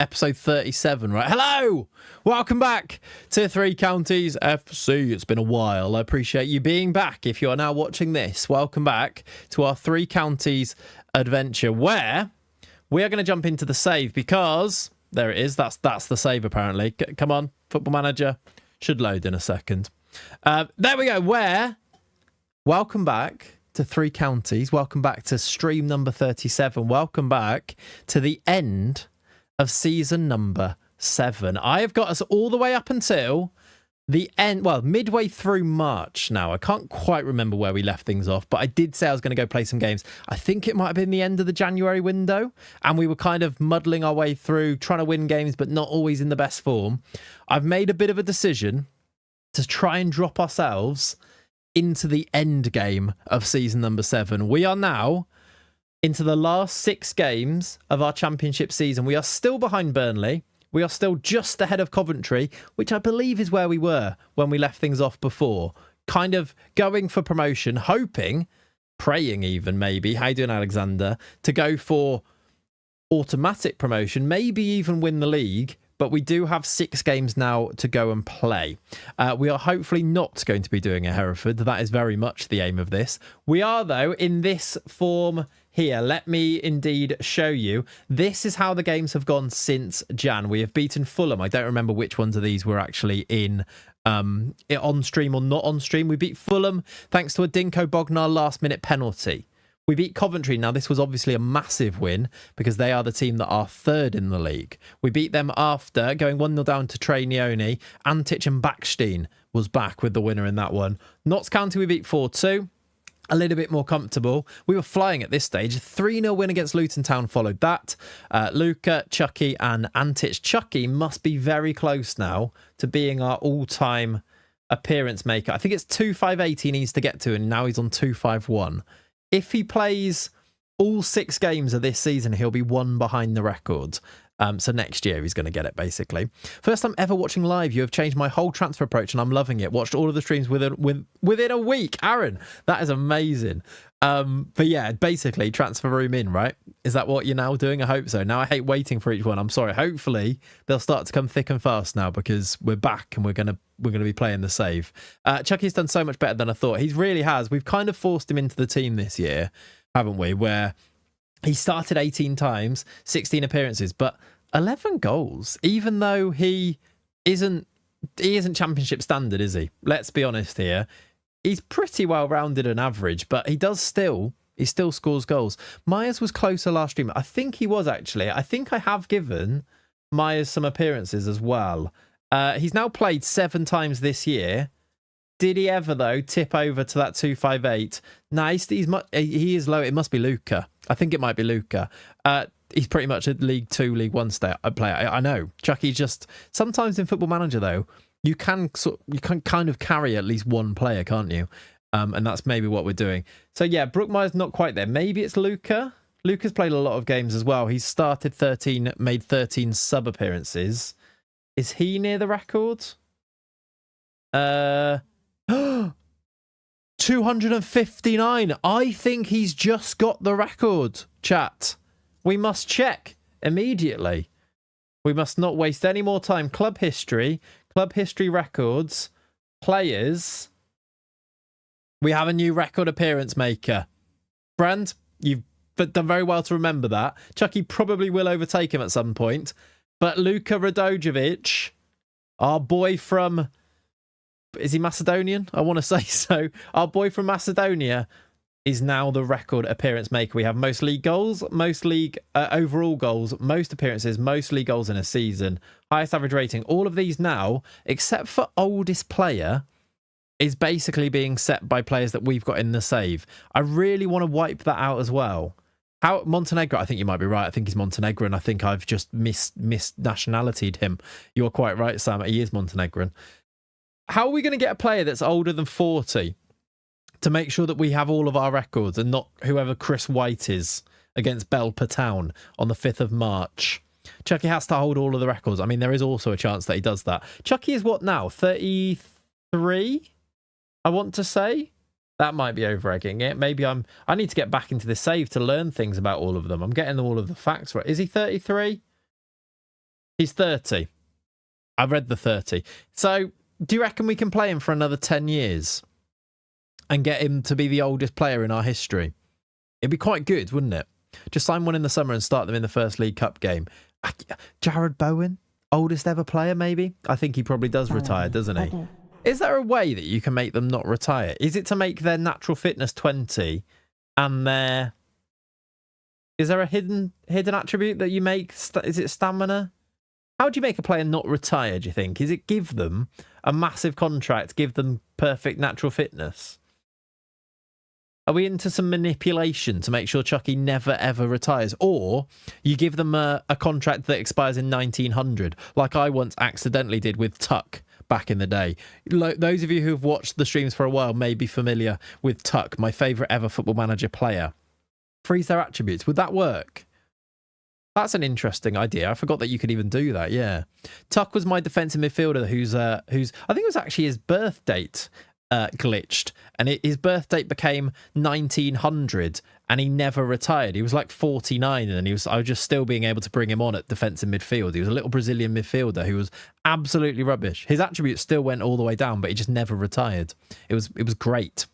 episode 37, right? Hello! Welcome back to Three Counties FC. It's been a while. I appreciate you being back. If you are now watching this, welcome back to our Three Counties adventure, where we are going to jump into the save because there it is. That's the save, apparently. Come on, Football Manager. Should load in a second. There we go. Welcome back to Three Counties. Welcome back to stream number 37. Welcome back to the end of season number 7. I have got us all the way up until the end, well, midway through March now. I can't quite remember where we left things off, but I did say I was going to go play some games. I think it might have been the end of the January window, and we were kind of muddling our way through, trying to win games, but not always in the best form. I've made a bit of a decision to try and drop ourselves into the end game of season number 7. We are now into the last 6 games of our championship season. We are still behind Burnley. We are still just ahead of Coventry, which I believe is where we were when we left things off before. Kind of going for promotion, hoping, praying even maybe, how you doing, Alexander, to go for automatic promotion, maybe even win the league. But we do have 6 games now to go and play. We are hopefully not going to be doing a Hereford. That is very much the aim of this. We are, though, in this form here. Let me indeed show you. This is how the games have gone since Jan. We have beaten Fulham. I don't remember which ones of these were actually in on stream or not on stream. We beat Fulham thanks to a Dinko Bognar last-minute penalty. We beat Coventry. Now, this was obviously a massive win because they are the team that are 3rd in the league. We beat them after going 1-0 down to Trainioni. Antic and Backstein was back with the winner in that one. Notts County we beat 4-2. A little bit more comfortable. We were flying at this stage. 3-0 win against Luton Town followed that. Luca, Chucky and Antic. Chucky must be very close now to being our all-time appearance maker. I think it's 258 he needs to get to, and now he's on 251. If he plays all 6 games of this season, he'll be 1 behind the record. So next year he's going to get it, basically. First time ever watching live. You have changed my whole transfer approach and I'm loving it. Watched all of the streams within a week. Aaron, that is amazing. But yeah, basically transfer room in, right? Is that what you're now doing? I hope so. Now I hate waiting for each one. I'm sorry. Hopefully they'll start to come thick and fast now because we're back and we're going to be playing the save. Chucky's done so much better than I thought. He really has. We've kind of forced him into the team this year, haven't we? Where he started 18 times, 16 appearances, but 11 goals, even though he isn't championship standard, is he? Let's be honest here. He's pretty well-rounded and average, but he still scores goals. Myers was closer last stream. I think he was, actually. I think I have given Myers some appearances as well. He's now played 7 times this year. Did he ever, though, tip over to that 258? No, he is low. It must be Luca. I think it might be Luca. He's pretty much a League 2, League 1 player. I know. Chucky's just... Sometimes in Football Manager, though, you can kind of carry at least one player, can't you? And that's maybe what we're doing. So, yeah, Brookmeyer's not quite there. Maybe it's Luca. Luca's played a lot of games as well. He's started 13, made 13 sub-appearances. Is he near the record? 259. I think he's just got the record, chat. We must check immediately. We must not waste any more time. Club history records, players. We have a new record appearance maker. Brand, you've done very well to remember that. Chucky probably will overtake him at some point. But Luka Radojevic, our boy from... Is he Macedonian? I want to say so. Our boy from Macedonia is now the record appearance maker. We have most league goals, most league overall goals, most appearances, most league goals in a season, highest average rating. All of these now, except for oldest player, is basically being set by players that we've got in the save. I really want to wipe that out as well. How Montenegro? I think you might be right. I think he's Montenegrin. I think I've just nationality'd him. You're quite right, Sam. He is Montenegrin. How are we going to get a player that's older than 40 to make sure that we have all of our records and not whoever Chris White is against Belper Town on the 5th of March? Chucky has to hold all of the records. I mean, there is also a chance that he does that. Chucky is what now? 33? I want to say. That might be over-egging it. Maybe I need to get back into this save to learn things about all of them. I'm getting all of the facts right. Is he 33? He's 30. I read the 30. So do you reckon we can play him for another 10 years and get him to be the oldest player in our history? It'd be quite good, wouldn't it? Just sign one in the summer and start them in the first League Cup game. Jared Bowen, oldest ever player, maybe? I think he probably does retire, doesn't he? Is there a way that you can make them not retire? Is it to make their natural fitness 20 and their... Is there a hidden attribute that you make? Is it stamina? How do you make a player not retire, do you think? Is it give them a massive contract, give them perfect natural fitness? Are we into some manipulation to make sure Chucky never, ever retires? Or you give them a contract that expires in 1900, like I once accidentally did with Tuck back in the day. Those of you who have watched the streams for a while may be familiar with Tuck, my favourite ever Football Manager player. Freeze their attributes. Would that work? That's an interesting idea. I forgot that you could even do that, yeah. Tuck was my defensive midfielder who's I think it was actually his birth date glitched, and his birth date became 1900 and he never retired. He was like 49 and I was just still being able to bring him on at defensive midfield. He was a little Brazilian midfielder who was absolutely rubbish. His attributes still went all the way down, but he just never retired. It was great.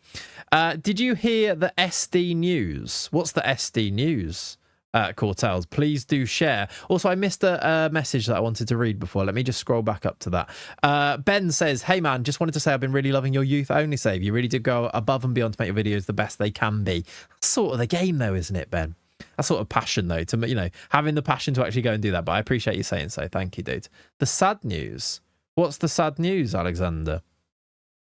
Did you hear the SD news? What's the SD news? Cortels, please do share. Also, I missed a message that I wanted to read before. Let me just scroll back up to that. Ben says, hey man, just wanted to say I've been really loving your youth only save. You really did go above and beyond to make your videos the best they can be. That's sort of the game though, isn't it, Ben? That's sort of passion though, to, you know, having the passion to actually go and do that. But I appreciate you saying so. Thank you, dude. The sad news. What's the sad news, Alexander?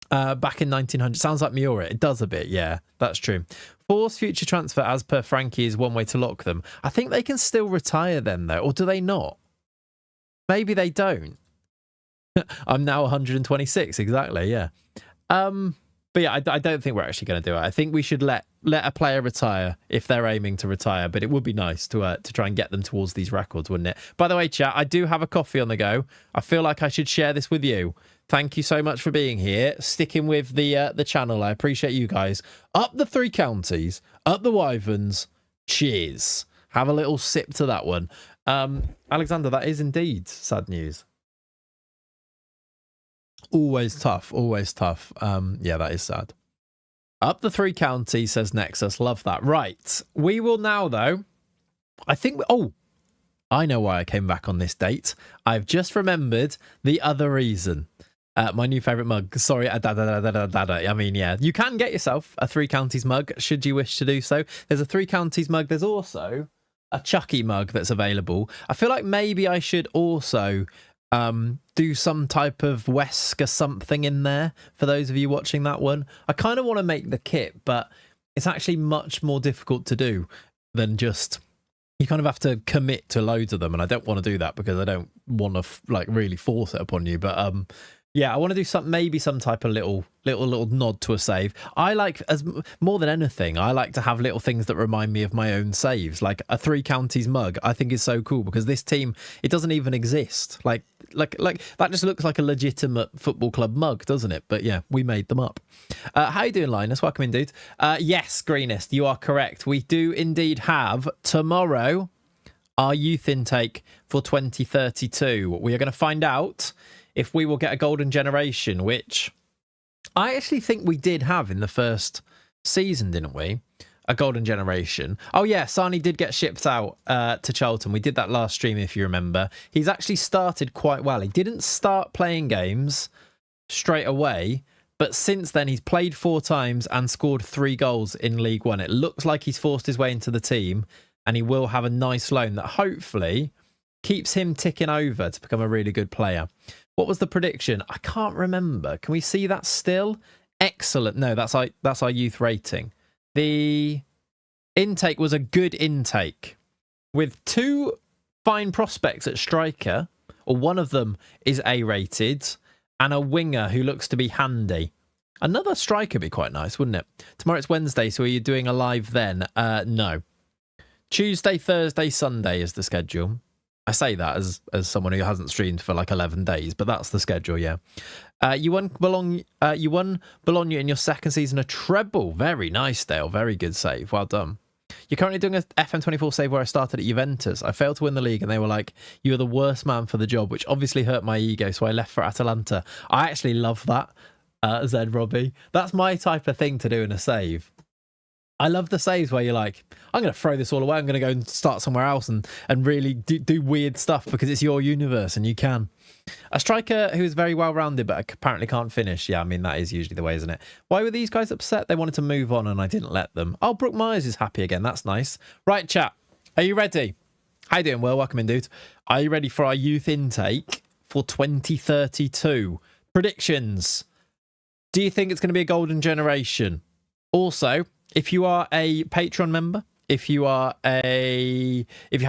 Back in 1900, sounds like Miura. It does a bit, yeah, that's true. Force future transfer as per Frankie is one way to lock them. I think they can still retire then though, or do they not? Maybe they don't. I'm now 126, exactly, yeah. But yeah, I don't think we're actually going to do it. I think we should let a player retire if they're aiming to retire, but it would be nice to try and get them towards these records, wouldn't it? By the way, chat, I do have a coffee on the go. I feel like I should share this with you. Thank you so much for being here, sticking with the channel. I appreciate you guys. Up the three counties, up the Wyverns. Cheers. Have a little sip to that one. Alexander, that is indeed sad news. Always tough, always tough. Yeah, that is sad. Up the three counties, says Nexus. Love that. Right. We will now, though. I think... Oh, I know why I came back on this date. I've just remembered the other reason. My new favourite mug. Sorry, I mean, yeah. You can get yourself a Three Counties mug, should you wish to do so. There's a Three Counties mug. There's also a Chucky mug that's available. I feel like maybe I should also... do some type of Wesker something in there for those of you watching that one. I kind of want to make the kit, but it's actually much more difficult to do than just... You kind of have to commit to loads of them, and I don't want to do that because I don't want to like really force it upon you. But yeah, I want to do maybe some type of little nod to a save. I like, as more than anything, I like to have little things that remind me of my own saves, like a Three Counties mug. I think is so cool because this team, it doesn't even exist. Like that just looks like a legitimate football club mug, doesn't it? But yeah, we made them up. How you doing, Linus? Welcome in, dude. Yes, Greenest, you are correct. We do indeed have tomorrow our youth intake for 2032. We are going to find out if we will get a golden generation, which I actually think we did have in the first season, didn't we? A golden generation. Oh yeah, Sani did get shipped out to Charlton. We did that last stream, if you remember. He's actually started quite well. He didn't start playing games straight away, but since then he's played 4 times and scored 3 goals in League One. It looks like he's forced his way into the team, and he will have a nice loan that hopefully keeps him ticking over to become a really good player. What was the prediction? I can't remember. Can we see that still? Excellent. No, that's our youth rating. The intake was a good intake with 2 fine prospects at striker, or one of them is A-rated, and a winger who looks to be handy. Another striker would be quite nice, wouldn't it? Tomorrow it's Wednesday, so are you doing a live then? No. Tuesday, Thursday, Sunday is the schedule. I say that as someone who hasn't streamed for like 11 days, but that's the schedule, yeah. You won Bologna in your second season, a treble. Very nice, Dale. Very good save. Well done. You're currently doing a FM24 save where I started at Juventus. I failed to win the league and they were like, you're the worst man for the job, which obviously hurt my ego, so I left for Atalanta. I actually love that, Zed Robbie. That's my type of thing to do in a save. I love the saves where you're like, I'm going to throw this all away. I'm going to go and start somewhere else and really do weird stuff because it's your universe and you can. A striker who is very well-rounded but apparently can't finish. Yeah, I mean, that is usually the way, isn't it? Why were these guys upset? They wanted to move on and I didn't let them. Oh, Brooke Myers is happy again. That's nice. Right, chat. Are you ready? How you doing? Well, welcome in, dude. Are you ready for our youth intake for 2032? Predictions. Do you think it's going to be a golden generation? Also, if you are a Patreon member, if you have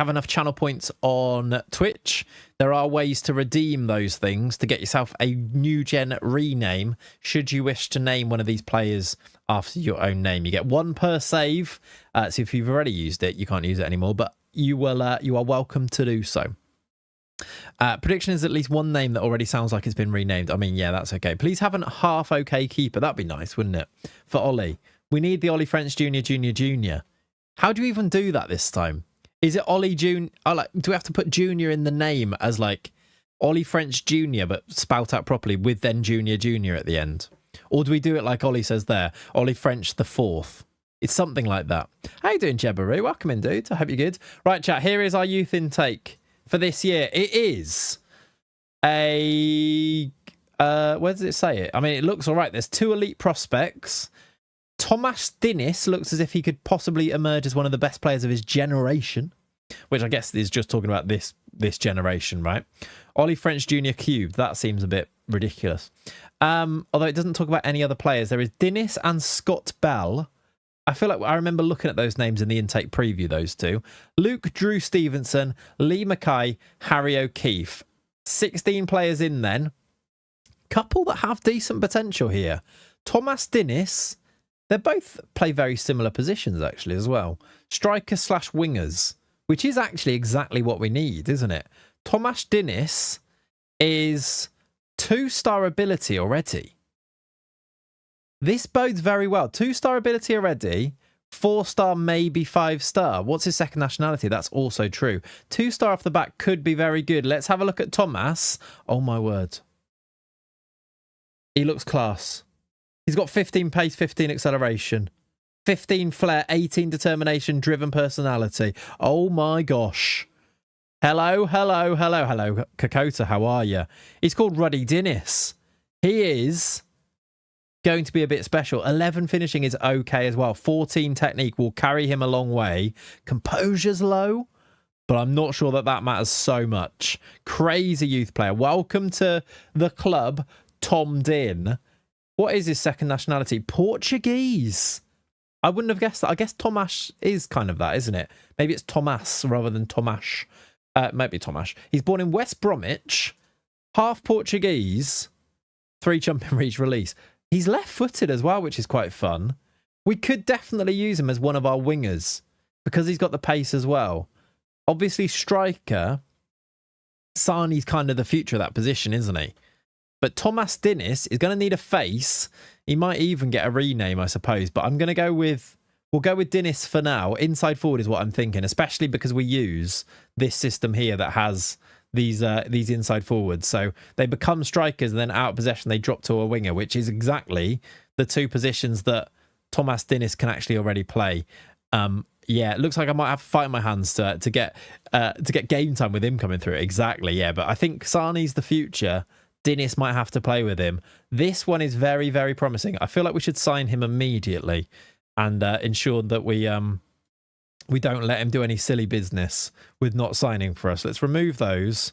enough channel points on Twitch, there are ways to redeem those things to get yourself a new gen rename should you wish to name one of these players after your own name. You get one per save, so if you've already used it, you can't use it anymore, but you are welcome to do so. Prediction is at least one name that already sounds like it's been renamed. I mean, yeah, that's okay. Please have a half okay keeper. That'd be nice, wouldn't it? For Ollie. We need the Ollie French Junior. How do you even do that this time? Is it Ollie Junior? Do we have to put Junior in the name as like Ollie French Junior, but spout out properly with then Junior at the end? Or do we do it like Ollie says there, Ollie French the 4th? It's something like that. How you doing, Jebbaroo? Welcome in, dude. I hope you're good. Right, chat, here is our youth intake for this year. It is a... where does it say it? I mean, it looks all right. There's 2 elite prospects. Thomas Dinnis looks as if he could possibly emerge as one of the best players of his generation, which I guess is just talking about this generation, right? Ollie French Junior cubed. That seems a bit ridiculous. Although it doesn't talk about any other players. There is Dinnis and Scott Bell. I feel like I remember looking at those names in the intake preview, those two. Luke Drew Stevenson, Lee Mackay, Harry O'Keefe. 16 players in then. Couple that have decent potential here. Thomas Dinnis. They both play very similar positions, actually, as well. Striker/wingers, which is actually exactly what we need, isn't it? Thomas Dinnis is 2-star ability already. This bodes very well. 2-star ability already. 4-star, maybe 5-star. What's his second nationality? That's also true. 2-star off the bat could be very good. Let's have a look at Thomas. Oh, my word. He looks class. He's got 15 pace, 15 acceleration, 15 flair, 18 determination, driven personality. Oh my gosh. Hello, Kokota, how are you? He's called Ruddy Dinnis. He is going to be a bit special. 11 finishing is okay as well. 14 technique will carry him a long way. Composure's low, but I'm not sure that matters so much. Crazy youth player. Welcome to the club, Tom Din. What is his second nationality? Portuguese. I wouldn't have guessed that. I guess Tomas is kind of that, isn't it? Maybe it's Tomas rather than Tomas. Maybe Tomas. He's born in West Bromwich. Half Portuguese. 3 jumping reach release. He's left-footed as well, which is quite fun. We could definitely use him as one of our wingers because he's got the pace as well. Obviously, striker. Sani's kind of the future of that position, isn't he? But Thomas Dinnis is going to need a face. He might even get a rename, I suppose. But I'm going to go with... We'll go with Dinnis for now. Inside forward is what I'm thinking, especially because we use this system here that has these inside forwards. So they become strikers and then out of possession they drop to a winger, which is exactly the 2 positions that Thomas Dinnis can actually already play. Yeah, it looks like I might have to fight my hands to get game time with him coming through. Exactly, yeah. But I think Sani's the future. Dinnis might have to play with him. This one is very, very promising. I feel like we should sign him immediately and ensure that we don't let him do any silly business with not signing for us. Let's remove those.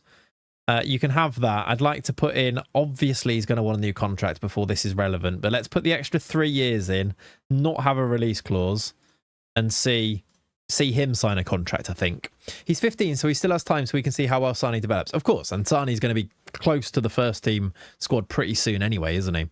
You can have that. I'd like to put in, obviously he's going to want a new contract before this is relevant, but let's put the extra 3 years in, not have a release clause, and see him sign a contract, I think. He's 15, so he still has time so we can see how well Sani develops. Of course, and Sani's going to be close to the first team squad pretty soon anyway, isn't he?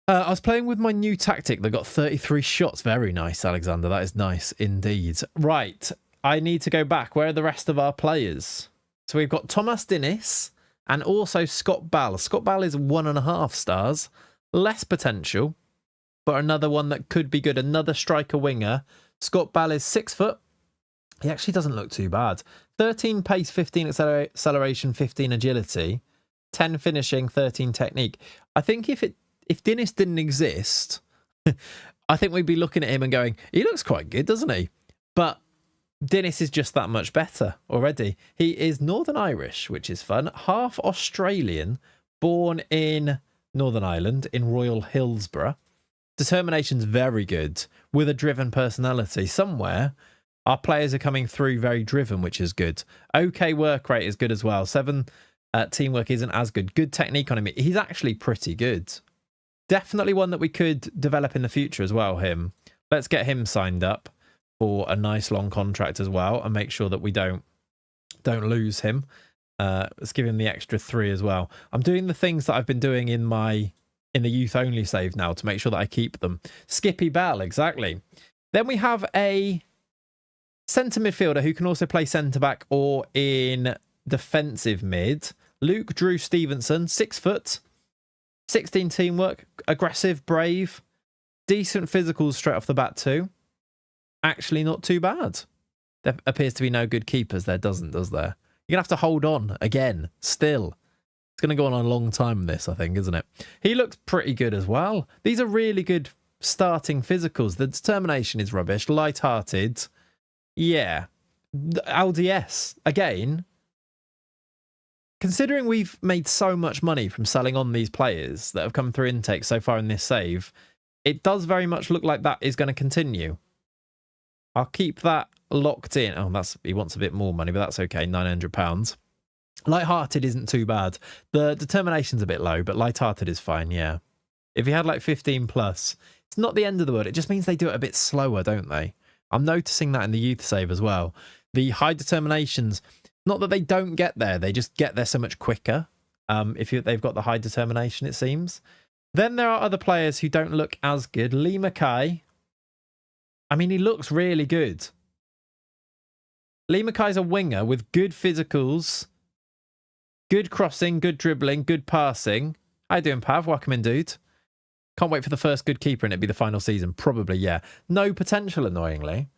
I was playing with my new tactic that got 33 shots. Very nice, Alexander. That is nice indeed. Right, I need to go back. Where are the rest of our players? So we've got Thomas Dinnis and also Scott Ball. Scott Ball is 1.5 stars. Less potential, but another one that could be good. Another striker winger. Scott Bell is 6 foot. He actually doesn't look too bad. 13 pace, 15 acceleration, 15 agility, 10 finishing, 13 technique. I think if Dennis didn't exist, I think we'd be looking at him and going, he looks quite good, doesn't he? But Dennis is just that much better already. He is Northern Irish, which is fun. Half Australian, born in Northern Ireland, in Royal Hillsborough. Determination's very good, with a driven personality. Somewhere, our players are coming through very driven, which is good. Okay work rate is good as well. 7 teamwork isn't as good. Good technique on him. He's actually pretty good. Definitely one that we could develop in the future as well, him. Let's get him signed up for a nice long contract as well and make sure that we don't lose him. Let's give him the extra 3 as well. I'm doing the things that I've been doing in the youth only save now to make sure that I keep them. Skippy Bell, exactly. Then we have a centre midfielder who can also play centre back or in defensive mid. Luke Drew Stevenson, 6 foot, 16 teamwork, aggressive, brave, decent physicals straight off the bat too. Actually not too bad. There appears to be no good keepers there, does there? You're going to have to hold on again, still. It's going to go on a long time, this, I think, isn't it? He looks pretty good as well. These are really good starting physicals. The determination is rubbish. Light-hearted. Yeah. LDS, again. Considering we've made so much money from selling on these players that have come through intake so far in this save, it does very much look like that is going to continue. I'll keep that locked in. Oh, he wants a bit more money, but that's okay. £900. Light-hearted isn't too bad. The determination's a bit low, but light-hearted is fine, yeah. If he had like 15 plus, it's not the end of the world. It just means they do it a bit slower, don't they? I'm noticing that in the youth save as well. The high determinations, not that they don't get there, they just get there so much quicker. They've got the high determination, it seems. Then there are other players who don't look as good. Lee Mackay. I mean, he looks really good. Lee Mackay's a winger with good physicals, good crossing, good dribbling, good passing. How you doing, Pav? Welcome in, dude. Can't wait for the first good keeper and it'd be the final season. Probably, yeah. No potential, annoyingly.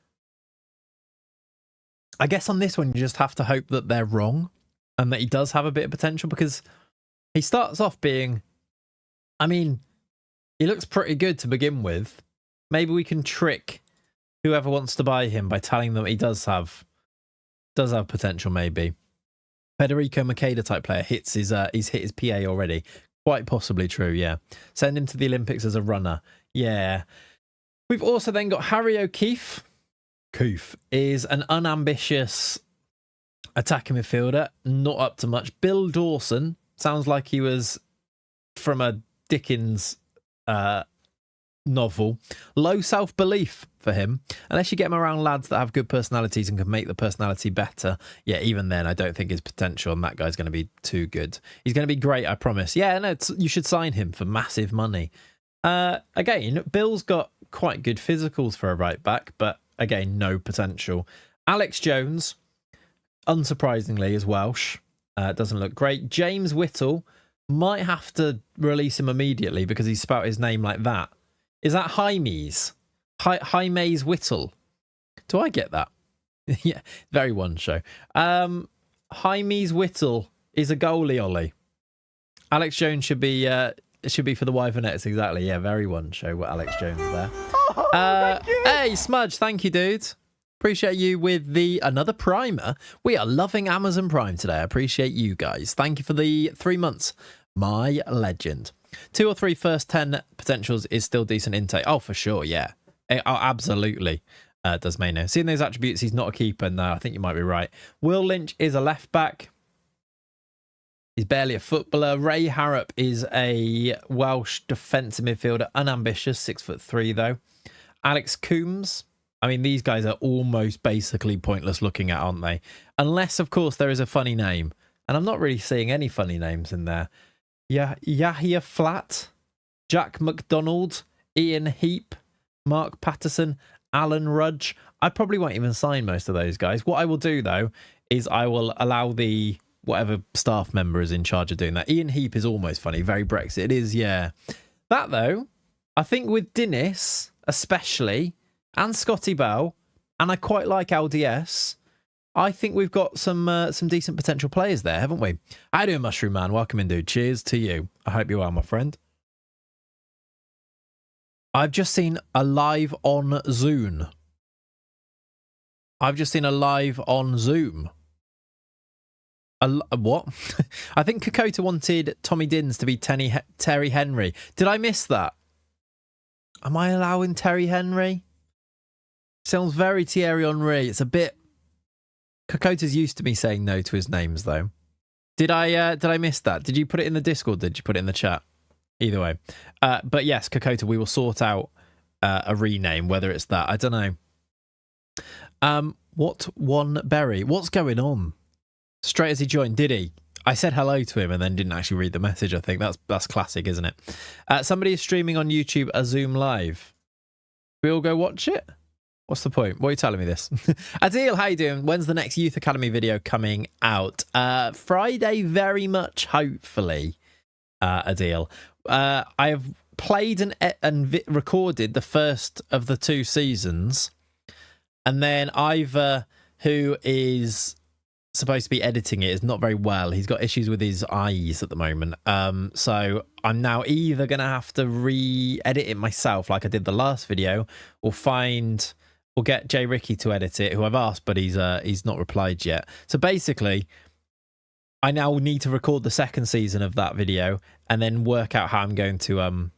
I guess on this one, you just have to hope that they're wrong and that he does have a bit of potential because he starts off being... I mean, he looks pretty good to begin with. Maybe we can trick whoever wants to buy him by telling them he does have potential, maybe. Federico Makeda type player he's hit his PA already. Quite possibly true, yeah. Send him to the Olympics as a runner. Yeah. We've also then got Harry O'Keefe. Keefe is an unambitious attacking midfielder. Not up to much. Bill Dawson. Sounds like he was from a Dickens novel. Low self-belief for him. Unless you get him around lads that have good personalities and can make the personality better. Yeah, even then, I don't think his potential on that guy's going to be too good. He's going to be great, I promise. Yeah, no, you should sign him for massive money. Again, Bill's got quite good physicals for a right back, but again, no potential. Alex Jones, unsurprisingly, is Welsh. Doesn't look great. James Whittle, might have to release him immediately because he spout his name like that. Is that Jaime's? Jaime's Whittle. Do I get that? Yeah, very one show. Jaime's Whittle is a goalie, Ollie. Alex Jones should be for the Wyvernettes, exactly. Yeah, very one show what Alex Jones is there. Hey, Smudge, thank you, dude. Appreciate you with another primer. We are loving Amazon Prime today. I appreciate you guys. Thank you for the 3 months. My legend. 2 or 3 first 10 potentials is still decent intake. Oh, for sure, yeah. Oh, absolutely. Does Mano. Seeing those attributes, he's not a keeper. No, I think you might be right. Will Lynch is a left back. He's barely a footballer. Ray Harrop is a Welsh defensive midfielder. Unambitious, 6'3" though. Alex Coombs. I mean, these guys are almost basically pointless looking at, aren't they? Unless, of course, there is a funny name. And I'm not really seeing any funny names in there. Yeah, Yahya Flat, Jack McDonald, Ian Heap, Mark Patterson, Alan Rudge. I probably won't even sign most of those guys. What I will do, though, is I will allow the whatever staff member is in charge of doing that. Ian Heap is almost funny. Very Brexit. It is, yeah. That, though, I think with Dennis, especially, and Scotty Bell, and I quite like LDS. I think we've got some decent potential players there, haven't we? How you doing, Mushroom Man? Welcome in, dude. Cheers to you. I hope you are, my friend. I've just seen a live on Zoom. I've just seen a live on Zoom. What? I think Kokota wanted Tommy Dins to be Terry Henry. Did I miss that? Am I allowing Terry Henry? Sounds very Thierry Henry. It's a bit... Kokota's used to me saying no to his names, though. Did I miss that? Did you put it in the Discord? Did you put it in the chat? Either way. But yes, Kokota, we will sort out a rename, whether it's that. I don't know. What one berry? What's going on? Straight as he joined, did he? I said hello to him and then didn't actually read the message, I think. That's classic, isn't it? Somebody is streaming on YouTube a Zoom live. We all go watch it? What's the point? Why are you telling me this? Adil, how you doing? When's the next Youth Academy video coming out? Friday, very much, hopefully, Adil. I have played and recorded the first of the 2 seasons. And then Ivor, who is supposed to be editing it, is not very well. He's got issues with his eyes at the moment. So I'm now either going to have to re-edit it myself like I did the last video, or get Jay Ricky to edit it, who I've asked, but he's not replied yet. So basically, I now need to record the second season of that video and then work out how I'm going to...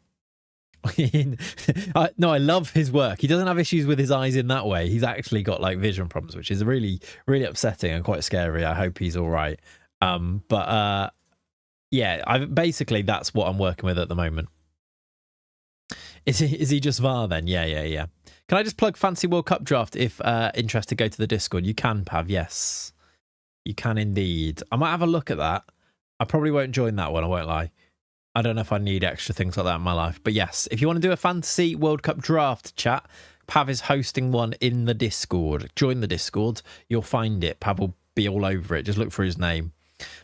No, I love his work. He doesn't have issues with his eyes in that way. He's actually got like vision problems, which is really, really upsetting and quite scary. I hope he's all right. Yeah, basically that's what I'm working with at the moment. Is he just VAR then? Yeah. Can I just plug Fantasy World Cup Draft if interested? Go to the Discord. You can, Pav. Yes, you can indeed. I might have a look at that. I probably won't join that one. I won't lie. I don't know if I need extra things like that in my life. But yes, if you want to do a Fantasy World Cup Draft chat, Pav is hosting one in the Discord. Join the Discord. You'll find it. Pav will be all over it. Just look for his name.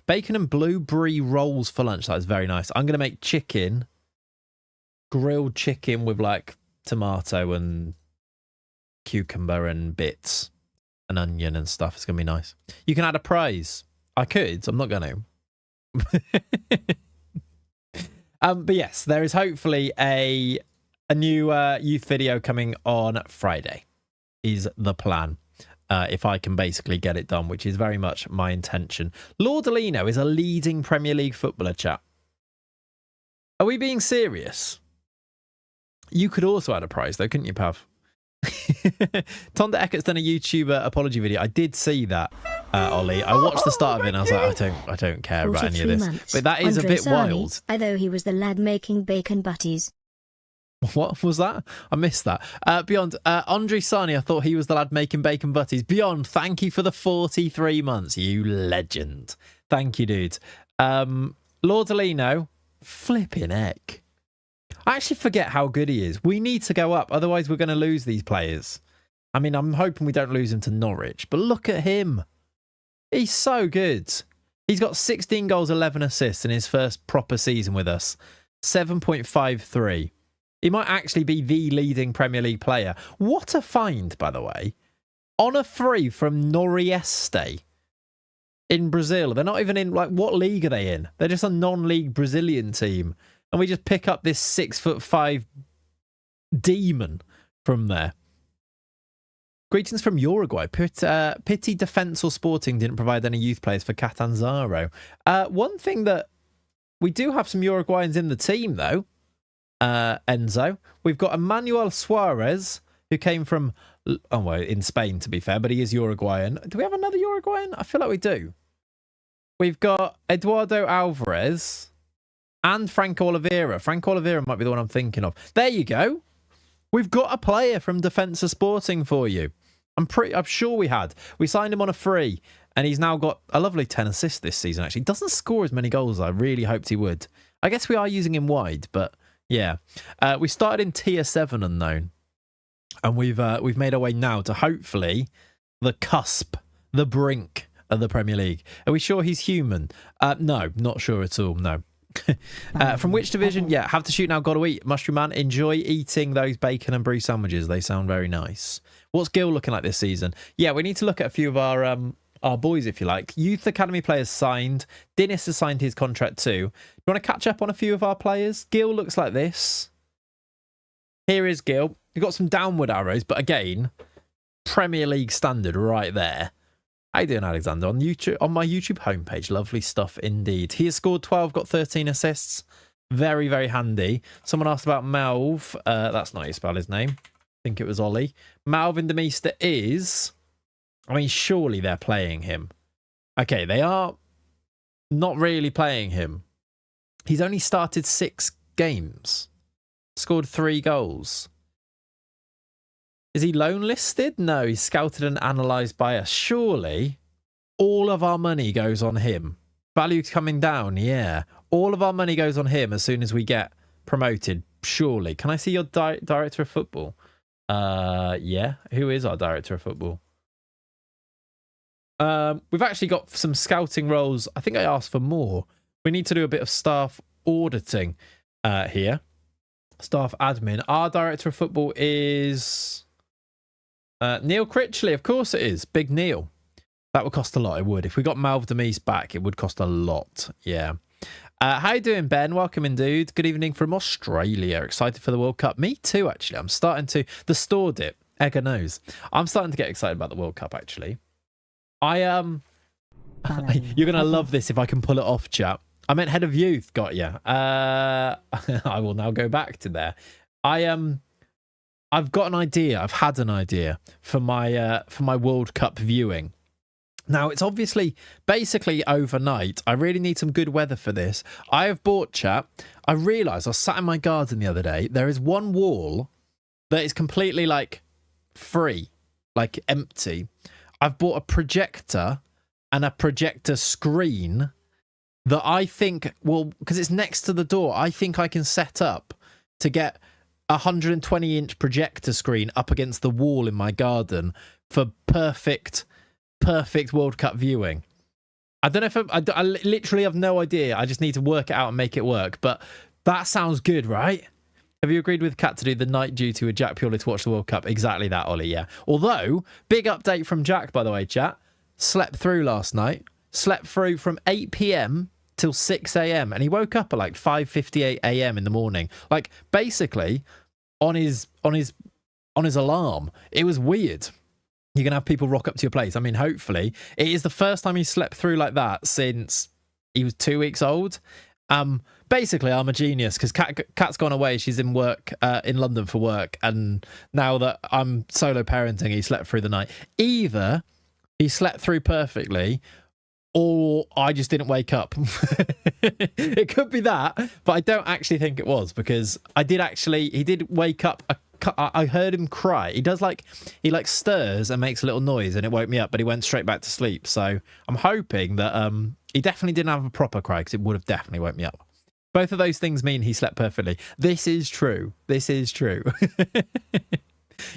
Bacon and blueberry rolls for lunch. That is very nice. I'm going to make grilled chicken with like tomato and cucumber and bits and onion and stuff. It's going to be nice. You can add a prize. I could. I'm not going to. But yes, there is hopefully a new youth video coming on Friday, is the plan. If I can basically get it done, which is very much my intention. Lordolino is a leading Premier League footballer, chat. Are we being serious? You could also add a prize, though, couldn't you, Pav? Tonda Eckert's done a YouTuber apology video. I did see that, Ollie. I watched the start of it and I was like, I don't care about any of this. But that is a bit wild. Although he was the lad making bacon butties. What was that? I missed that. Beyond, Andre Sani, I thought he was the lad making bacon butties. Beyond, thank you for the 43 months, you legend. Thank you, dude. Lordolino, flipping heck. I actually forget how good he is. We need to go up, otherwise we're going to lose these players. I mean, I'm hoping we don't lose him to Norwich, but look at him. He's so good. He's got 16 goals, 11 assists in his first proper season with us. 7.53. He might actually be the leading Premier League player. What a find, by the way. On a free from Norieste in Brazil. They're not even in, like, what league are they in? They're just a non-league Brazilian team. And we just pick up this 6'5" demon from there. Greetings from Uruguay. Pity Defensor Sporting didn't provide any youth players for Catanzaro. One thing that we do have some Uruguayans in the team, though, Enzo. We've got Emmanuel Suarez, who came from, in Spain, to be fair, but he is Uruguayan. Do we have another Uruguayan? I feel like we do. We've got Eduardo Alvarez and Franco Oliveira. Franco Oliveira might be the one I'm thinking of. There you go. We've got a player from Defensor Sporting for you. I'm sure we had. We signed him on a free, and he's now got a lovely 10 assists this season, actually. Doesn't score as many goals as I really hoped he would. I guess we are using him wide, but yeah. We started in Tier 7 unknown, and we've made our way now to hopefully the cusp, the brink of the Premier League. Are we sure he's human? No, not sure at all, no. From which division? Yeah, have to shoot now, gotta eat. Mushroom Man, enjoy eating those bacon and brie sandwiches. They sound very nice. What's Gil looking like this season? Yeah, we need to look at a few of our boys, if you like. Youth Academy players signed. Dennis has signed his contract too. You want to catch up on a few of our players? Gil looks like this. Here is Gil. You've got some downward arrows, but again, Premier League standard right there. How you doing, Alexander? On YouTube, on my YouTube homepage. Lovely stuff indeed. He has scored 12, got 13 assists. Very, very handy. Someone asked about Malv. That's not how you spell his name. I think it was Ollie. Malvin Demeester is... I mean, surely they're playing him. Okay, they are not really playing him. He's only started 6 games. Scored 3 goals. Is he loan listed? No, he's scouted and analysed by us. Surely all of our money goes on him. Value's coming down, yeah. All of our money goes on him as soon as we get promoted, surely. Can I see your director of football? Yeah. Who is our director of football? We've actually got some scouting roles. I think I asked for more. We need to do a bit of staff auditing here. Staff admin. Our director of football is... Neil Critchley, of course it is. Big Neil. That would cost a lot, it would. If we got Malv Demise back, it would cost a lot. Yeah. How you doing, Ben? Welcome in, dude. Good evening from Australia. Excited for the World Cup? Me too, actually. I'm starting to... The store dip. Egger knows. I'm starting to get excited about the World Cup, actually. You're going to love this if I can pull it off, chap. I meant head of youth. Got ya. I will now go back to there. I've got an idea. I've had an idea for my World Cup viewing. Now, it's obviously basically overnight. I really need some good weather for this. I have bought, chat. I realised I was sat in my garden the other day. There is one wall that is completely like free, like empty. I've bought a projector and a projector screen that I think will, because it's next to the door, I think I can set up to get a 120-inch projector screen up against the wall in my garden for perfect World Cup viewing. I don't know if I literally have no idea. I just need to work it out and make it work. But that sounds good, right? Have you agreed with Kat to do the night duty with Jack purely to watch the World Cup? Exactly that, Ollie, yeah. Although, big update from Jack, by the way, chat. Slept through last night. Slept through from 8 p.m. till 6 a.m. And he woke up at like 5:58 a.m. in the morning. Like, basically, on his alarm. It was weird. You're going to have people rock up to your place. I mean, hopefully. It is the first time he slept through like that since he was 2 weeks old. Basically, I'm a genius because Kat's gone away. She's in work in London for work. And now that I'm solo parenting, he slept through the night. Either he slept through perfectly or I just didn't wake up. It could be that, but I don't actually think it was because he did wake up. I heard him cry. He does he stirs and makes a little noise and it woke me up, but he went straight back to sleep. So I'm hoping that he definitely didn't have a proper cry because it would have definitely woke me up. Both of those things mean he slept perfectly. This is true. This is true.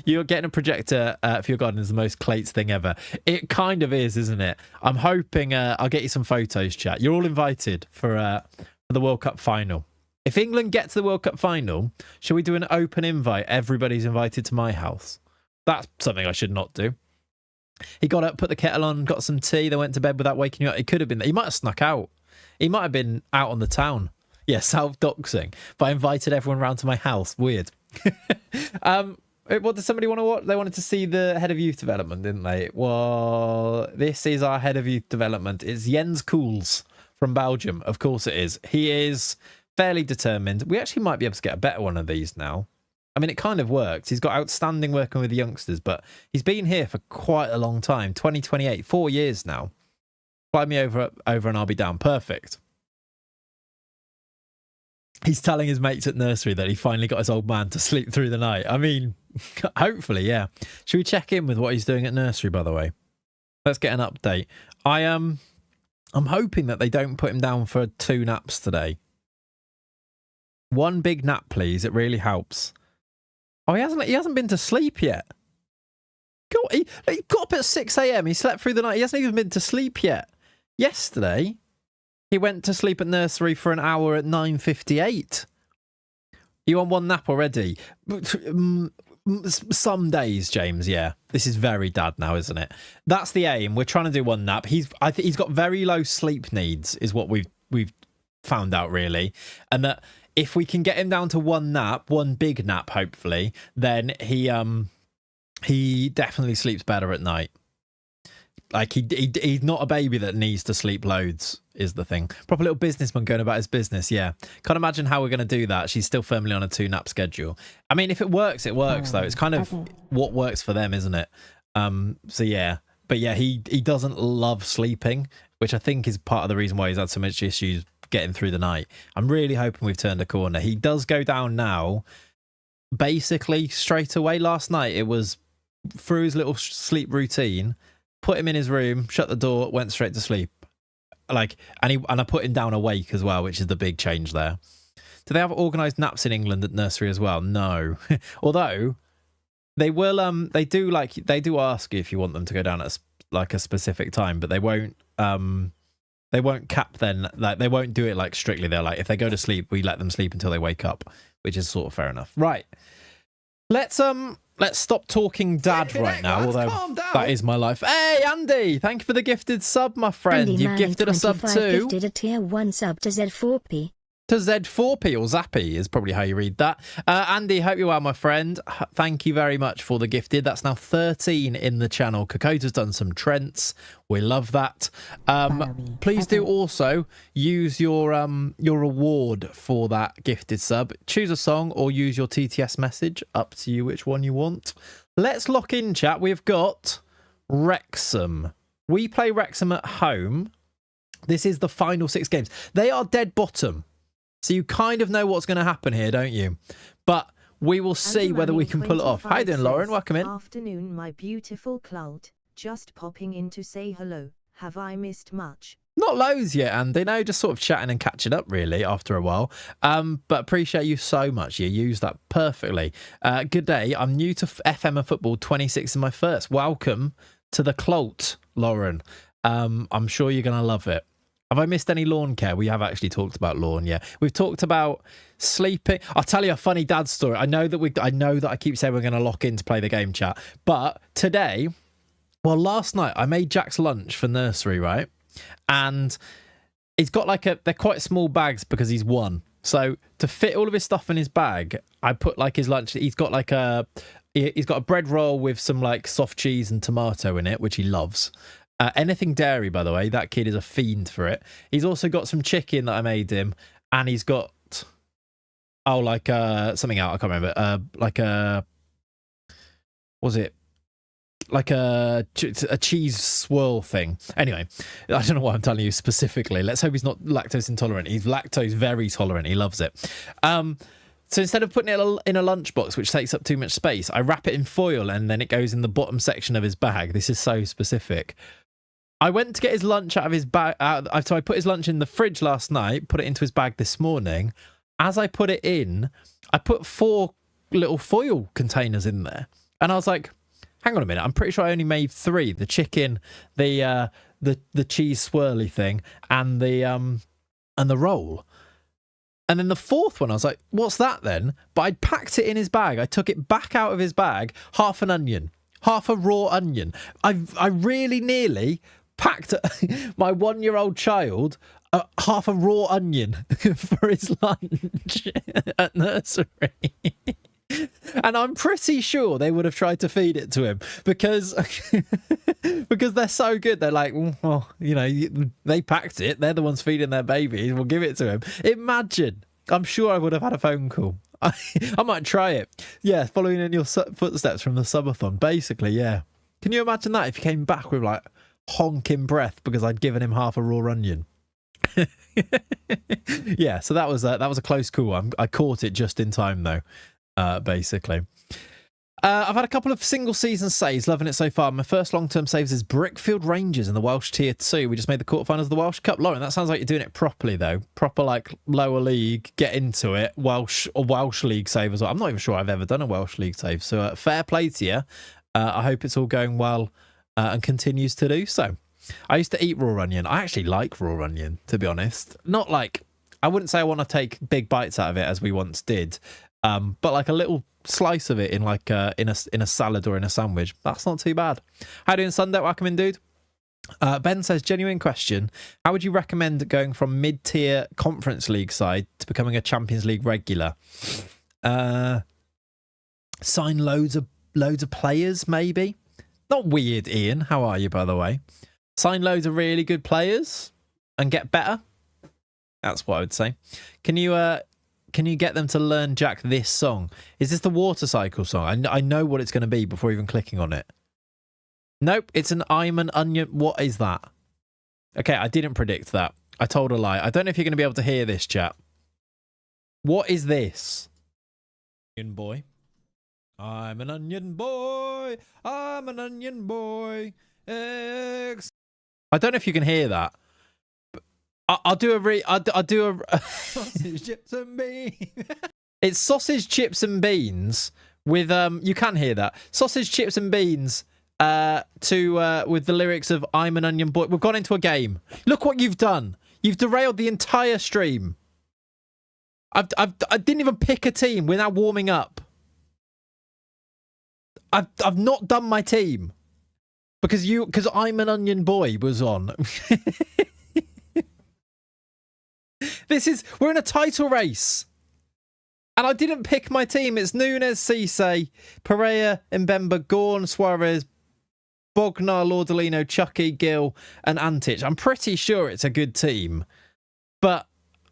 You're getting a projector for your garden is the most Clayts thing ever. It kind of is, isn't it? I'm hoping I'll get you some photos, chat. You're all invited for the World Cup final. If England get to the World Cup final, shall we do an open invite? Everybody's invited to my house. That's something I should not do. He got up, put the kettle on, got some tea, then went to bed without waking you up. It could have been that. He might have snuck out. He might have been out on the town. Yeah, self-doxing. But I invited everyone round to my house. Weird. What does somebody want to watch? They wanted to see the head of youth development, didn't they? Well, this is our head of youth development. It's Jens Koels from Belgium. Of course it is. He is fairly determined. We actually might be able to get a better one of these now. I mean, it kind of works. He's got outstanding working with the youngsters, but he's been here for quite a long time. 2028, 4 years now. Fly me over and I'll be down. Perfect. He's telling his mates at nursery that he finally got his old man to sleep through the night. I mean, hopefully, yeah. Should we check in with what he's doing at nursery, by the way? Let's get an update. I'm hoping that they don't put him down for 2 naps today. 1 big nap, please. It really helps. Oh, he hasn't been to sleep yet. He got up at 6 a.m. He slept through the night. He hasn't even been to sleep yet. Yesterday, He went to sleep at nursery for an hour at 9:58. You on one nap already? Some days, James. Yeah, this is very dad now, isn't it? That's the aim. We're trying to do one nap. I think he's got very low sleep needs, is what we've found out, really, and that if we can get him down to one nap, one big nap, hopefully, then he definitely sleeps better at night. Like he's not a baby that needs to sleep loads, is the thing. Proper little businessman going about his business. Yeah, can't imagine how we're going to do that. She's still firmly on a 2-nap schedule. I mean, if it works, it works though. It's kind of what works for them, isn't it? So yeah, but yeah, he doesn't love sleeping, which I think is part of the reason why he's had so much issues getting through the night. I'm really hoping we've turned a corner. He does go down now, basically straight away. Last night it was through his little sleep routine. Put him in his room, shut the door, went straight to sleep. And I put him down awake as well, which is the big change there. Do they have organised naps in England at nursery as well? No. Although they will they do ask you if you want them to go down at a specific time, but they won't cap then, like they won't do it like strictly. They're like, if they go to sleep, we let them sleep until they wake up, which is sort of fair enough. Right. Let's stop talking dad right now, although that is my life. Hey, Andy, thank you for the gifted sub, my friend. Andy You've gifted a sub too. Gifted a tier 1 sub to Z4P. To Z4P, or Zappy is probably how you read that. Andy, hope you're well, my friend. Thank you very much for the gifted. That's now 13 in the channel. Kokota's done some Trents. We love that. Please do also use your reward for that gifted sub. Choose a song or use your TTS message. Up to you which one you want. Let's lock in, chat. We've got Wrexham. We play Wrexham at home. This is the final 6 games. They are dead bottom. So you kind of know what's going to happen here, don't you? But we will see whether we can pull it off. How you doing, Lauren? Welcome in. Afternoon, my beautiful clout. Just popping in to say hello. Have I missed much? Not loads yet, Andy. No, just sort of chatting and catching up, really, after a while. But appreciate you so much. You used that perfectly. Good day. I'm new to FM and football. 26 in my first. Welcome to the cult, Lauren. I'm sure you're going to love it. Have I missed any lawn care? We have actually talked about lawn, yeah. We've talked about sleeping. I'll tell you a funny dad story. I know that I keep saying we're going to lock in to play the game, chat. But today, well, last night, I made Jack's lunch for nursery, right? And he's got they're quite small bags because he's 1. So to fit all of his stuff in his bag, I put his lunch. He's got he's got a bread roll with some soft cheese and tomato in it, which he loves. Anything dairy, by the way. That kid is a fiend for it. He's also got some chicken that I made him, and he's got something out. I can't remember. Was it a cheese swirl thing? Anyway, I don't know what I'm telling you specifically. Let's hope he's not lactose intolerant. He's lactose very tolerant. He loves it. So instead of putting it in a lunchbox, which takes up too much space, I wrap it in foil and then it goes in the bottom section of his bag. This is so specific. I went to get his lunch out of his bag. So I put his lunch in the fridge last night, put it into his bag this morning. As I put it in, I put 4 little foil containers in there. And I was like, hang on a minute. I'm pretty sure I only made 3. The chicken, the cheese swirly thing, and the roll. And then the 4th one, I was like, what's that then? But I'd packed it in his bag. I took it back out of his bag, half an onion, half a raw onion. I really nearly packed my 1-year-old child half a raw onion for his lunch at nursery. And I'm pretty sure they would have tried to feed it to him because they're so good. They're like, well, they packed it. They're the ones feeding their babies. We'll give it to him. Imagine. I'm sure I would have had a phone call. I might try it. Yeah, following in your footsteps from the subathon. Basically, yeah. Can you imagine that if you came back with honking breath because I'd given him half a raw onion? Yeah, so that was a close call. I caught it just in time though. Basically. I've had a couple of single season saves, loving it so far. My first long-term saves is Brickfield Rangers in the Welsh Tier 2. We just made the quarterfinals of the Welsh Cup. Lauren, that sounds like you're doing it properly though. Proper lower league, get into it. Welsh League save as well. I'm not even sure I've ever done a Welsh League save. So fair play to you. I hope it's all going well and continues to do so. I used to eat raw onion. I actually like raw onion, to be honest. Not like, I wouldn't say I want to take big bites out of it as we once did, but like a little slice of it in like in a salad or in a sandwich. That's not too bad. How you doing, Sunday? Welcome in, dude. Ben says, genuine question. How would you recommend going from mid-tier Conference League side to becoming a Champions League regular? Sign loads of players, maybe. Not weird, Ian. How are you, by the way? Sign loads of really good players and get better. That's what I would say. Can you get them to learn Jack this song? Is this the Water Cycle song? I know what it's going to be before even clicking on it. Nope, it's an I'm an Onion. What is that? Okay, I didn't predict that. I told a lie. I don't know if you're going to be able to hear this, chat. What is this? Onion boy. I'm an onion boy. I'm an onion boy. I don't know if you can hear that. But I'll do a sausage, chips and beans. It's sausage, chips and beans with you can hear that. Sausage, chips and beans with the lyrics of I'm an onion boy. We've gone into a game. Look what you've done. You've derailed the entire stream. I didn't even pick a team. We're now warming up. I've not done my team because I'm an onion boy was on. We're in a title race. And I didn't pick my team. It's Nunes, Cisse, Pereira, Mbemba, Gorn, Suarez, Bognar, Laudolino, Chucky, Gill, and Antic. I'm pretty sure it's a good team. But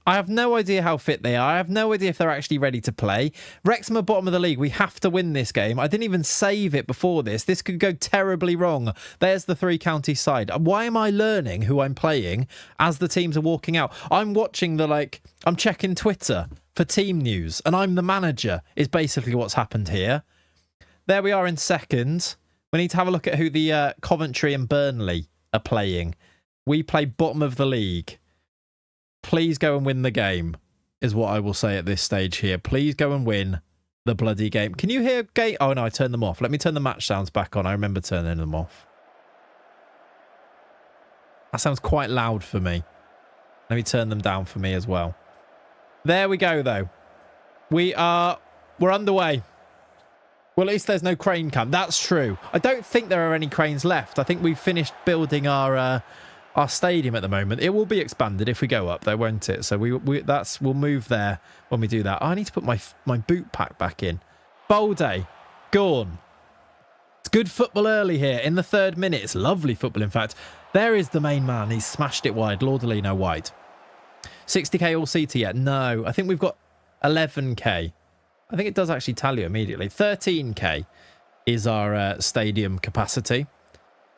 I have no idea how fit they are. I have no idea if they're actually ready to play. Wrexham are bottom of the league. We have to win this game. I didn't even save it before this. This could go terribly wrong. There's the three county side. Why am I learning who I'm playing as the teams are walking out? I'm watching I'm checking Twitter for team news, and I'm the manager, is basically what's happened here. There we are in second. We need to have a look at who the Coventry and Burnley are playing. We play bottom of the league. Please go and win the game, is what I will say at this stage here. Please go and win the bloody game. Can you hear game? Oh, no, I turned them off. Let me turn the match sounds back on. I remember turning them off. That sounds quite loud for me. Let me turn them down for me as well. There we go, though. We're underway. Well, at least there's no crane cam. That's true. I don't think there are any cranes left. I think we've finished building our stadium at the moment. It will be expanded if we go up, though, won't it? So we'll move there when we do that. Oh, I need to put my boot pack back in. Bolday, Gorn. It's good football early here in the 3rd minute. It's lovely football, in fact. There is the main man. He's smashed it wide. Laudolino wide. 60k all seater yet? No. I think we've got 11k. I think it does actually tell you immediately. 13k is our stadium capacity,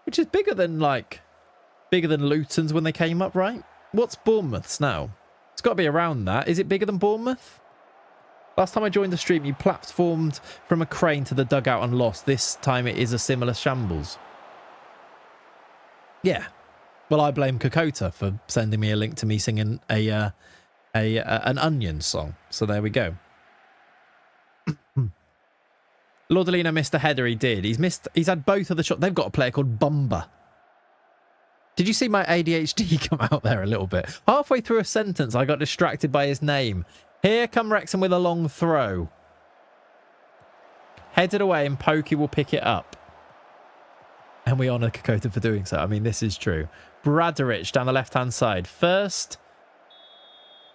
which is bigger than Luton's when they came up, right? What's Bournemouth's now? It's got to be around that. Is it bigger than Bournemouth? Last time I joined the stream, you platformed from a crane to the dugout and lost. This time it is a similar shambles. Yeah. Well, I blame Kokota for sending me a link to me singing an Onion song. So there we go. Laudolino missed a header. He did. He's had both of the shots. They've got a player called Bumba. Did you see my ADHD come out there a little bit? Halfway through a sentence, I got distracted by his name. Here come Wrexham with a long throw. Headed away and Pokey will pick it up. And we honour Kokota for doing so. I mean, this is true. Bradarich down the left-hand side. First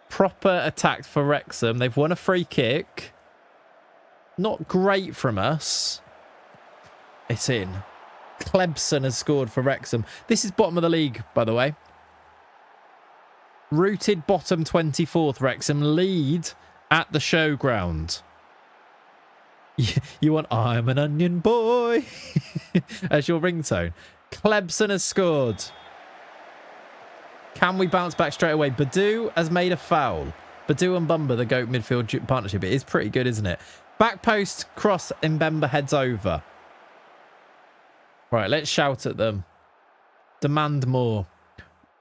proper attack for Wrexham. They've won a free kick. Not great from us. It's in. Klebson has scored for Wrexham. This is bottom of the league, by the way. Rooted bottom 24th. Wrexham lead at the showground. You want I'm an onion boy as your ringtone. Klebson has scored. Can we bounce back straight away? Badu has made a foul. Badu and Bumba, the GOAT midfield partnership. It is pretty good, isn't it? Back post, cross, Mbemba heads over. Right, let's shout at them. Demand more.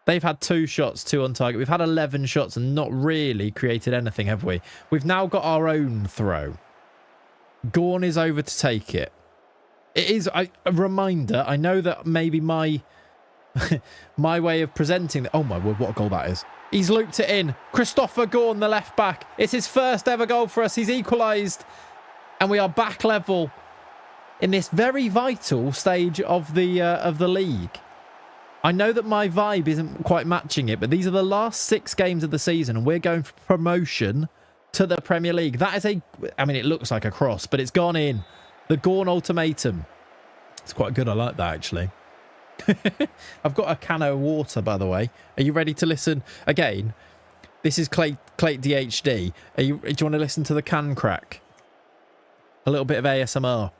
They've had 2 shots, 2 on target. We've had 11 shots and not really created anything, have we? We've now got our own throw. Gorn is over to take it. It is a reminder. I know that maybe my my way of presenting. Oh my word, what a goal that is. He's looped it in. Christopher Gorn, the left back. It's his first ever goal for us. He's equalised. And we are back level in this very vital stage of the league. I know that my vibe isn't quite matching it, but these are the last 6 games of the season and we're going for promotion to the Premier League. That is I mean, it looks like a cross, but it's gone in. The Gorn ultimatum. It's quite good. I like that, actually. I've got a can of water, by the way. Are you ready to listen? Again, this is Clayt DHD. Do you want to listen to the can crack? A little bit of ASMR.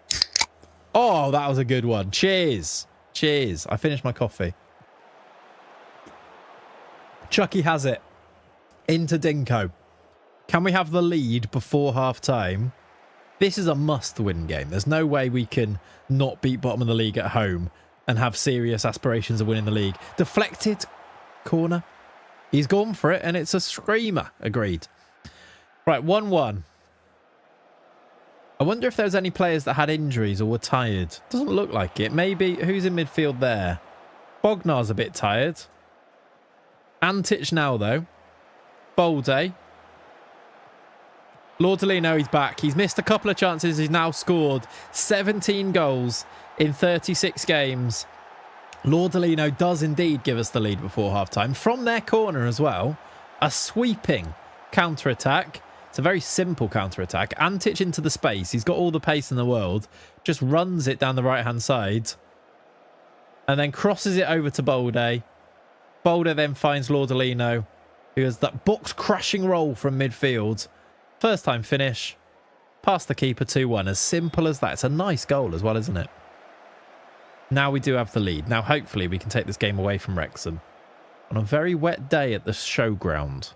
Oh, that was a good one. Cheers. Cheers. I finished my coffee. Chucky has it. Into Dinko. Can we have the lead before half-time? This is a must-win game. There's no way we can not beat bottom of the league at home and have serious aspirations of winning the league. Deflected. Corner. He's gone for it, and it's a screamer. Agreed. Right, 1-1. I wonder if there's any players that had injuries or were tired. Doesn't look like it. Maybe. Who's in midfield there? Bognar's a bit tired. Antic now, though. Bolde. Lordolino, he's back. He's missed a couple of chances. He's now scored 17 goals in 36 games. Lordolino does indeed give us the lead before half-time. From their corner as well. A sweeping counter-attack. It's a very simple counter-attack. Antic into the space. He's got all the pace in the world. Just runs it down the right-hand side. And then crosses it over to Bolde. Bolde then finds Lordolino, who has that box-crashing roll from midfield. First time finish. Past the keeper 2-1. As simple as that. It's a nice goal as well, isn't it? Now we do have the lead. Now hopefully we can take this game away from Wrexham. On a very wet day at the showground.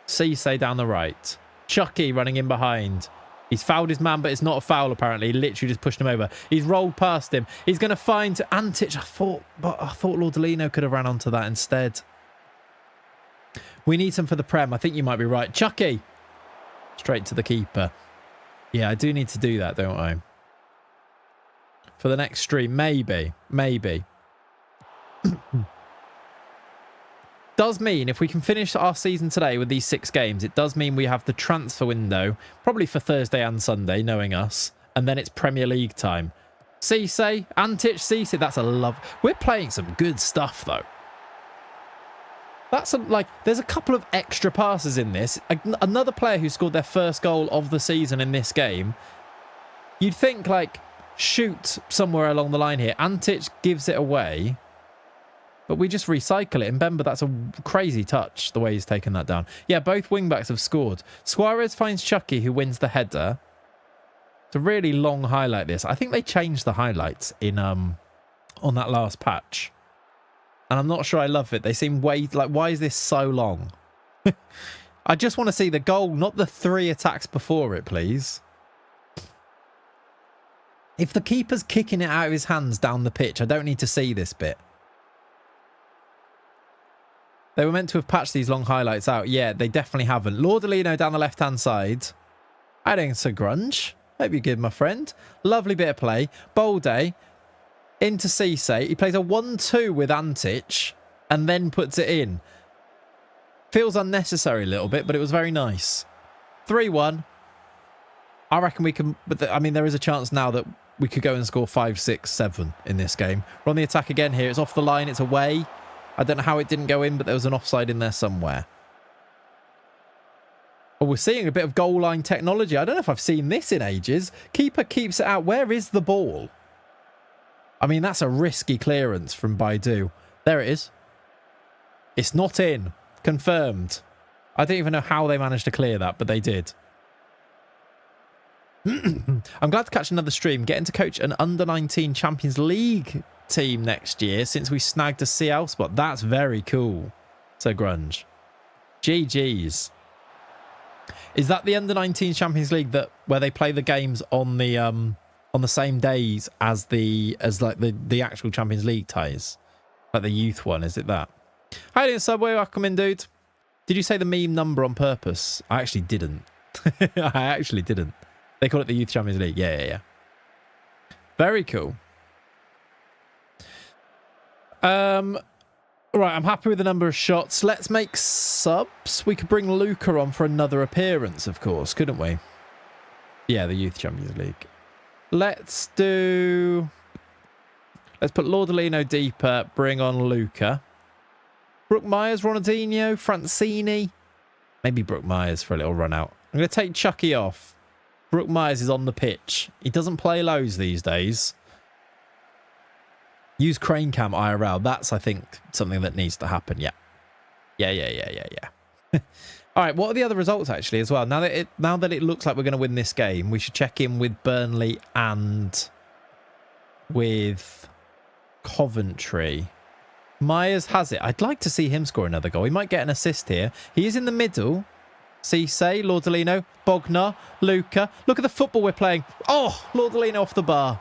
Cisse down the right. Chucky running in behind. He's fouled his man, but it's not a foul apparently. He literally just pushed him over. He's rolled past him. He's going to find Antic. I thought Lordolino could have ran onto that instead. We need some for the Prem. I think you might be right. Chucky. Straight to the keeper. Yeah, I do need to do that, don't I? For the next stream. Maybe. Maybe. Does mean if we can finish our season today with these 6 games, it does mean we have the transfer window, probably for Thursday and Sunday, knowing us, and then it's Premier League time. Cisse, Antic, Cisse, that's a love. We're playing some good stuff, though. That's there's a couple of extra passes in this. Another player who scored their first goal of the season in this game. You'd think, shoot somewhere along the line here. Antic gives it away. But we just recycle it. And Bemba, that's a crazy touch, the way he's taken that down. Yeah, both wing-backs have scored. Suarez finds Chucky, who wins the header. It's a really long highlight, this. I think they changed the highlights in on that last patch. And I'm not sure I love it. They seem why is this so long? I just want to see the goal, not the 3 attacks before it, please. If the keeper's kicking it out of his hands down the pitch, I don't need to see this bit. They were meant to have patched these long highlights out. Yeah, they definitely haven't. Lordolino down the left-hand side. I think it's a grunge. Hope you're good, my friend. Lovely bit of play. Bolde into Cisse. He plays a 1-2 with Antic and then puts it in. Feels unnecessary a little bit, but it was very nice. 3-1. I reckon we can... But I mean, there is a chance now that we could go and score 5, 6, 7 in this game. We're on the attack again here. It's off the line. It's away. I don't know how it didn't go in, but there was an offside in there somewhere. Oh, we're seeing a bit of goal line technology. I don't know if I've seen this in ages. Keeper keeps it out. Where is the ball? I mean, that's a risky clearance from Baidu. There it is. It's not in. Confirmed. I don't even know how they managed to clear that, but they did. I'm glad to catch another stream. Getting to coach an under-19 Champions League team next year since we snagged a CL spot. That's very cool. So grunge. GG's. Is that the under-19 Champions League where they play the games on the same days as the actual Champions League ties? Like the youth one, is it that? How you doing, Subway? Welcome in, dude. Did you say the meme number on purpose? I actually didn't. I actually didn't. They call it the Youth Champions League. Yeah. Very cool. Right, I'm happy with the number of shots. Let's make subs. We could bring Luca on for another appearance, of course, couldn't we? Yeah, the Youth Champions League. Let's put Lordolino deeper, bring on Luca. Brooke Myers, Ronaldinho, Francini. Maybe Brooke Myers for a little run out. I'm going to take Chucky off. Brooke Myers is on the pitch. He doesn't play lows these days. Use Crane Cam IRL. That's, I think, something that needs to happen. Yeah. Yeah. All right, what are the other results, actually, as well? Now that it looks like we're going to win this game, we should check in with Burnley and with Coventry. Myers has it. I'd like to see him score another goal. He might get an assist here. He is in the middle. Cisse, Lordolino, Bogner, Luca. Look at the football we're playing. Oh, Lordolino off the bar.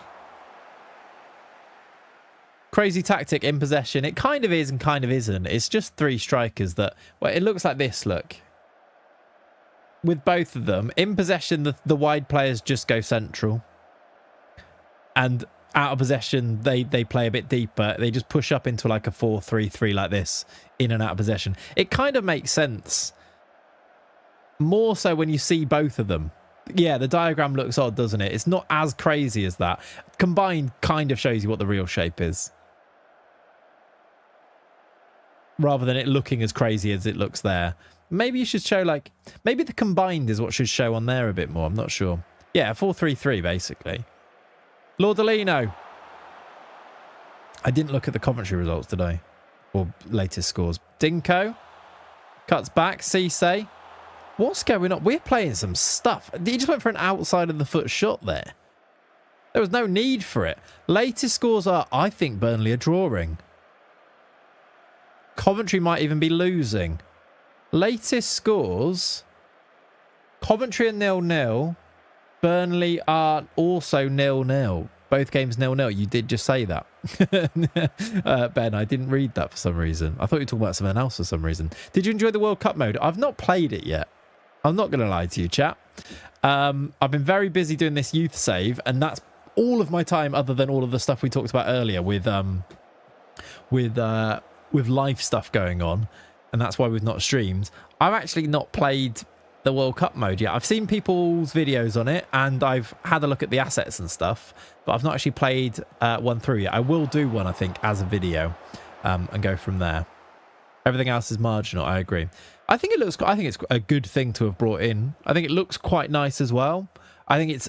Crazy tactic in possession. It kind of is and kind of isn't. It's just three strikers that... Well, it looks like this, look. With both of them. In possession, the wide players just go central. And out of possession, they play a bit deeper. They just push up into like a 4-3-3 like this. In and out of possession. It kind of makes sense. More so when you see both of them. Yeah, the diagram looks odd, doesn't it? It's not as crazy as that. Combined kind of shows you what the real shape is. Rather than it looking as crazy as it looks there. Maybe you should show like... Maybe the combined is what should show on there a bit more. I'm not sure. Yeah, 4-3-3 basically. Lordolino. I didn't look at the Coventry results, did I? Or latest scores. Dinko. Cuts back. Cisse. What's going on? We're playing some stuff. He just went for an outside of the foot shot there. There was no need for it. Latest scores are, I think, Burnley are drawing. Coventry might even be losing. Latest scores. Coventry are 0-0. Burnley are also 0-0. Both games 0-0. You did just say that. Ben, I didn't read that for some reason. I thought you were talking about something else for some reason. Did you enjoy the World Cup mode? I've not played it yet. I'm not going to lie to you, chat. I've been very busy doing this youth save, and that's all of my time other than all of the stuff we talked about earlier with live stuff going on, and that's why we've not streamed. I've actually not played the World Cup mode yet. I've seen people's videos on it, and I've had a look at the assets and stuff, but I've not actually played one through yet. I will do one, I think, as a video, and go from there. Everything else is marginal. I agree. I think it's a good thing to have brought in. I think it looks quite nice as well. I think it's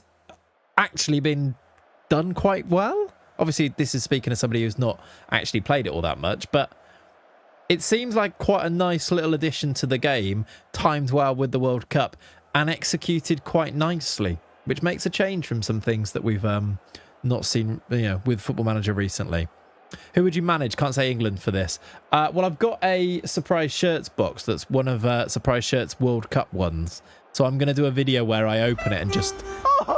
actually been done quite well. Obviously, this is speaking as somebody who's not actually played it all that much, but it seems like quite a nice little addition to the game, timed well with the World Cup and executed quite nicely, which makes a change from some things that we've not seen, with Football Manager recently. Who would you manage? Can't say England for this. Well, I've got a surprise shirts box that's one of surprise shirts World Cup ones. So I'm going to do a video where I open it and just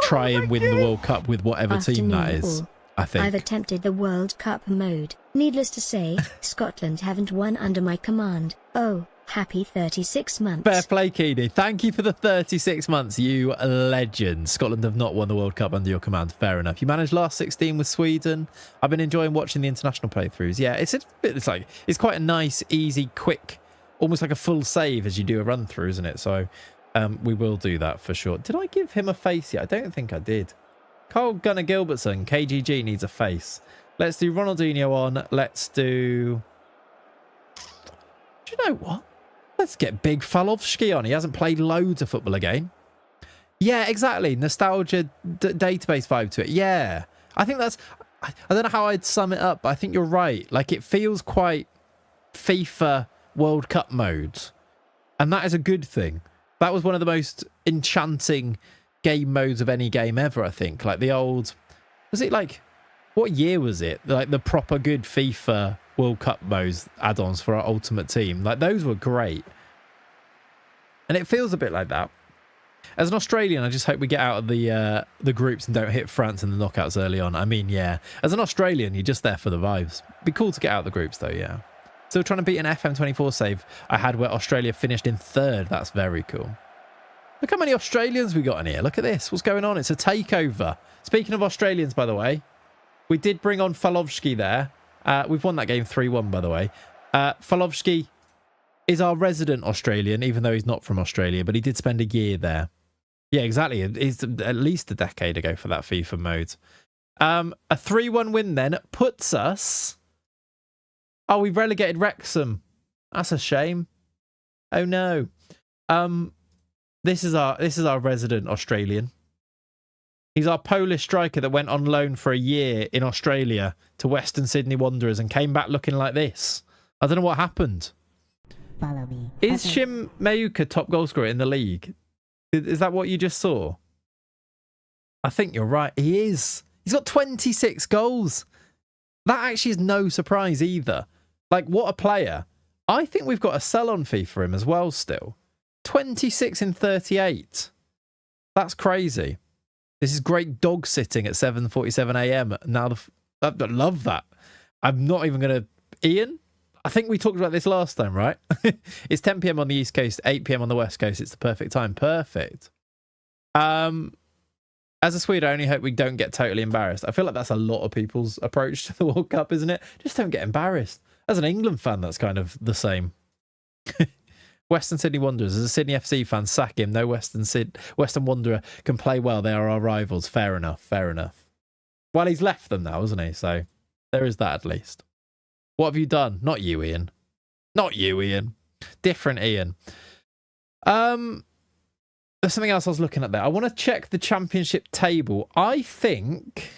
try and win the World Cup with whatever team that is. I think. I've attempted the World Cup mode. Needless to say, Scotland haven't won under my command. Oh, happy 36 months. Fair play, Keedy. Thank you for the 36 months, you legend. Scotland have not won the World Cup under your command. Fair enough. You managed last 16 with Sweden. I've been enjoying watching the international playthroughs. Yeah, it's quite a nice, easy, quick, almost like a full save as you do a run through, isn't it? So we will do that for sure. Did I give him a face yet? I don't think I did. Carl Gunnar Gilbertson, KGG needs a face. Let's do Ronaldinho on. Let's do... Do you know what? Let's get Big Falovsky on. He hasn't played loads of football again. Yeah, exactly. Nostalgia database vibe to it. Yeah. I think that's... I don't know how I'd sum it up, but I think you're right. Like, it feels quite FIFA World Cup modes. And that is a good thing. That was one of the most enchanting game modes of any game ever, I think. Like the old... Was it like... What year was it? Like the proper good FIFA World Cup modes add-ons for our Ultimate Team. Like those were great. And it feels a bit like that. As an Australian, I just hope we get out of the groups and don't hit France in the knockouts early on. I mean, yeah. As an Australian, you're just there for the vibes. Be cool to get out of the groups though, yeah. Still trying to beat an FM24 save I had where Australia finished in 3rd. That's very cool. Look how many Australians we got in here. Look at this. What's going on? It's a takeover. Speaking of Australians, by the way, we did bring on Falovsky there. We've won that game 3-1, by the way. Falovsky is our resident Australian, even though he's not from Australia, but he did spend a year there. Yeah, exactly. It's at least a decade ago for that FIFA mode. A 3-1 win then puts us... Oh, we've relegated Wrexham. That's a shame. Oh no. This is our resident Australian. He's our Polish striker that went on loan for a year in Australia to Western Sydney Wanderers and came back looking like this. I don't know what happened. Follow me. Is Shim Mayuka top goal scorer in the league? Is that what you just saw? I think you're right. He is. He's got 26 goals. That actually is no surprise either. Like, what a player. I think we've got a sell-on fee for him as well still. 26 in 38. That's crazy. This is great dog sitting at 7:47 a.m. Now, I love that. I'm not even going to... Ian? I think we talked about this last time, right? It's 10 p.m. on the East Coast, 8 p.m. on the West Coast. It's the perfect time. Perfect. As a Swede, I only hope we don't get totally embarrassed. I feel like that's a lot of people's approach to the World Cup, isn't it? Just don't get embarrassed. As an England fan, that's kind of the same. Western Sydney Wanderers. As a Sydney FC fan, sack him. No Western Wanderer can play well. They are our rivals. Fair enough. Fair enough. Well, he's left them now, hasn't he? So there is that at least. What have you done? Not you, Ian. Not you, Ian. Different Ian. There's something else I was looking at there. I want to check the championship table. I think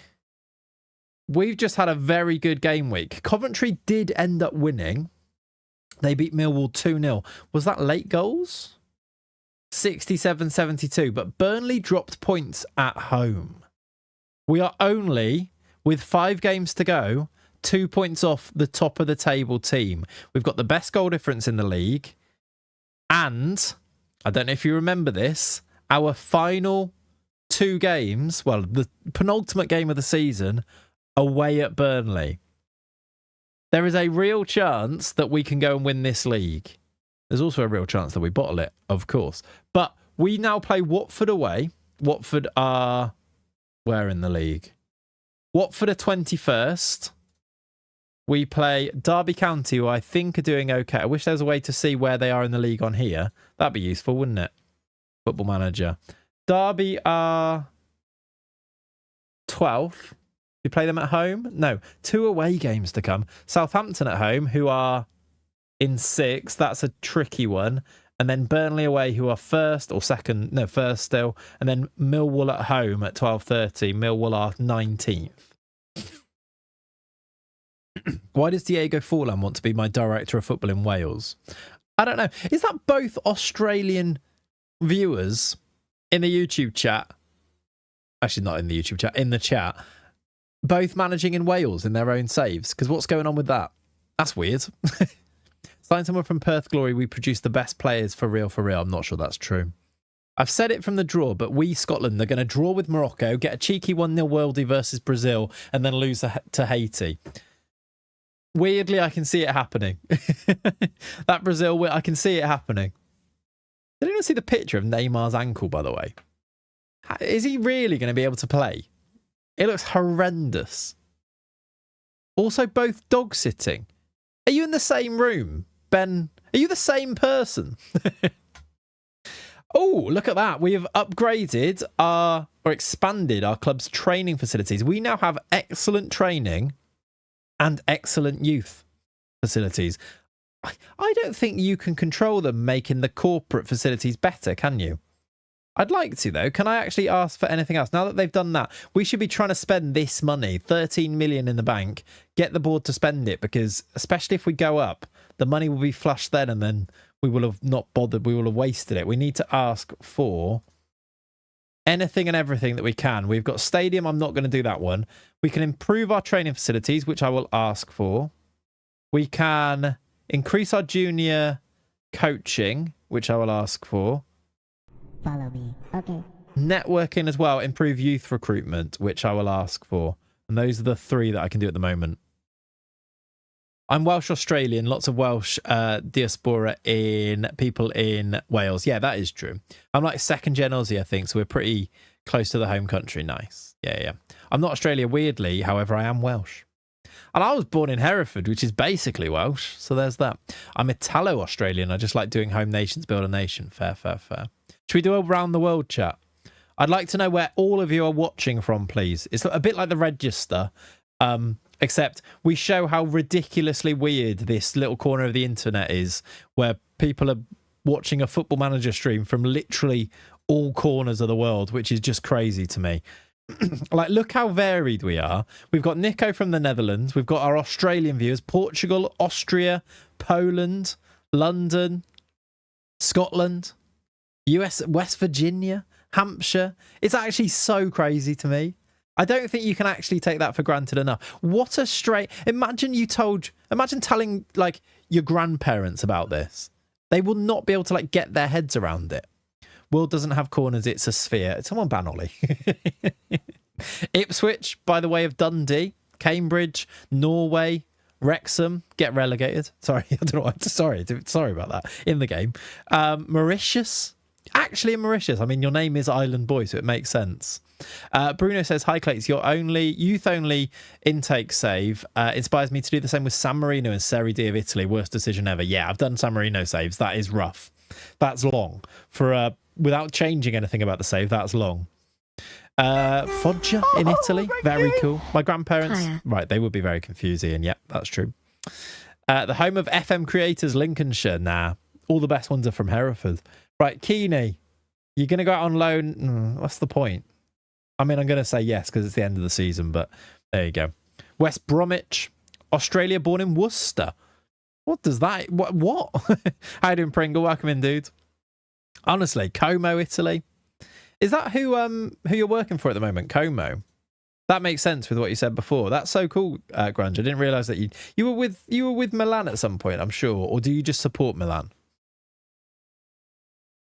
we've just had a very good game week. Coventry did end up winning. They beat Millwall 2-0. Was that late goals? 67-72. But Burnley dropped points at home. We are only, with 5 games to go, 2 points off the top of the table team. We've got the best goal difference in the league. And... I don't know if you remember this, our final 2 games, well, the penultimate game of the season, away at Burnley. There is a real chance that we can go and win this league. There's also a real chance that we bottle it, of course. But we now play Watford away. Watford are... where in the league? Watford are 21st. We play Derby County, who I think are doing okay. I wish there was a way to see where they are in the league on here. That'd be useful, wouldn't it? Football Manager. Derby are 12th. We play them at home? No. 2 away games to come. Southampton at home, who are in 6th. That's a tricky one. And then Burnley away, who are first or second. No, first still. And then Millwall at home at 12:30. Millwall are 19th. Why does Diego Forlan want to be my director of football in Wales? I don't know. Is that both Australian viewers in the YouTube chat? Actually, not in the YouTube chat, in the chat. Both managing in Wales in their own saves? Because what's going on with that? That's weird. Sign someone from Perth Glory. We produce the best players for real, for real. I'm not sure that's true. I've said it from the draw, but we, Scotland, are going to draw with Morocco, get a cheeky 1-0 worldie versus Brazil, and then lose to Haiti. Weirdly, I can see it happening. That Brazil, I can see it happening. Did anyone see the picture of Neymar's ankle, by the way? Is he really going to be able to play? It looks horrendous. Also, both dog sitting. Are you in the same room, Ben? Are you the same person? Oh, look at that. We have upgraded or expanded our club's training facilities. We now have excellent training and excellent youth facilities. I don't think you can control them making the corporate facilities better, can you? I'd like to, though. Can I actually ask for anything else? Now that they've done that, we should be trying to spend this money, 13 million in the bank, get the board to spend it, because especially if we go up, the money will be flushed then, and then we will have not bothered, we will have wasted it. We need to ask for anything and everything that we can. We've got stadium. I'm not going to do that one. We can improve our training facilities, which I will ask for. We can increase our junior coaching, which I will ask for. Follow me. Okay. Networking as well. Improve youth recruitment, which I will ask for. And those are the 3 that I can do at the moment. I'm Welsh Australian. Lots of Welsh diaspora in people in Wales. Yeah, that is true. I'm like 2nd gen Aussie, I think. So we're pretty close to the home country. Nice. Yeah. I'm not Australia weirdly. However, I am Welsh. And I was born in Hereford, which is basically Welsh. So there's that. I'm Italo-Australian. I just like doing home nations build a nation. Fair. Should we do a round the world chat? I'd like to know where all of you are watching from, please. It's a bit like the register, except we show how ridiculously weird this little corner of the internet is, where people are watching a Football Manager stream from literally all corners of the world, which is just crazy to me. Like, look how varied we are. We've got Nico from the Netherlands. We've got our Australian viewers, Portugal, Austria, Poland, London, Scotland, US, West Virginia, Hampshire. It's actually so crazy to me. I don't think you can actually take that for granted enough. What a straight... Imagine telling, like, your grandparents about this. They will not be able to, like, get their heads around it. World doesn't have corners, it's a sphere. Someone ban Ollie. Ipswich, by the way of Dundee, Cambridge, Norway, Wrexham, get relegated. Sorry, I don't know why. Sorry about that. In the game. Mauritius. Actually in Mauritius. I mean, your name is Island Boy, so it makes sense. Bruno says, hi Clayts, your youth-only intake save inspires me to do the same with San Marino and Serie D of Italy. Worst decision ever. Yeah, I've done San Marino saves. That is rough. That's long. Without changing anything about the save, that's long. Foggia in Italy. Very cool. My grandparents... Hiya. Right, they would be very confused, Ian. Yep, that's true. The home of FM creators, Lincolnshire. Nah, all the best ones are from Hereford. Right, Keeney, you're going to go out on loan? What's the point? I mean, I'm going to say yes because it's the end of the season, but there you go. West Bromwich, Australia, born in Worcester. What does that... What? How you doing, Pringle? Welcome in, dude. Honestly, Como, Italy. Is that who you're working for at the moment? Como. That makes sense with what you said before. That's so cool, Grunge. I didn't realise that you were with Milan at some point, I'm sure. Or do you just support Milan?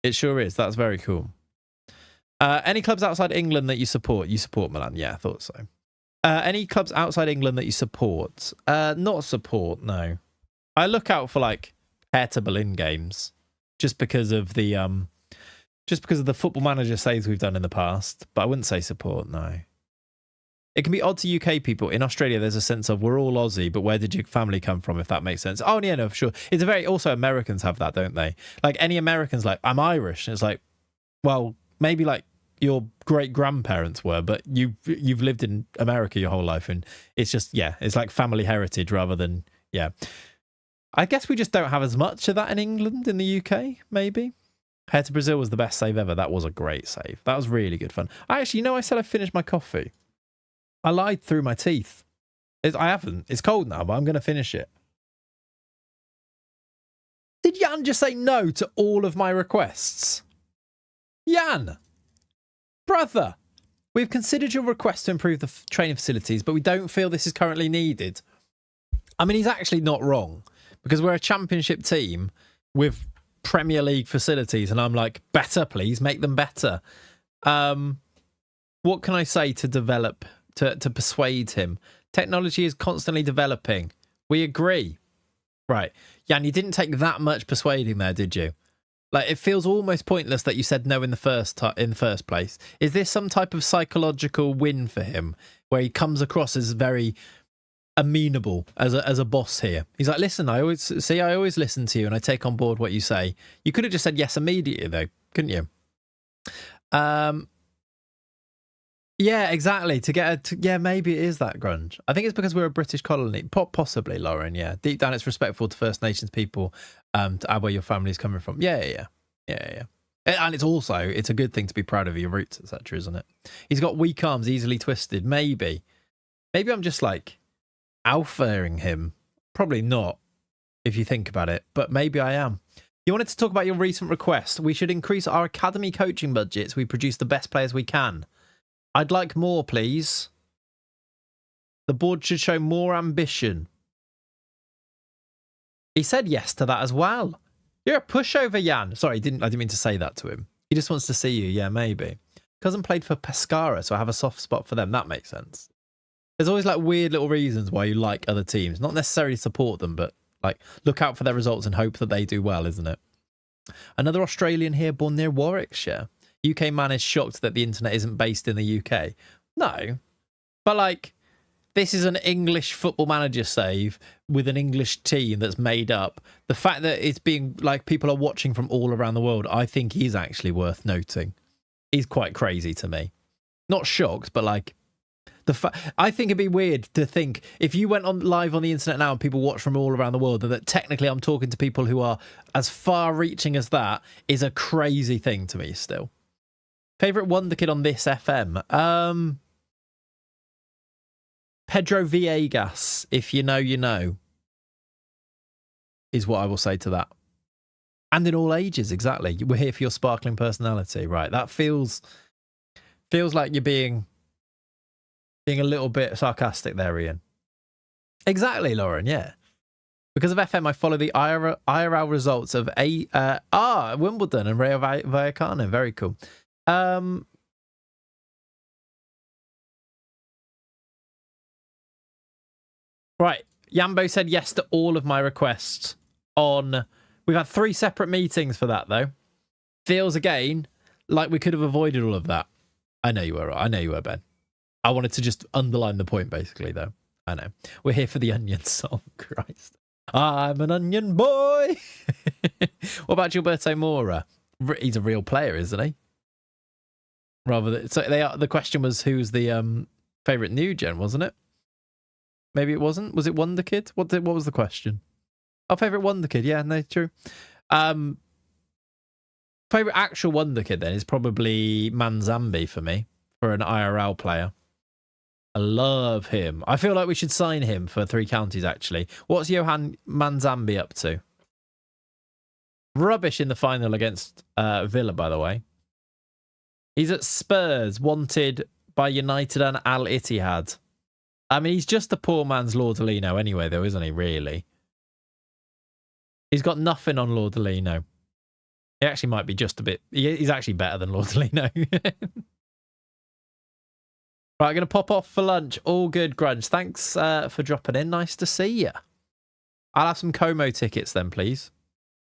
It sure is. That's very cool. Any clubs outside England that you support? You support Milan. Yeah, I thought so. Any clubs outside England that you support? Not support, no. I look out for like Hertha Berlin games just because of the Football Manager saves we've done in the past, but I wouldn't say support, no. It can be odd to UK people. In Australia, there's a sense of we're all Aussie, but where did your family come from, if that makes sense? Oh, yeah, no, for sure. It's also Americans have that, don't they? Like any Americans, like, I'm Irish. And it's like, well, maybe like your great-grandparents were, but you've lived in America your whole life. And it's just, yeah, it's like family heritage rather than, yeah. I guess we just don't have as much of that in England, in the UK, maybe. Head to Brazil was the best save ever. That was a great save. That was really good fun. I said I finished my coffee. I lied through my teeth. I haven't. It's cold now, but I'm going to finish it. Did Jan just say no to all of my requests? Jan! Brother! We've considered your request to improve the training facilities, but we don't feel this is currently needed. I mean, he's actually not wrong, because we're a championship team with Premier League facilities, and I'm like, better, please, make them better. What can I say to develop... To persuade him? Technology is constantly developing. We agree. Right. Jan, you didn't take that much persuading there, did you? Like, it feels almost pointless that you said no in the first place. Is this some type of psychological win for him, where he comes across as very amenable as a boss here? He's like, listen, I always listen to you and I take on board what you say. You could have just said yes immediately, though, couldn't you? Yeah, exactly. Yeah, maybe it is that, Grunge. I think it's because we're a British colony. Possibly, Lauren, yeah. Deep down, it's respectful to First Nations people to add where your family's coming from. Yeah. And it's a good thing to be proud of your roots, etc., isn't it? He's got weak arms, easily twisted. Maybe I'm just like alphaing him. Probably not, if you think about it, but maybe I am. You wanted to talk about your recent request. We should increase our academy coaching budget so we produce the best players we can. I'd like more, please. The board should show more ambition. He said yes to that as well. You're a pushover, Jan. Sorry, I didn't mean to say that to him. He just wants to see you. Yeah, maybe. Cousin played for Pescara, so I have a soft spot for them. That makes sense. There's always like weird little reasons why you like other teams. Not necessarily support them, but like look out for their results and hope that they do well, isn't it? Another Australian here born near Warwickshire. UK man is shocked that the internet isn't based in the UK. No. But like, this is an English football manager save with an English team that's made up. The fact that it's being like people are watching from all around the world, I think is actually worth noting. He's quite crazy to me. Not shocked, but like I think it'd be weird to think if you went on live on the internet now and people watch from all around the world, that technically I'm talking to people who are as far reaching as that is a crazy thing to me still. Favorite wonder kid on this FM? Pedro Villegas, if you know, you know, is what I will say to that. And in all ages, exactly. We're here for your sparkling personality, right? That feels like you're being a little bit sarcastic there, Ian. Exactly, Lauren, yeah. Because of FM, I follow the IRL results of Wimbledon and Rayo Vallecano. Very cool. Right. Yambo said yes to all of my requests on... We've had 3 separate meetings for that, though. Feels, again, like we could have avoided all of that. I know you were right. I know you were, Ben. I wanted to just underline the point, basically, though. I know. We're here for the onion song, Christ. I'm an onion boy. What about Gilberto Mora? He's a real player, isn't he? Rather than... So the question was who's the favourite new gen, wasn't it? Maybe it wasn't. Was it Wonder Kid? What was the question? Oh, favourite Wonder Kid. Yeah, no, true. Favourite actual Wonder Kid, then, is probably Manzambi for me, for an IRL player. I love him. I feel like we should sign him for 3 counties, actually. What's Johan Manzambi up to? Rubbish in the final against Villa, by the way. He's at Spurs, wanted by United and Al Ittihad. I mean, he's just a poor man's Lordolino anyway, though, isn't he, really? He's got nothing on Lordolino. He actually might be just a bit... He's actually better than Lordolino. Right, I'm going to pop off for lunch. All good, Grunge. Thanks for dropping in. Nice to see you. I'll have some Como tickets then, please,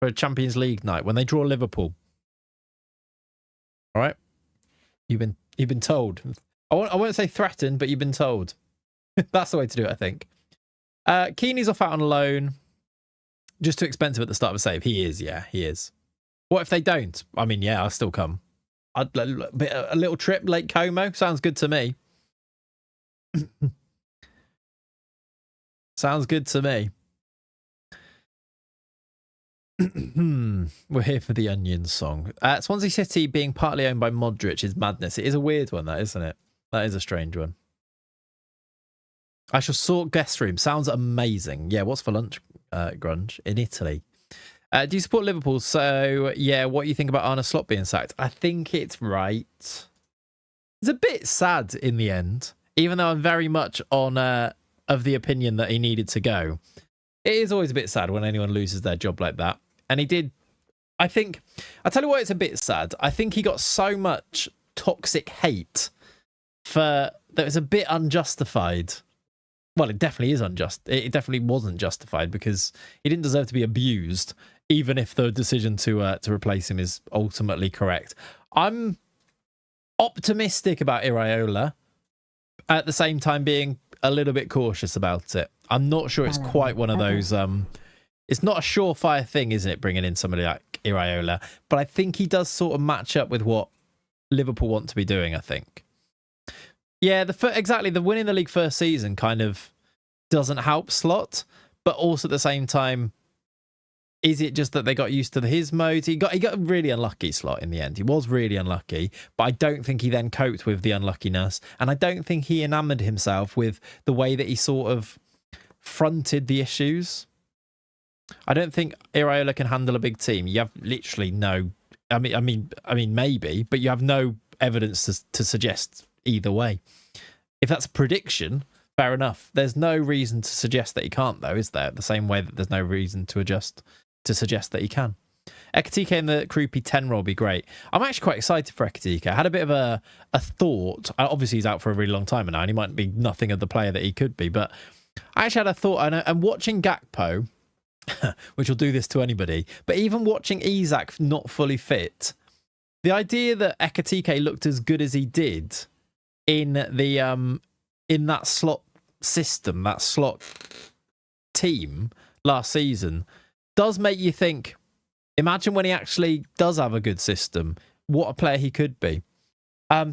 for a Champions League night when they draw Liverpool. All right? You've been told. I won't say threatened, but you've been told. That's the way to do it, I think. Keeney's off out on loan. Just too expensive at the start of a save. He is, yeah, he is. What if they don't? I mean, yeah, I'll still come. A little trip, Lake Como. Sounds good to me. Sounds good to me. We're here for the Onions song. Swansea City being partly owned by Modric is madness. It is a weird one, that, isn't it? That is a strange one. I shall sort guest room. Sounds amazing. Yeah, what's for lunch, Grunge? In Italy. Do you support Liverpool? So, yeah, what do you think about Arne Slot being sacked? I think it's right. It's a bit sad in the end, even though I'm very much on of the opinion that he needed to go. It is always a bit sad when anyone loses their job like that. And he did, I think, I'll tell you why it's a bit sad. I think he got so much toxic hate that was a bit unjustified. Well, it definitely is unjust. It definitely wasn't justified because he didn't deserve to be abused, even if the decision to replace him is ultimately correct. I'm optimistic about Iraola, at the same time being a little bit cautious about it. I'm not sure it's quite one of those... it's not a surefire thing, isn't it, bringing in somebody like Iraola? But I think he does sort of match up with what Liverpool want to be doing, I think. Yeah, exactly. The winning the league first season kind of doesn't help Slot, but also at the same time, is it just that they got used to his mode? He got really unlucky, Slot, in the end. He was really unlucky, but I don't think he then coped with the unluckiness, and I don't think he enamoured himself with the way that he sort of fronted the issues. I don't think Iraola can handle a big team. You have literally no... I mean, maybe, but you have no evidence to suggest either way. If that's a prediction, fair enough. There's no reason to suggest that he can't, though, is there? The same way that there's no reason to suggest that he can. Ekatike in the Kroopy 10 role would be great. I'm actually quite excited for Ekatike. I had a bit of a thought. Obviously, he's out for a really long time now, and he might be nothing of the player that he could be, but I actually had a thought, and watching Gakpo, which will do this to anybody, but even watching Isak not fully fit, the idea that Ekatike looked as good as he did in that slot system, that slot team last season does make you think, imagine when he actually does have a good system, what a player he could be.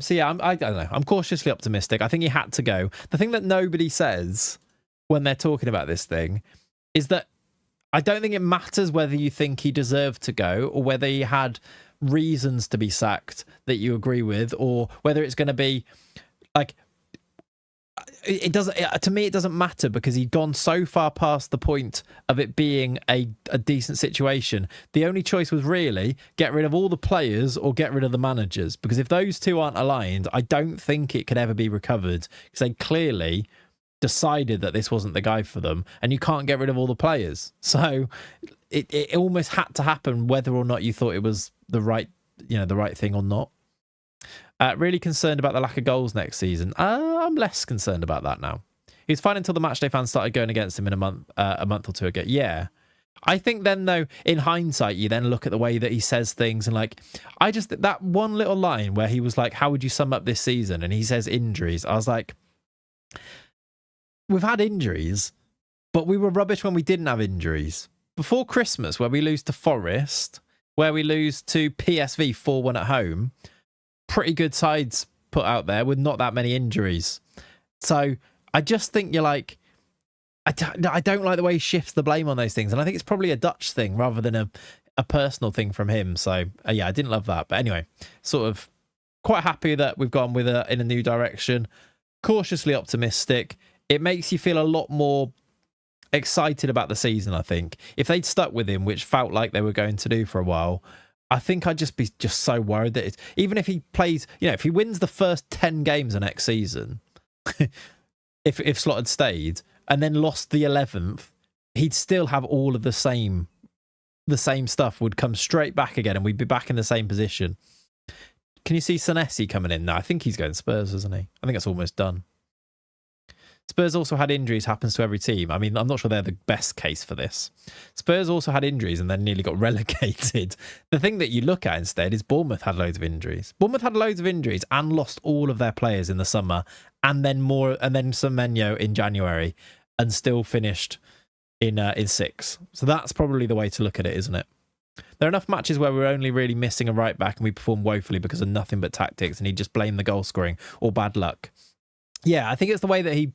So yeah, I don't know. I'm cautiously optimistic. I think he had to go. The thing that nobody says when they're talking about this thing is that I don't think it matters whether you think he deserved to go or whether he had reasons to be sacked that you agree with, or whether it's going to be like, it doesn't, to me it doesn't matter, because he'd gone so far past the point of it being a decent situation. The only choice was really get rid of all the players or get rid of the managers, because if those two aren't aligned, I don't think it could ever be recovered, because they clearly decided that this wasn't the guy for them, and you can't get rid of all the players. So it almost had to happen whether or not you thought it was the right thing or not. Really concerned about the lack of goals next season. I'm less concerned about that now. He was fine until the matchday fans started going against him in a month or two ago. Yeah. I think then, though, in hindsight, you then look at the way that he says things, and like, that one little line where he was like, how would you sum up this season? And he says injuries. I was like, we've had injuries, but we were rubbish when we didn't have injuries. Before Christmas, where we lose to Forest, where we lose to PSV 4-1 at home, pretty good sides put out there with not that many injuries. So I just think you're like, I don't like the way he shifts the blame on those things. And I think it's probably a Dutch thing rather than a personal thing from him. So yeah, I didn't love that. But anyway, sort of quite happy that we've gone with in a new direction. Cautiously optimistic. It makes you feel a lot more excited about the season, I think. If they'd stuck with him, which felt like they were going to do for a while, I think I'd just be so worried that even if he plays, if he wins the first 10 games of next season, if Slot had stayed and then lost the 11th, he'd still have all of the same stuff would come straight back again, and we'd be back in the same position. Can you see Senesi coming in now? I think he's going Spurs, isn't he? I think it's almost done. Spurs also had injuries, happens to every team. I mean, I'm not sure they're the best case for this. Spurs also had injuries and then nearly got relegated. The thing that you look at instead is Bournemouth had loads of injuries. Bournemouth had loads of injuries and lost all of their players in the summer, and then Semenyo in January, and still finished in 6th. So that's probably the way to look at it, isn't it? There are enough matches where we're only really missing a right back and we perform woefully because of nothing but tactics, and he just blamed the goal scoring or bad luck. Yeah, I think it's the way that he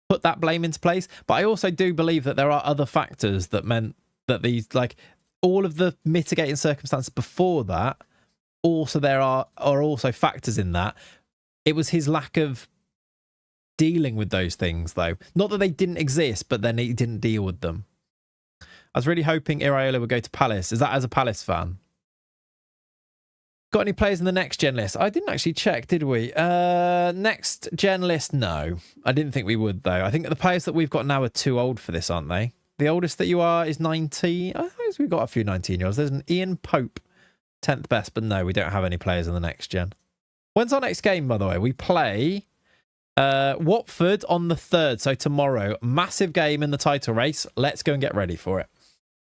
put that blame into place. But I also do believe that there are other factors that meant that these, like, all of the mitigating circumstances before that, also there are also factors in that. It was his lack of dealing with those things, though. Not that they didn't exist, but then he didn't deal with them. I was really hoping Iraola would go to Palace. Is that as a Palace fan? Got any players in the next gen list? I didn't actually check, did we? Next gen list, no. I didn't think we would, though. I think the players that we've got now are too old for this, aren't they? The oldest that you are is 19. I think we've got a few 19-year-olds. There's an Ian Pope, 10th best, but no, we don't have any players in the next gen. When's our next game, by the way? We play Watford on the 3rd, so tomorrow. Massive game in the title race. Let's go and get ready for it.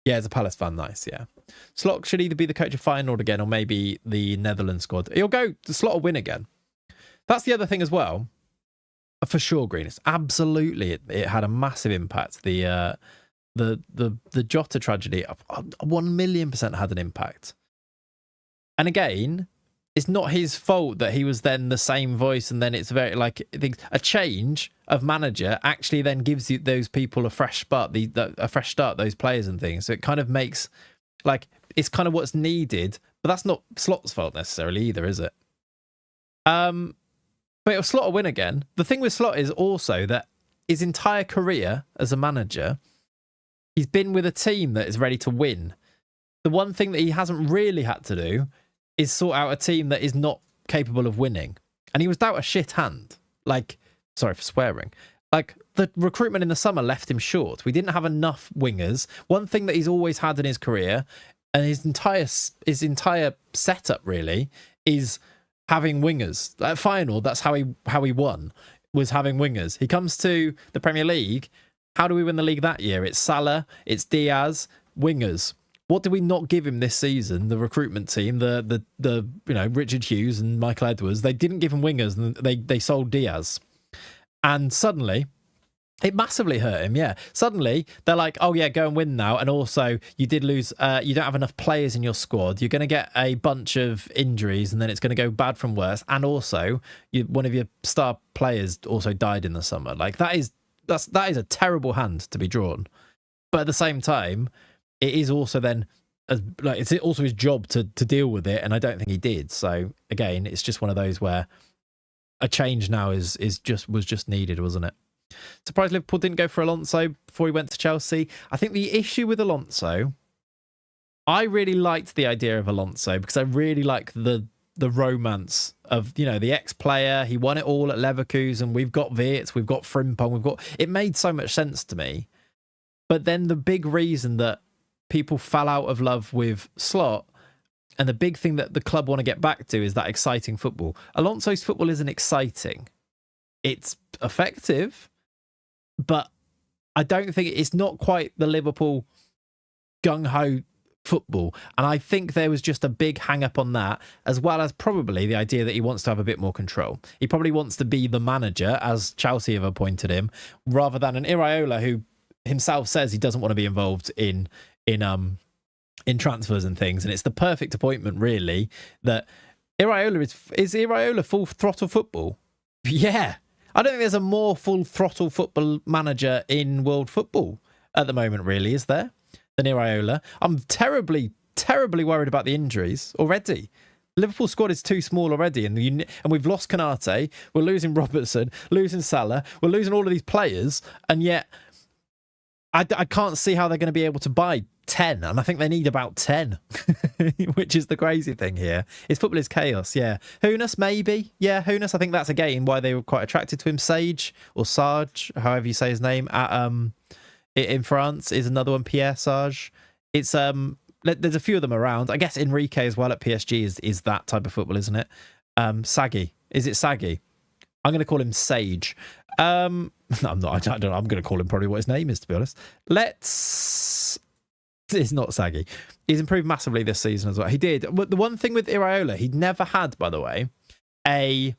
Yeah, as a Palace fan, nice, yeah. Slot should either be the coach of Feyenoord again or maybe the Netherlands squad. He'll go, the Slot will win again. That's the other thing as well. For sure, Greenest. Absolutely, it had a massive impact. The Jota tragedy, 1,000,000% had an impact. And again, it's not his fault that he was then the same voice, and then it's very like a change of manager actually then gives you those people a fresh start, those players and things. So it kind of makes like it's kind of what's needed, but that's not Slot's fault necessarily either, is it? But it'll Slot a win again. The thing with Slot is also that his entire career as a manager, he's been with a team that is ready to win. The one thing that he hasn't really had to do is sort out a team that is not capable of winning. And he was dealt a shit hand. Like, sorry for swearing. Like, the recruitment in the summer left him short. We didn't have enough wingers. One thing that he's always had in his career, and his entire setup really, is having wingers. At Feyenoord, that's how he won, was having wingers. He comes to the Premier League. How do we win the league that year? It's Salah, it's Diaz, wingers. What did we not give him this season? The recruitment team, the Richard Hughes and Michael Edwards, they didn't give him wingers, and they sold Diaz. And suddenly, It massively hurt him, yeah. Suddenly, they're like, oh, yeah, go and win now. And also, you did lose, you don't have enough players in your squad. You're going to get a bunch of injuries, and then it's going to go bad from worse. And also, one of your star players also died in the summer. Like, that is a terrible hand to be drawn. But at the same time, it is also then, it's also his job to deal with it. And I don't think he did. So, again, it's just one of those where a change now was just needed, wasn't it? Surprised Liverpool didn't go for Alonso before he went to Chelsea. I think the issue with Alonso, I really liked the idea of Alonso because I really like the romance of, the ex-player. He won it all at Leverkusen. We've got Wirtz, we've got Frimpong, it made so much sense to me. But then the big reason that people fell out of love with Slot, and the big thing that the club want to get back to, is that exciting football. Alonso's football isn't exciting. It's effective, but I don't think it's not quite the Liverpool gung-ho football. And I think there was just a big hang-up on that, as well as probably the idea that he wants to have a bit more control. He probably wants to be the manager, as Chelsea have appointed him, rather than an Iraola who himself says he doesn't want to be involved in transfers and things. And it's the perfect appointment, really, that Iraola is Iraola full throttle football? Yeah. I don't think there's a more full throttle football manager in world football at the moment, really, is there, than Iraola? I'm terribly, terribly worried about the injuries already. Liverpool squad is too small already, and we've lost Konate, we're losing Robertson, losing Salah, we're losing all of these players, and yet I can't see how they're going to be able to buy 10, and I think they need about 10, which is the crazy thing here. Football is chaos, yeah. Hunas, maybe. Yeah, Hunas, I think that's again why they were quite attracted to him. Sage, or Sarge, however you say his name, in France is another one, Pierre Sarge. It's there's a few of them around. I guess Enrique as well at PSG is that type of football, isn't it? Saggy. Is it Saggy? I'm going to call him Sage. No, I'm not. I don't know. I'm going to call him probably what his name is, to be honest. It's not Saggy. He's improved massively this season as well. He did. But the one thing with Iraola, he'd never had, by the way, and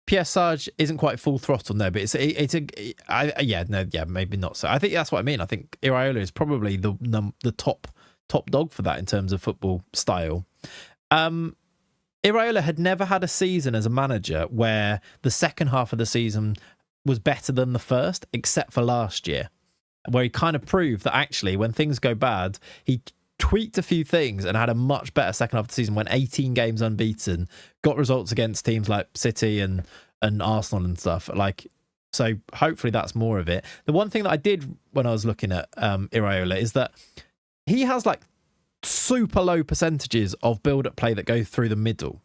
Pierre Sarge isn't quite full throttle, no, but maybe not so. I think that's what I mean. I think Iraola is probably the top dog for that in terms of football style. Iraola had never had a season as a manager where the second half of the season was better than the first, except for last year, where he kind of proved that actually when things go bad, he tweaked a few things and had a much better second half of the season, went 18 games unbeaten, got results against teams like City and Arsenal and stuff. So hopefully that's more of it. The one thing that I did when I was looking at Iraola is that he has super low percentages of build-up play that go through the middle.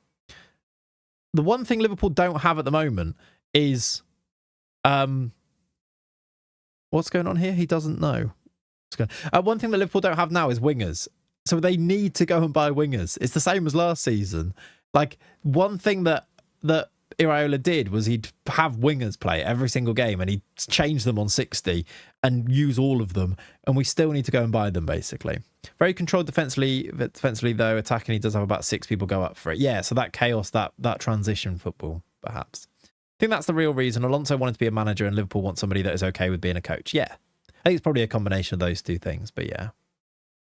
The one thing Liverpool don't have at the moment is what's going on here? He doesn't know. One thing that Liverpool don't have now is wingers. So they need to go and buy wingers. It's the same as last season. One thing that Iraola did was he'd have wingers play every single game, and he'd change them on 60 and use all of them, and we still need to go and buy them, basically. Very controlled defensively though. Attacking, he does have about 6 people go up for it. Yeah, so that chaos, that transition football, perhaps. I think that's the real reason. Alonso wanted to be a manager and Liverpool want somebody that is okay with being a coach. Yeah. I think it's probably a combination of those two things, but yeah.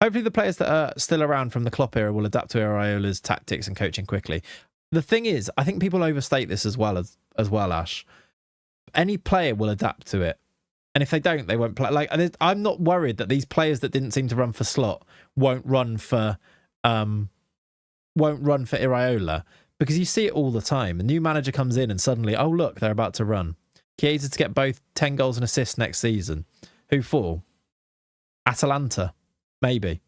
Hopefully the players that are still around from the Klopp era will adapt to Iraola's tactics and coaching quickly. The thing is, I think people overstate this as well, Ash. Any player will adapt to it. And if they don't, they won't play. I'm not worried that these players that didn't seem to run for Slot won't run for Iraola, because you see it all the time. A new manager comes in and suddenly, oh look, they're about to run. Chiesa to get both 10 goals and assists next season. Who for? Atalanta, maybe.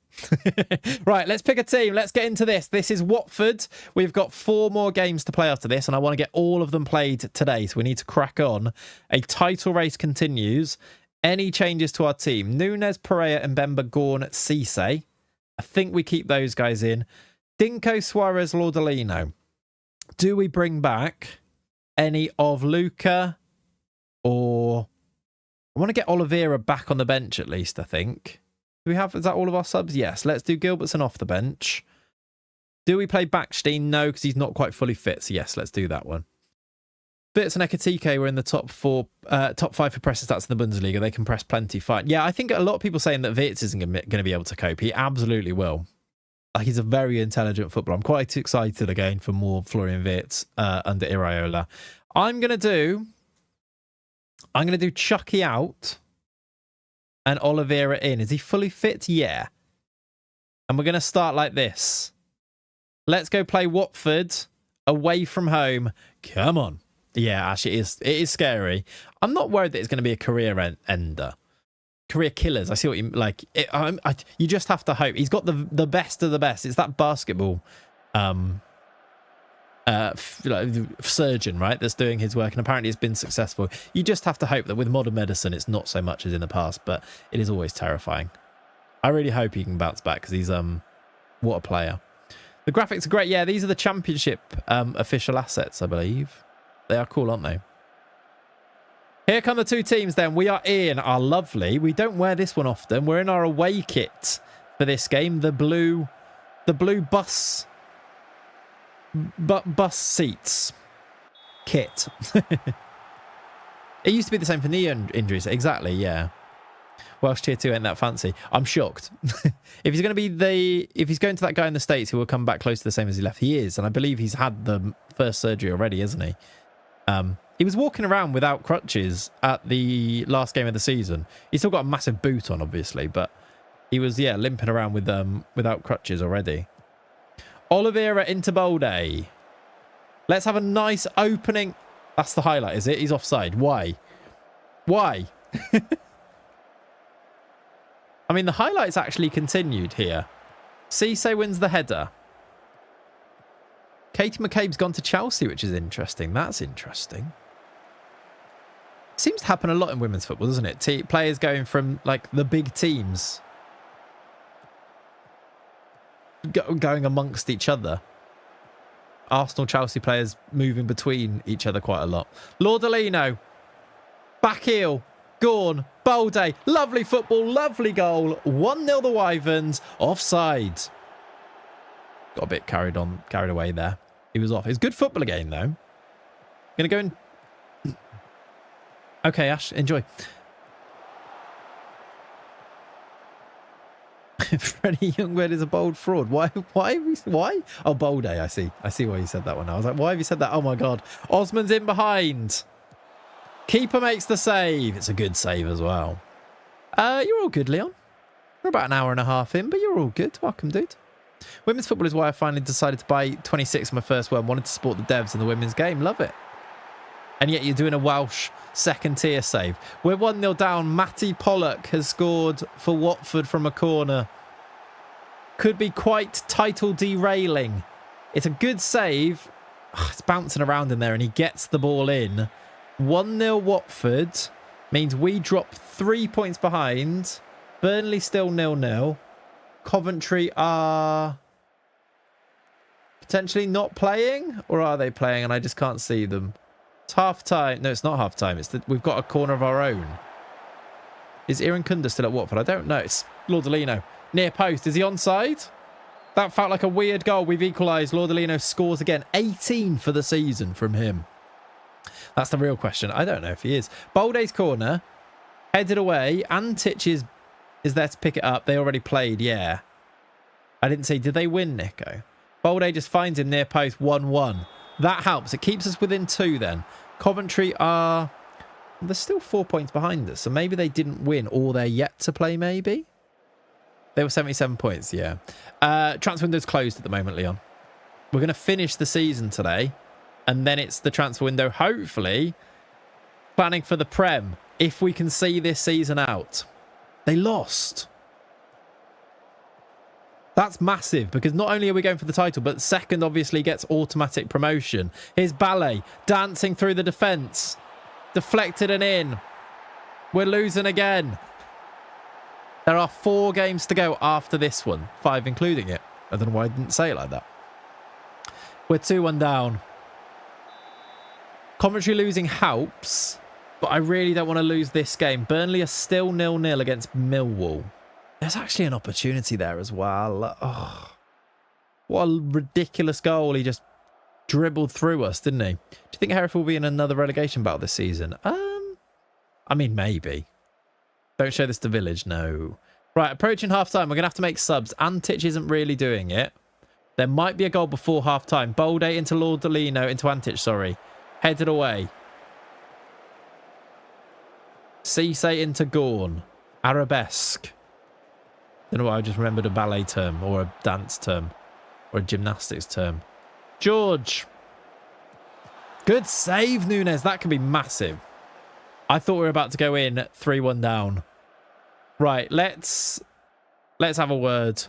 Right, let's pick a team. Let's get into this. This is Watford. We've got 4 more games to play after this, and I want to get all of them played today, so we need to crack on. A title race continues. Any changes to our team? Nunes, Pereira, Mbemba, Gorn, Cisse. I think we keep those guys in. Dinko, Suarez, Laudalino. Do we bring back any of Luca, or I want to get Oliveira back on the bench at least, I think. Is that all of our subs? Yes. Let's do Gilbertson off the bench. Do we play Backstein? No, because he's not quite fully fit. So yes, let's do that one. Bits and Ekatike were in the top five for press stats in the Bundesliga. They can press plenty fine. Yeah, I think a lot of people saying that Wirtz isn't going to be able to cope. He absolutely will. Like, he's a very intelligent footballer. I'm quite excited again for more Florian Wirtz under Iraola. I'm going to do Chucky out and Oliveira in. Is he fully fit? Yeah. And we're going to start like this. Let's go play Watford away from home. Come on. Yeah, actually, it is scary. I'm not worried that it's going to be a career ender. Career killers. I see what you like. You just have to hope. He's got the best of the best. It's that basketball surgeon, right, that's doing his work, and apparently it's been successful. You just have to hope that with modern medicine, it's not so much as in the past, but it is always terrifying. I really hope he can bounce back because he's what a player. The graphics are great. Yeah, these are the championship official assets, I believe. They are cool, aren't they? Here come the two teams then. We are in our lovely, we don't wear this one often, we're in our away kit for this game. The blue bus seats kit. It used to be the same for knee injuries. Exactly, yeah. Welsh tier 2 ain't that fancy. I'm shocked. If he's going to that guy in the States who will come back close to the same as he left, he is. And I believe he's had the first surgery already, isn't he? He was walking around without crutches at the last game of the season. He's still got a massive boot on, obviously, but he was, limping around with without crutches already. Oliveira into Bolde. Let's have a nice opening. That's the highlight, is it? He's offside. Why? Why? I mean, the highlights actually continued here. Cisse wins the header. Katie McCabe's gone to Chelsea, which is interesting. That's interesting. Seems to happen a lot in women's football, doesn't it? Players going from, like, the big teams going amongst each other. Arsenal, Chelsea players moving between each other quite a lot. Lordolino. Back heel. Gorn. Bolde. Lovely football. Lovely goal. 1-0 the Wyverns. Offside. Got a bit carried away there. He was off. It's good football again, though. Gonna go in. Okay, Ash, enjoy. Freddie Youngward is a bold fraud. Why? Oh, Bolde, I see. I see why you said that one. I was like, why have you said that? Oh, my God. Osman's in behind. Keeper makes the save. It's a good save as well. You're all good, Leon. We're about an hour and a half in, but you're all good. Welcome, dude. Women's football is why I finally decided to buy 26 my first one. Wanted to support the devs in the women's game. Love it. And yet you're doing a Welsh second tier save. We're 1-0 down. Matty Pollock has scored for Watford from a corner. Could be quite title derailing. It's a good save. It's bouncing around in there and he gets the ball in. 1-0 Watford means we drop 3 points behind. Burnley still 0-0. Coventry are potentially not playing, or are they playing and I just can't see them? It's half time. No, it's not half time. We've got a corner of our own. Is Iran Kunda still at Watford? I don't know. It's Lordolino. Near post. Is he onside? That felt like a weird goal. We've equalised. Lordolino scores again. 18 for the season from him. That's the real question. I don't know if he is. Bolde's corner. Headed away. Antich is there to pick it up. They already played, yeah. I didn't see. Did they win, Nico? Bolde just finds him near post. 1-1. That helps. It keeps us within 2 then. Coventry are... They're still 4 points behind us. So maybe they didn't win or they're yet to play, maybe? They were 77 points, yeah. Transfer window's closed at the moment, Leon. We're going to finish the season today. And then it's the transfer window, hopefully, planning for the Prem, if we can see this season out. They lost. That's massive, because not only are we going for the title, but second obviously gets automatic promotion. Here's Ballet dancing through the defence. Deflected and in. We're losing again. There are 4 games to go after this one. 5 including it. I don't know why I didn't say it like that. We're 2-1 down. Coventry losing helps, but I really don't want to lose this game. Burnley are still 0-0 against Millwall. There's actually an opportunity there as well. Oh, what a ridiculous goal. He just dribbled through us, didn't he? Do you think Hereford will be in another relegation battle this season? I mean, maybe. Don't show this to Village, no. Right, approaching half-time. We're going to have to make subs. Antich isn't really doing it. There might be a goal before half-time. Bolde into Lordolino, into Antich, sorry. Headed away. Cisse into Gorn. Arabesque. Don't know why I just remembered a ballet term or a dance term or a gymnastics term. George. Good save, Nunes. That could be massive. I thought we were about to go in 3-1 down. Right, let's have a word.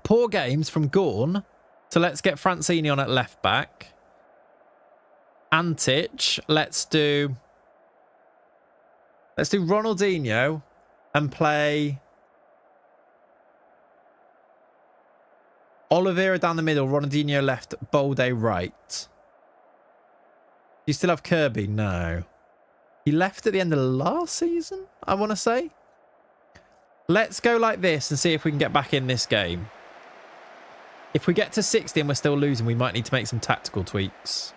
Poor games from Gorn. So let's get Francini on at left back. Antich. Let's do Ronaldinho and play Oliveira down the middle, Ronaldinho left, Bolde right. You still have Kirby? No. He left at the end of last season, I want to say. Let's go like this and see if we can get back in this game. If we get to 60 and we're still losing, we might need to make some tactical tweaks.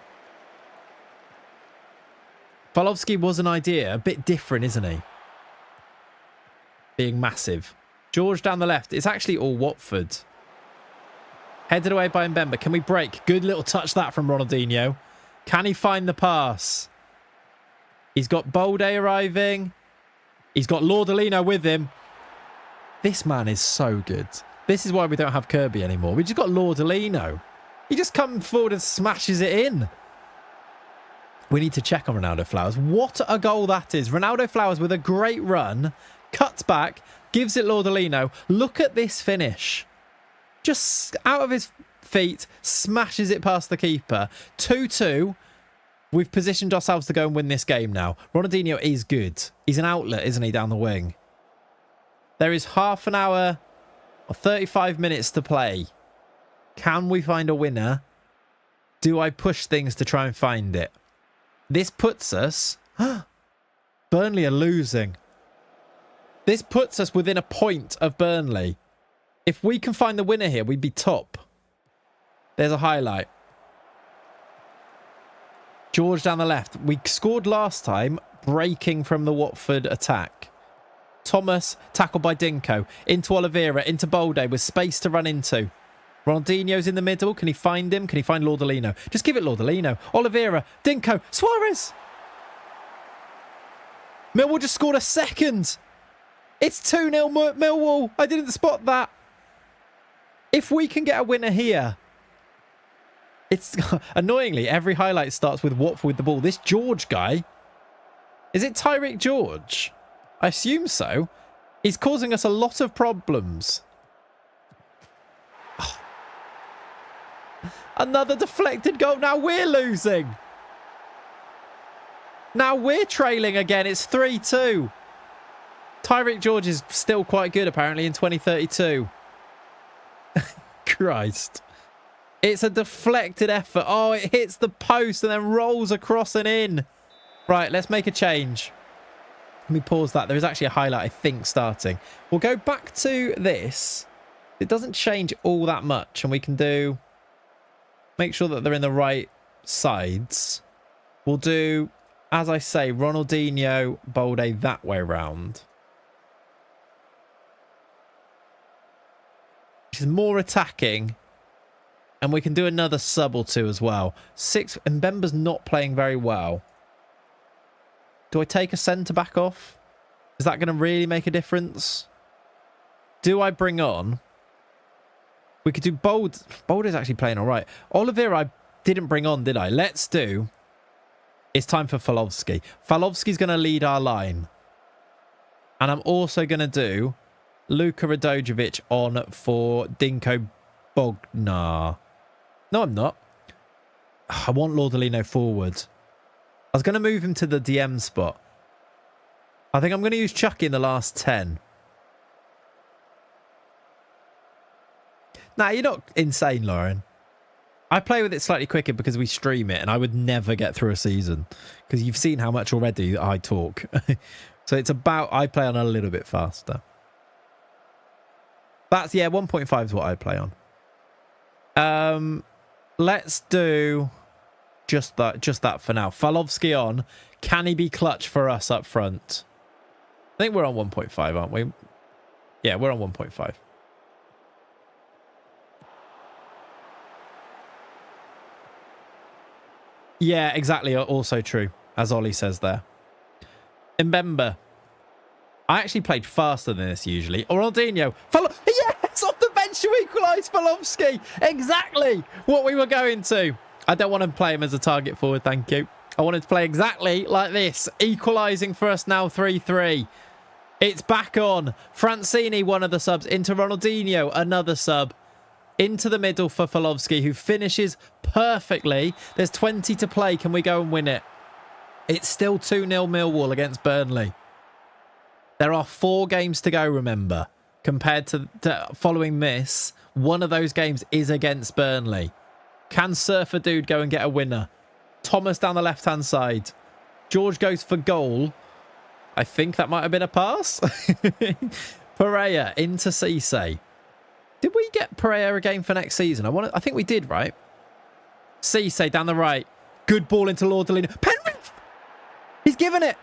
Falovsky was an idea. A bit different, isn't he? Being massive. George down the left. It's actually all Watford. Headed away by Mbemba. Can we break? Good little touch that from Ronaldinho. Can he find the pass? He's got Bolde arriving. He's got Lordolino with him. This man is so good. This is why we don't have Kirby anymore. We just got Lordolino. He just comes forward and smashes it in. We need to check on Ronaldo Flowers. What a goal that is. Ronaldo Flowers with a great run. Cuts back. Gives it Lordolino. Look at this finish. Just out of his feet. Smashes it past the keeper. 2-2. We've positioned ourselves to go and win this game now. Ronaldinho is good. He's an outlet, isn't he, down the wing? There is half an hour or 35 minutes to play. Can we find a winner? Do I push things to try and find it? This puts us... Burnley are losing. This puts us within a point of Burnley. If we can find the winner here, we'd be top. There's a highlight. George down the left. We scored last time, breaking from the Watford attack. Thomas, tackled by Dinko. Into Oliveira, into Bolde, with space to run into. Ronaldinho's in the middle. Can he find him? Can he find Lordolino? Just give it Lordolino. Oliveira, Dinko, Suarez. Millwall just scored a second. It's 2-0 Millwall. I didn't spot that. If we can get a winner here. It's annoyingly, every highlight starts with Watford with the ball. This George guy. Is it Tyreek George? I assume so. He's causing us a lot of problems. Oh. Another deflected goal. Now we're losing. Now we're trailing again. It's 3-2. Tyreek George is still quite good, apparently, in 2032. Christ. It's a deflected effort. Oh, it hits the post and then rolls across and in. Right, let's make a change. Let me pause that. There is actually a highlight, I think, starting. We'll go back to this. It doesn't change all that much. And we can do... Make sure that they're in the right sides. We'll do, as I say, Ronaldinho, Bolde that way round. Which is more attacking. And we can do another sub or two as well. And Mbemba's not playing very well. Do I take a centre-back off? Is that going to really make a difference? Do I bring on... We could do Bold. Bold is actually playing all right. Oliveira I didn't bring on, did I? Let's do... It's time for Falovsky. Falovsky's going to lead our line. And I'm also going to do Luka Radojevic on for Dinko Bognar. No, I'm not. I want Lordolino forward. I was going to move him to the DM spot. I think I'm going to use Chucky in the last 10. Nah, you're not insane, Lauren. I play with it slightly quicker because we stream it and I would never get through a season because you've seen how much already I talk. So it's about, I play on a little bit faster. That's, yeah, 1.5 is what I play on. Let's do just that for now. Falovsky on. Can he be clutch for us up front? I think we're on 1.5, aren't we? Yeah, we're on 1.5. Yeah, exactly. Also true, as Ollie says there. Mbemba. I actually played faster than this usually. Ronaldinho. Yes! Off the bench to equalise Falovsky. Exactly what we were going to. I don't want to play him as a target forward, thank you. I wanted to play exactly like this. Equalising for us now 3-3. It's back on. Francini, one of the subs. Into Ronaldinho, another sub. Into the middle for Falovsky, who finishes perfectly. There's 20 to play. Can we go and win it? It's still 2-0 Millwall against Burnley. There are 4 games to go, remember. Compared to following this, one of those games is against Burnley. Can Surfer Dude go and get a winner? Thomas down the left-hand side. George goes for goal. I think that might have been a pass. Pereira into Cisse. Did we get Pereira again for next season? I think we did, right? Cisse down the right. Good ball into Lordolino. Penrith! He's given it.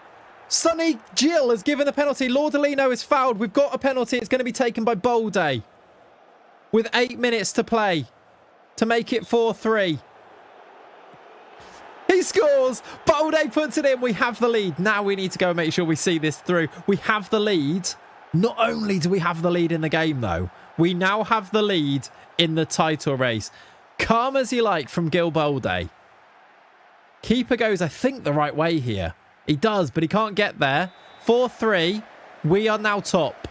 Sonny Gill has given the penalty. Lordolino is fouled. We've got a penalty. It's going to be taken by Bolday. With 8 minutes to play. To make it 4-3. He scores. Bolday puts it in. We have the lead. Now we need to go and make sure we see this through. We have the lead. Not only do we have the lead in the game, though, we now have the lead in the title race. Calm as you like from Gil Bolday. Keeper goes, I think, the right way here. He does, but he can't get there. 4-3. We are now top.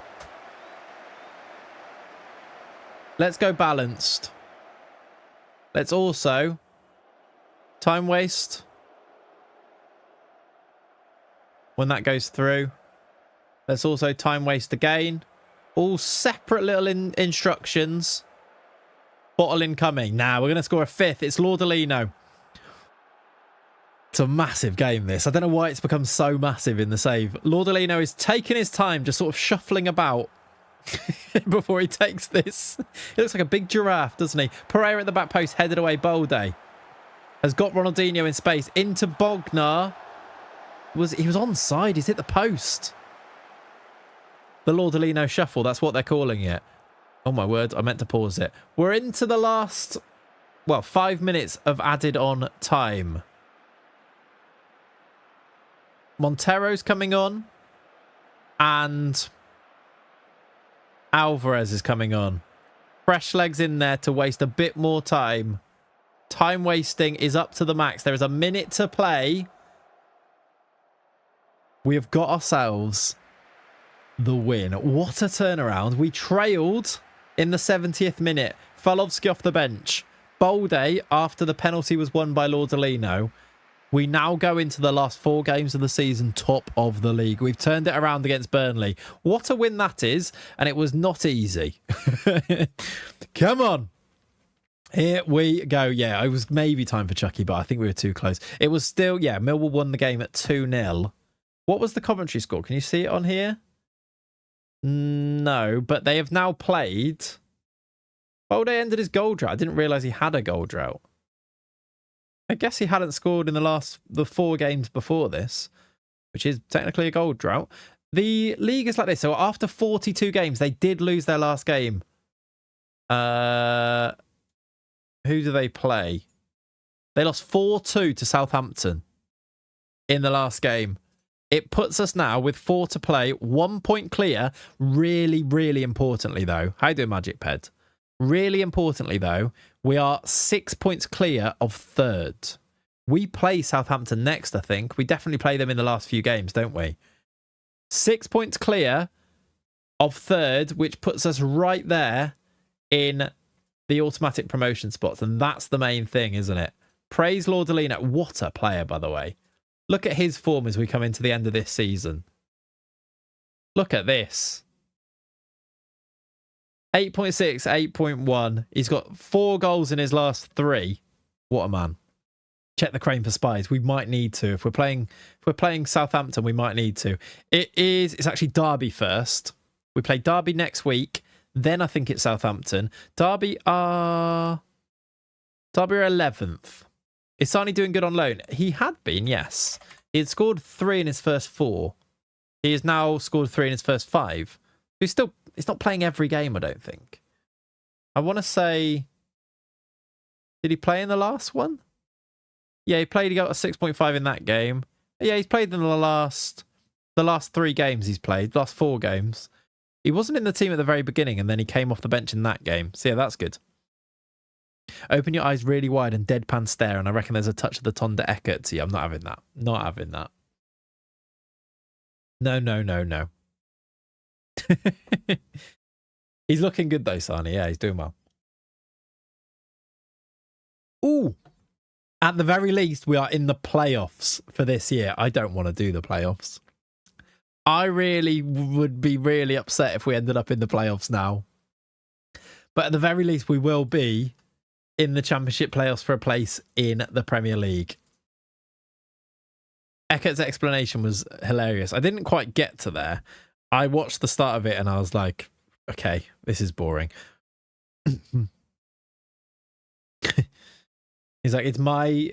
Let's go balanced. Let's also... time waste. When that goes through. Let's also time waste again. All separate little instructions. Bottle incoming. Now we're going to score a 5th. It's Lordolino. It's a massive game, this. I don't know why it's become so massive in the save. Lordolino is taking his time, just sort of shuffling about before he takes this. He looks like a big giraffe, doesn't he? Pereira at the back post, headed away. Bolday has got Ronaldinho in space. Into Bognar. He was onside. He's hit the post. The Lordolino shuffle. That's what they're calling it. Oh, my word. I meant to pause it. We're into the last, 5 minutes of added on time. Montero's coming on. And Alvarez is coming on. Fresh legs in there to waste a bit more time. Time wasting is up to the max. There is a minute to play. We have got ourselves the win. What a turnaround. We trailed in the 70th minute. Falovsky off the bench. Bolday, after the penalty was won by Lordolino. We now go into the last 4 games of the season top of the league. We've turned it around against Burnley. What a win that is. And it was not easy. Come on. Here we go. Yeah, it was maybe time for Chucky, but I think we were too close. It was still, Millwall won the game at 2-0. What was the Coventry score? Can you see it on here? No, but they have now played. Bolday ended his goal drought. I didn't realise he had a goal drought. I guess he hadn't scored in the 4 games before this, which is technically a goal drought. The league is like this. So after 42 games, they did lose their last game. Who do they play? They lost 4-2 to Southampton in the last game. It puts us now with 4 to play, 1 point clear. Really, really importantly, though. How you doing, Magic Ped? Really importantly, though, we are 6 points clear of 3rd. We play Southampton next, I think. We definitely play them in the last few games, don't we? 6 points clear of 3rd, which puts us right there in the automatic promotion spots. And that's the main thing, isn't it? Praise Lordolino. What a player, by the way. Look at his form as we come into the end of this season. Look at this. 8.6, 8.1. He's got 4 goals in his last 3. What a man. Check the crane for spies. We might need to. If we're playing Southampton, we might need to. It's actually Derby first. We play Derby next week. Then I think it's Southampton. Derby are... Derby are 11th. Is Sani doing good on loan? He had been, yes. He had scored 3 in his first 4. He has now scored 3 in his first 5. He's not playing every game, I don't think. I want to say, did he play in the last one? Yeah, he got a 6.5 in that game. Yeah, he's played in the last 3 games he's played, last 4 games. He wasn't in the team at the very beginning, and then he came off the bench in that game. So yeah, that's good. Open your eyes really wide and deadpan stare, and I reckon there's a touch of the Tonda Eckert. See, I'm not having that. Not having that. No, no, no, no. He's looking good though, Sani. Yeah, he's doing well. Ooh. At the very least, we are in the playoffs for this year. I don't want to do the playoffs. I really would be really upset if we ended up in the playoffs now. But at the very least, we will be in the Championship playoffs for a place in the Premier League. Eckert's explanation was hilarious. I didn't quite get to there. I watched the start of it and I was like, okay, this is boring. He's like, it's my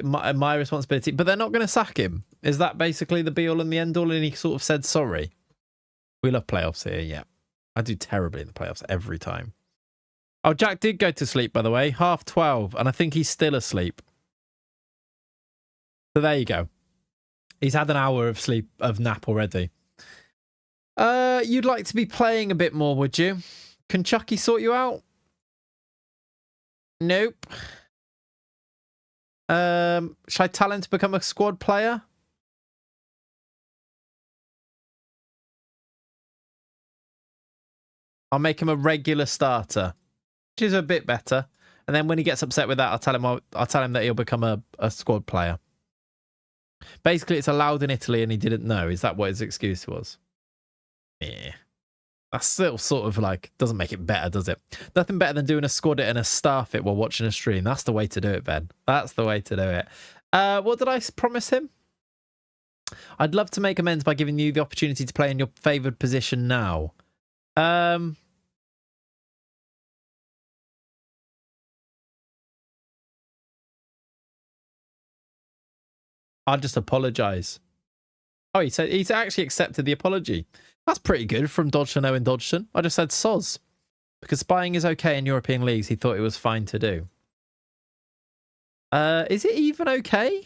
responsibility, but they're not going to sack him. Is that basically the be all and the end all? And he sort of said sorry. We love playoffs here, yeah. I do terribly in the playoffs every time. Oh, Jack did go to sleep, by the way, 12:30, and I think he's still asleep. So there you go. He's had an hour of nap already. You'd like to be playing a bit more, would you? Can Chucky sort you out? Nope. Should I tell him to become a squad player? I'll make him a regular starter, which is a bit better. And then when he gets upset with that, I'll tell him that he'll become a squad player. Basically, it's allowed in Italy and he didn't know. Is that what his excuse was? Yeah. That's still sort of like, doesn't make it better, does it? Nothing better than doing a squad it and a staff it while watching a stream. That's the way to do it, Ben. That's the way to do it. What did I promise him? I'd love to make amends by giving you the opportunity to play in your favoured position now. I'll just apologise. Oh, he said he's actually accepted the apology. That's pretty good from Dodgson Owen Dodgson. I just said soz. Because spying is okay in European leagues, he thought it was fine to do. Is it even okay?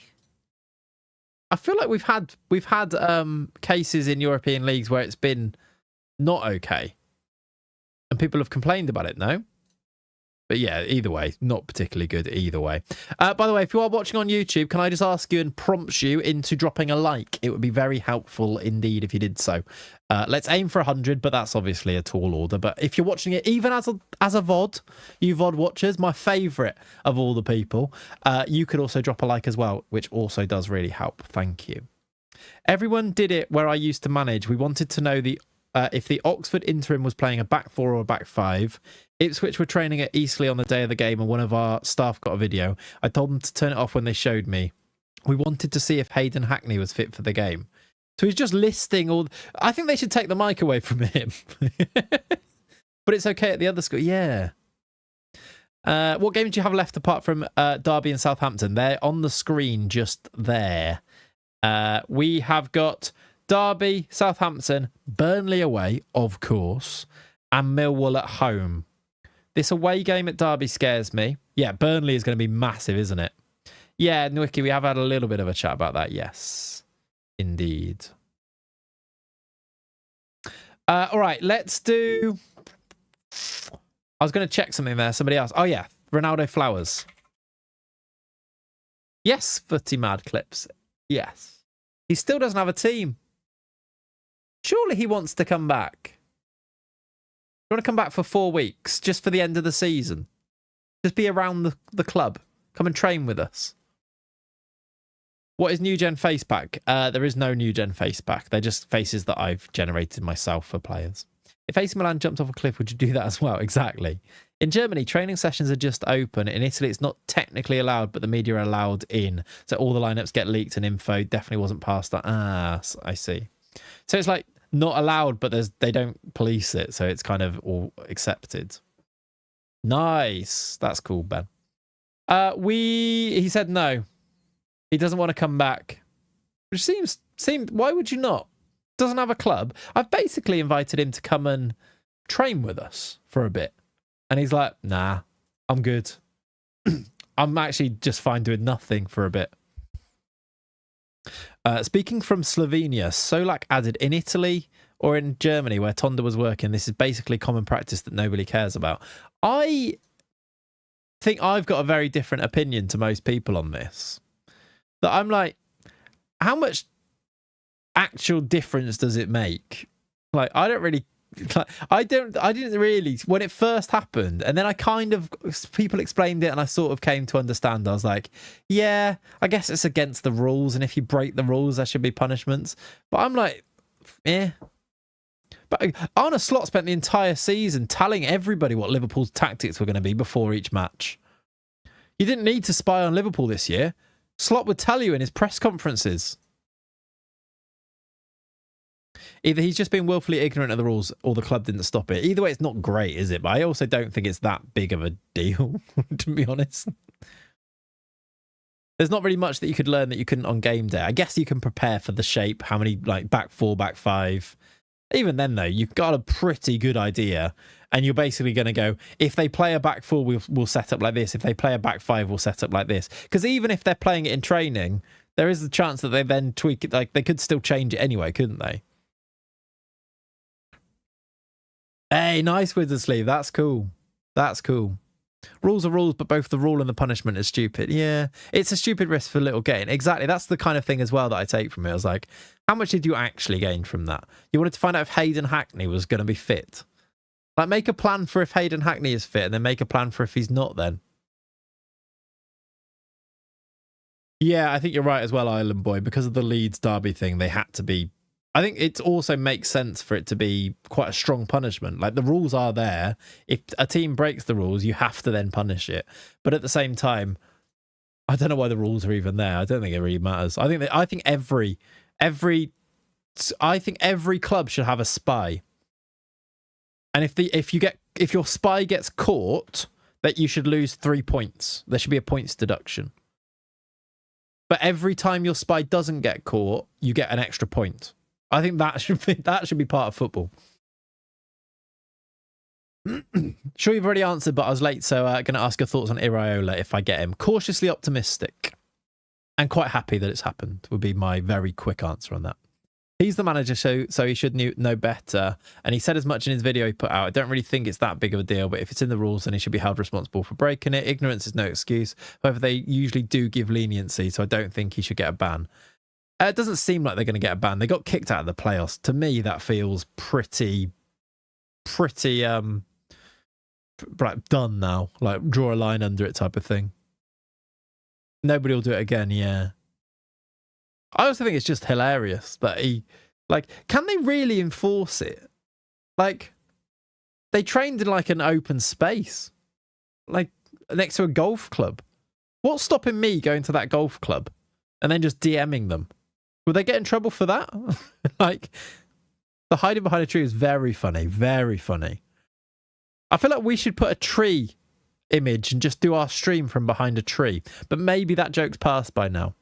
I feel like we've had cases in European leagues where it's been not okay. And people have complained about it, no? But yeah, either way, not particularly good either way. By the way, if you are watching on YouTube, can I just ask you and prompt you into dropping a like? It would be very helpful indeed if you did so. Let's aim for 100, but that's obviously a tall order. But if you're watching it, even as a VOD, you VOD watchers, my favourite of all the people, you could also drop a like as well, which also does really help. Thank you. Everyone did it where I used to manage. We wanted to know if the Oxford interim was playing a back 4 or a back 5. Ipswich were training at Eastleigh on the day of the game and one of our staff got a video. I told them to turn it off when they showed me. We wanted to see if Hayden Hackney was fit for the game. So he's just listing all... I think they should take the mic away from him. But it's okay at the other school. Yeah. What games do you have left apart from Derby and Southampton? They're on the screen just there. We have got Derby, Southampton, Burnley away, of course, and Millwall at home. This away game at Derby scares me. Yeah, Burnley is going to be massive, isn't it? Yeah, Nwiki, we have had a little bit of a chat about that. Yes, indeed. All right, let's do... I was going to check something there. Somebody else. Oh, yeah. Ronaldo Flowers. Yes, Footy Mad Clips. Yes. He still doesn't have a team. Surely he wants to come back. You want to come back for 4 weeks, just for the end of the season? Just be around the club. Come and train with us. What is New Gen Face Pack? There is no New Gen Face Pack. They're just faces that I've generated myself for players. If AC Milan jumped off a cliff, would you do that as well? Exactly. In Germany, training sessions are just open. In Italy, it's not technically allowed, but the media are allowed in. So all the lineups get leaked and info definitely wasn't passed on. Ah, I see. So it's like not allowed, but they don't police it. So it's kind of all accepted. Nice. That's cool, Ben. He said no. He doesn't want to come back. Which seems why would you not? Doesn't have a club. I've basically invited him to come and train with us for a bit. And he's like, nah, I'm good. I'm actually just fine doing nothing for a bit. Speaking from Slovenia, Solak added, in Italy or in Germany where Tonda was working, this is basically common practice that nobody cares about. I think I've got a very different opinion to most people on this. That I'm like, how much actual difference does it make? Like, I don't really... Like, I didn't really, when it first happened, and then I kind of, people explained it and I sort of came to understand. I was like, yeah, I guess it's against the rules, and if you break the rules there should be punishments. But I'm like, eh. But Arne Slot spent the entire season telling everybody what Liverpool's tactics were going to be before each match. You didn't need to spy on Liverpool this year. Slot would tell you in his press conferences. Either he's just been willfully ignorant of the rules or the club didn't stop it. Either way, it's not great, is it? But I also don't think it's that big of a deal, to be honest. There's not really much that you could learn that you couldn't on game day. I guess you can prepare for the shape, how many, like, back four, back five. Even then, though, you've got a pretty good idea. And you're basically going to go, if they play a back four, we'll set up like this. If they play a back five, we'll set up like this. Because even if they're playing it in training, there is the chance that they then tweak it. Like, they could still change it anyway, couldn't they? Hey, nice wizard sleeve. That's cool. That's cool. Rules are rules, but both the rule and the punishment is stupid. Yeah, it's a stupid risk for little gain. Exactly. That's the kind of thing as well that I take from it. I was like, how much did you actually gain from that? You wanted to find out if Hayden Hackney was going to be fit. Like, make a plan for if Hayden Hackney is fit and then make a plan for if he's not then. Yeah, I think you're right as well, Island Boy. Because of the Leeds Derby thing, they had to be... I think it also makes sense for it to be quite a strong punishment. Like, the rules are there. If a team breaks the rules, you have to then punish it. But at the same time, I don't know why the rules are even there. I don't think it really matters. I think every club should have a spy. And if your spy gets caught, that you should lose 3 points. There should be a points deduction. But every time your spy doesn't get caught, you get an extra point. I think that should be part of football. Sure, you've already answered, but I was late, so I'm going to ask your thoughts on Iraola if I get him. Cautiously optimistic and quite happy that it's happened would be my very quick answer on that. He's the manager, so he should know better. And he said as much in his video he put out. I don't really think it's that big of a deal, but if it's in the rules, then he should be held responsible for breaking it. Ignorance is no excuse. However, they usually do give leniency, so I don't think he should get a ban. It doesn't seem like they're going to get a ban. They got kicked out of the playoffs. To me, that feels pretty done now. Like, draw a line under it type of thing. Nobody will do it again, yeah. I also think it's just hilarious that can they really enforce it? Like, they trained in like an open space, like next to a golf club. What's stopping me going to that golf club and then just DMing them? Would they get in trouble for that? Like, the hiding behind a tree is very funny, very funny. I feel like we should put a tree image and just do our stream from behind a tree. But maybe that joke's passed by now.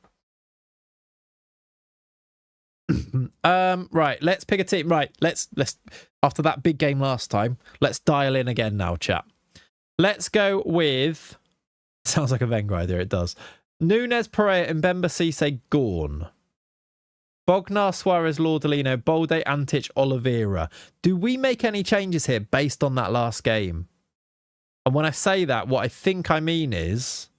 Right, let's pick a team. Right, let's after that big game last time, let's dial in again now, chat. Let's go with, sounds like a Wenger idea, it does. Nunes, Pereira, Mbemba, Cisse, Gorn. Bognar, Suarez, Laudolino, Bolde, Antic, Oliveira. Do we make any changes here based on that last game? And when I say that, what I think I mean is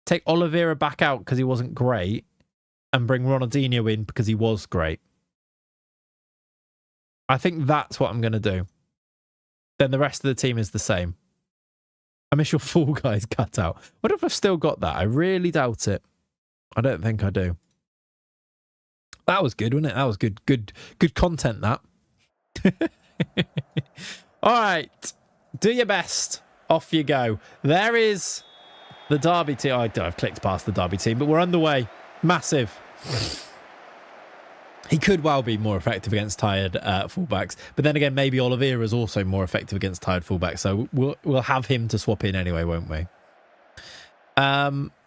take Oliveira back out because he wasn't great and bring Ronaldinho in because he was great. I think that's what I'm going to do. Then the rest of the team is the same. I miss your Fall Guys cutout. What if I've still got that? I really doubt it. I don't think I do. That was good, wasn't it? That was good content, that. All right. Do your best. Off you go. There is the Derby team. I've clicked past the Derby team, but we're underway. Massive. He could well be more effective against tired fullbacks, but then again, maybe Oliveira is also more effective against tired fullbacks. So we'll have him to swap in anyway, won't we?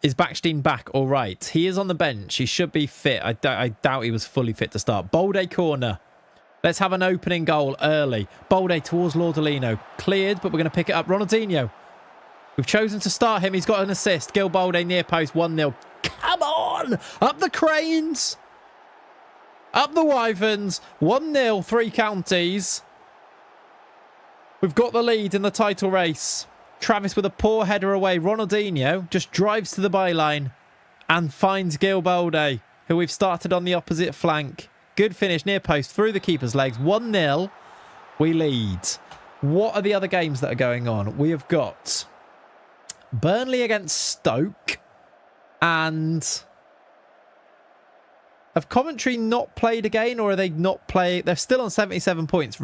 Is Backstein back? All right, he is on the bench. He should be fit. I doubt he was fully fit to start. Bolde corner. Let's have an opening goal early. Bolde towards Laudolino. Cleared, but we're going to pick it up. Ronaldinho. We've chosen to start him. He's got an assist. Gil Bolde near post. 1-0. Come on! Up the Cranes! Up the Wyverns. 1-0, 3 counties. We've got the lead in the title race. Travis with a poor header away. Ronaldinho just drives to the byline and finds Gil Bolde, who we've started on the opposite flank. Good finish, near post, through the keeper's legs. 1-0. We lead. What are the other games that are going on? We have got Burnley against Stoke. And have Coventry not played again, or are they not play? They're still on 77 points.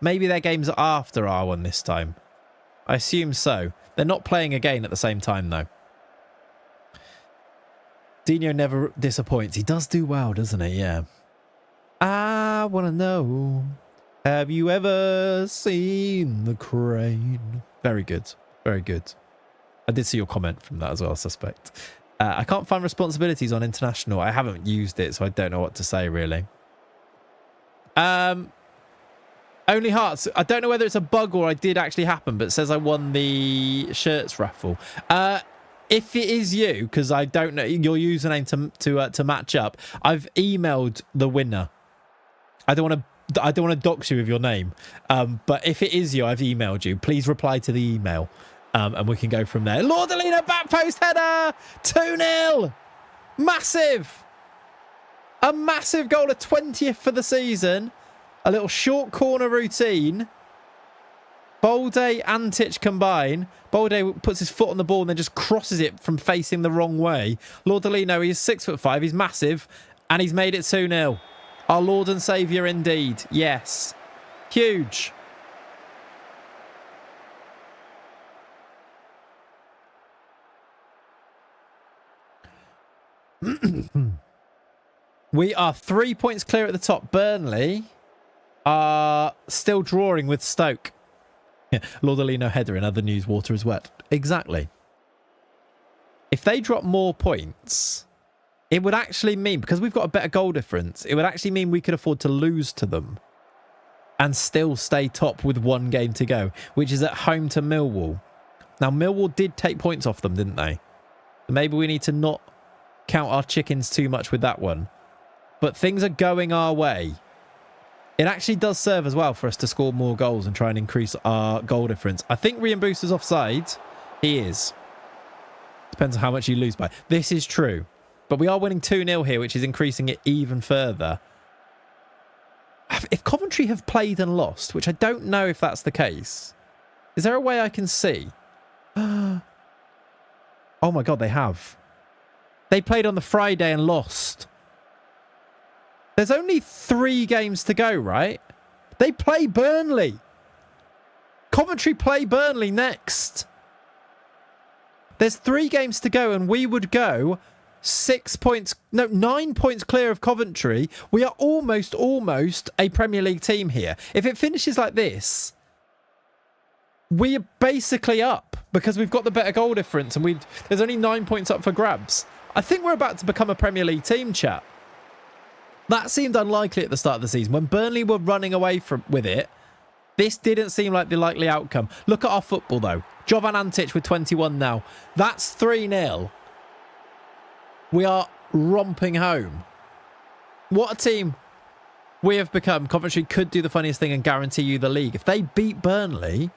Maybe their games are after our one this time. I assume so. They're not playing again at the same time, though. Dino never disappoints. He does do well, doesn't he? Yeah. I want to know, have you ever seen the crane? Very good. Very good. I did see your comment from that as well, I suspect. I can't find responsibilities on international. I haven't used it, so I don't know what to say, really. Only Hearts. I don't know whether it's a bug or it did actually happen, but it says I won the shirts raffle. If it is you, because I don't know your username to match up, I've emailed the winner. I don't want to dox you with your name, but if it is you, I've emailed you. Please reply to the email, and we can go from there. Laudolino back post header, 2-0, massive, a massive goal, a 20th for the season. A little short corner routine. Bolde and Titch combine. Bolde puts his foot on the ball and then just crosses it from facing the wrong way. Laudolino, he's 6'5", he's massive, and he's made it 2-0. Our Lord and Saviour indeed. Yes. Huge. We are 3 points clear at the top. Burnley are still drawing with Stoke. Laudolino header in other news, water is wet. Exactly. If they drop more points, it would actually mean, because we've got a better goal difference, it would actually mean we could afford to lose to them and still stay top with 1 game to go, which is at home to Millwall. Now, Millwall did take points off them, didn't they? Maybe we need to not count our chickens too much with that one. But things are going our way. It actually does serve as well for us to score more goals and try and increase our goal difference. I think Rian Booster's offside. He is. Depends on how much you lose by. This is true. But we are winning 2-0 here, which is increasing it even further. If Coventry have played and lost, which I don't know if that's the case, is there a way I can see? Oh my God, they have. They played on the Friday and lost. There's only 3 games to go, right? They play Burnley. Coventry play Burnley next. There's 3 games to go, and we would go 9 points clear of Coventry. We are almost a Premier League team here. If it finishes like this, we are basically up because we've got the better goal difference, and there's only 9 points up for grabs. I think we're about to become a Premier League team, chat. That seemed unlikely at the start of the season. When Burnley were running away with it, this didn't seem like the likely outcome. Look at our football, though. Jovan Antic with 21 now. That's 3-0. We are romping home. What a team we have become. Coventry could do the funniest thing and guarantee you the league. If they beat Burnley,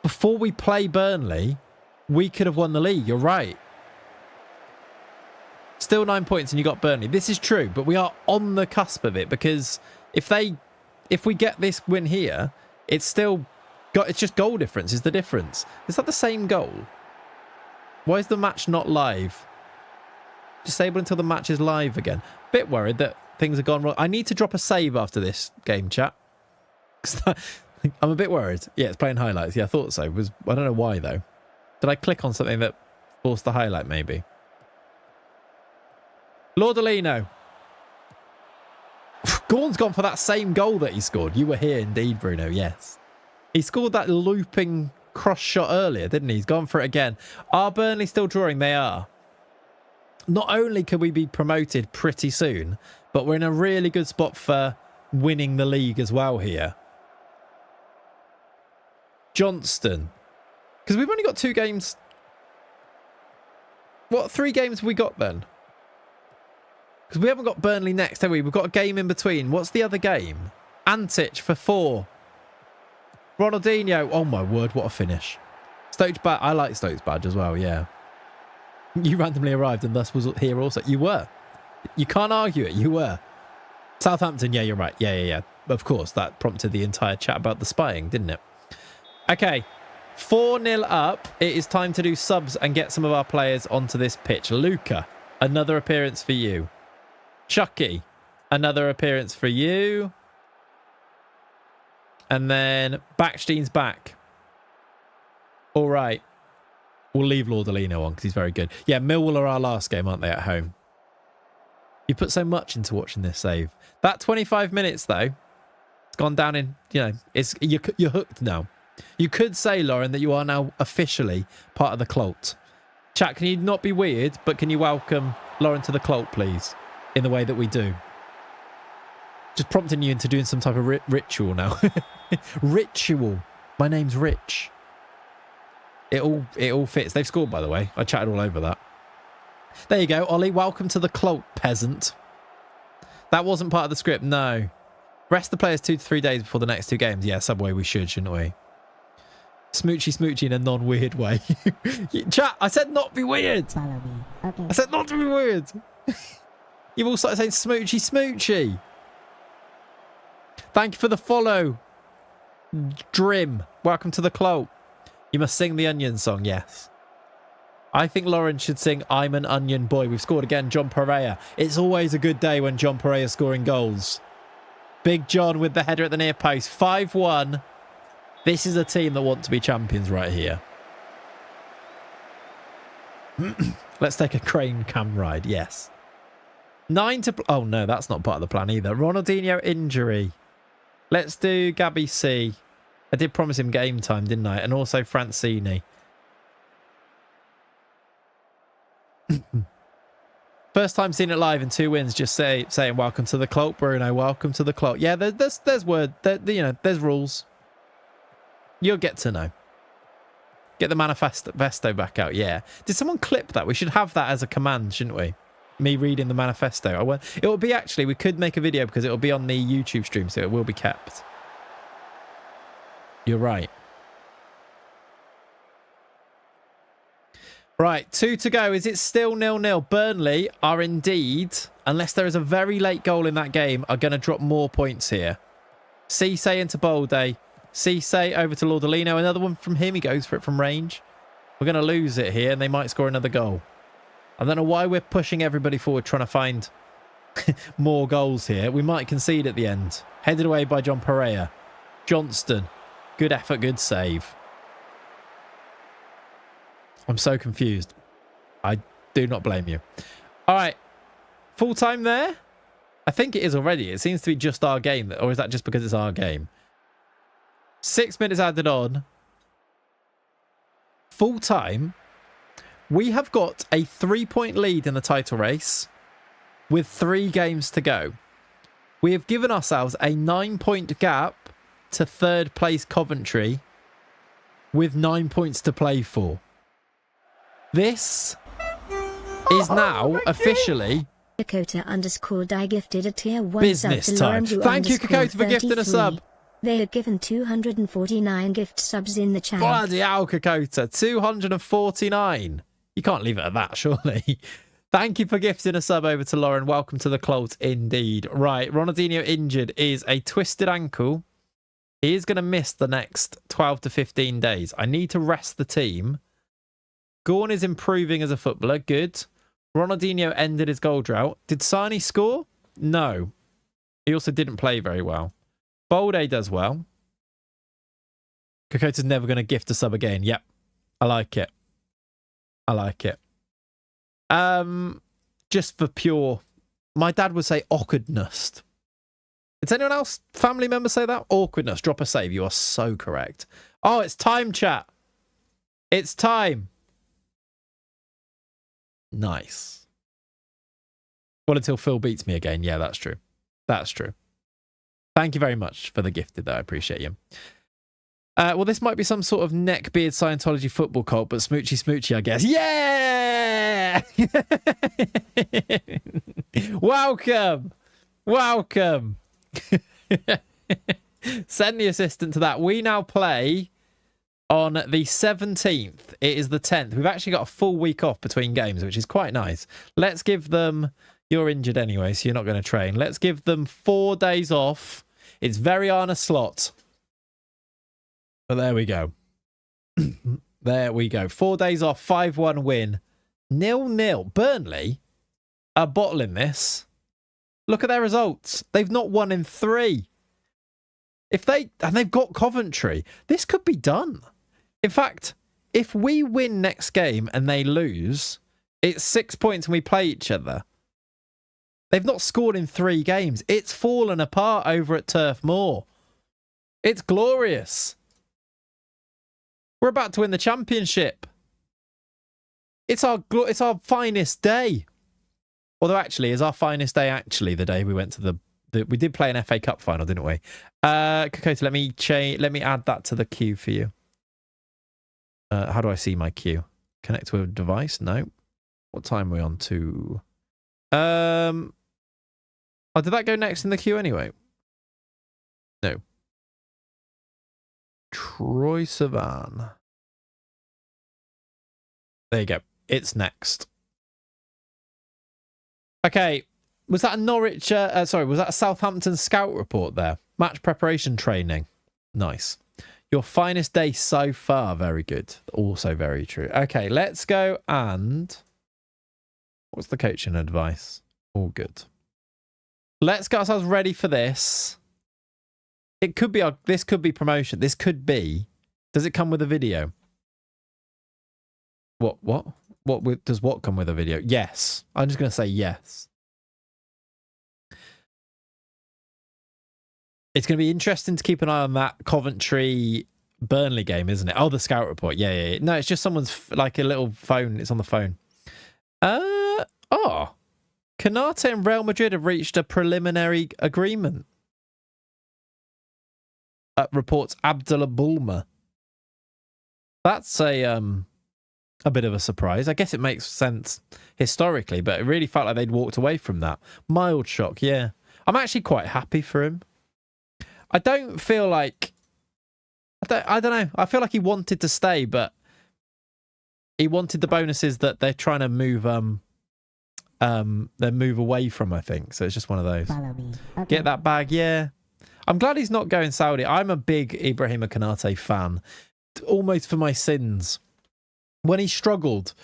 before we play Burnley, we could have won the league. You're right. Still 9 points and you got Burnley. This is true, but we are on the cusp of it because if we get this win here, it's just goal difference is the difference. Is that the same goal? Why is the match not live? Disable until the match is live again. Bit worried that things have gone wrong. I need to drop a save after this game, chat. I'm a bit worried. Yeah, it's playing highlights. Yeah, I thought so. I don't know why though. Did I click on something that forced the highlight maybe? Laudolino. Gorn's gone for that same goal that he scored. You were here indeed, Bruno. Yes. He scored that looping cross shot earlier, didn't he? He's gone for it again. Are Burnley still drawing? They are. Not only could we be promoted pretty soon, but we're in a really good spot for winning the league as well here. Johnston. Because we've only got 2 games. What 3 games have we got then? Because we haven't got Burnley next, have we? We've got a game in between. What's the other game? Antich for 4. Ronaldinho. Oh my word, what a finish. Stokes badge. I like Stokes badge as well, yeah. You randomly arrived and thus was here also. You were. You can't argue it. You were. Southampton, yeah, you're right. Yeah. Of course, that prompted the entire chat about the spying, didn't it? Okay, 4-0 up. It is time to do subs and get some of our players onto this pitch. Luca, another appearance for you. Chucky, another appearance for you. And then Backstein's back. All right. We'll leave Laudalino on because he's very good. Yeah, Millwall are our last game, aren't they, at home? You put so much into watching this save. That 25 minutes, though, it's gone down in, you're hooked now. You could say, Lauren, that you are now officially part of the cult. Chat, can you not be weird, but can you welcome Lauren to the cult, please, in the way that we do? Just prompting you into doing some type of ritual now. Ritual. My name's Rich. It all fits. They've scored, by the way. I chatted all over that. There you go, Ollie. Welcome to the cult, peasant. That wasn't part of the script, no. Rest the players 2 to 3 days before the next 2 games. Yeah, Subway, we should, shouldn't we? Smoochy in a non-weird way. Chat, I said not be weird. Follow me. Okay. I said not to be weird. You've all started saying smoochy. Thank you for the follow. Drim, welcome to the cult. You must sing the Onion song, yes. I think Lauren should sing I'm an Onion Boy. We've scored again, John Pereira. It's always a good day when John Pereira's scoring goals. Big John with the header at the near post. 5-1. This is a team that want to be champions right here. Let's take a crane cam ride, yes. 9 to... Oh, no, that's not part of the plan either. Ronaldinho injury. Let's do Gabby C. I did promise him game time, didn't I? And also Francini. First time seeing it live and 2 wins. Just saying welcome to the cult, Bruno. Welcome to the cult. Yeah, there's word. There's rules. You'll get to know. Get the manifesto back out. Yeah. Did someone clip that? We should have that as a command, shouldn't we? Me reading the manifesto. It will be actually. We could make a video because it will be on the YouTube stream, so it will be kept. You're right. Right, 2 to go. Is it still 0-0? Burnley are indeed, unless there is a very late goal in that game, are going to drop more points here. Cisse into Bolde. Cisse over to Laudalino. Another one from him. He goes for it from range. We're going to lose it here, and they might score another goal. I don't know why we're pushing everybody forward, trying to find more goals here. We might concede at the end. Headed away by John Pereira. Johnston. Good effort, good save. I'm so confused. I do not blame you. All right. Full time there? I think it is already. It seems to be just our game. Or is that just because it's our game? 6 minutes added on. Full time. We have got a 3-point lead in the title race with 3 games to go. We have given ourselves a 9-point gap to 3rd place Coventry with 9 points to play for. This is now officially Kakota_die gifted a tier 1 business sub to time. Lorenzo Thank you, Kakota, for gifting a 33. sub. They are given 249 gift subs in the channel. Bloody hell, Kakota. 249. You can't leave it at that, surely. Thank you for gifting a sub over to Lauren. Welcome to the cult, indeed. Right, Ronaldinho injured is a twisted ankle. He is going to miss the next 12 to 15 days. I need to rest the team. Gorn is improving as a footballer. Good. Ronaldinho ended his goal drought. Did Sani score? No. He also didn't play very well. Bolde does well. Kokota's never going to gift a sub again. Yep. I like it. I like it. Just for pure... My dad would say awkwardness. Did anyone else, family member, say that? Awkwardness, drop a save. You are so correct. Oh, it's time, chat. It's time. Nice. Well, until Phil beats me again. Yeah, that's true. That's true. Thank you very much for the gifted, though. I appreciate you. Well, this might be some sort of neckbeard Scientology football cult, but smoochy smoochy, I guess. Yeah! Welcome! Welcome! Send the assistant to that. We now play on the 17th. It is the 10th. We've actually got a full week off between games, which is quite nice. Let's give them... You're injured anyway, so you're not going to train. Let's give them 4 days off. It's very on a slot. But there we go. There we go. 4 days off, 5-1 win. 0-0. Burnley are bottling this. Look at their results. They've not won in 3. And they've got Coventry. This could be done. In fact, if we win next game and they lose, it's 6 points and we play each other. They've not scored in 3 games. It's fallen apart over at Turf Moor. It's glorious. We're about to win the championship. It's our finest day. Although actually, is our finest day actually the day we went to we did play an FA Cup final, didn't we? Kokoto, let me add that to the queue for you. How do I see my queue? Connect to a device? No. What time are we on to? Oh, did that go next in the queue anyway? No. Troy Sivan. There you go. It's next. Okay. Was that a Norwich... was that a Southampton scout report there? Match preparation training. Nice. Your finest day so far. Very good. Also very true. Okay, let's go and... What's the coaching advice? All good. Let's get ourselves ready for this. It could be this could be promotion. This could be... Does it come with a video? What? Does what come with a video? Yes. I'm just going to say yes. It's going to be interesting to keep an eye on that Coventry Burnley game, isn't it? Oh, the scout report. Yeah. No, it's just someone's like a little phone. It's on the phone. Canate and Real Madrid have reached a preliminary agreement. Reports Abdullah Bulmer. That's a bit of a surprise. I guess it makes sense historically, but it really felt like they'd walked away from that. Mild shock, yeah. I'm actually quite happy for him. I don't feel like... I don't know. I feel like he wanted to stay, but he wanted the bonuses that they're trying to move they move away from, I think. So it's just one of those. Follow me. Okay. Get that bag, yeah. I'm glad he's not going Saudi. I'm a big Ibrahima Konate fan, almost for my sins. When he struggled,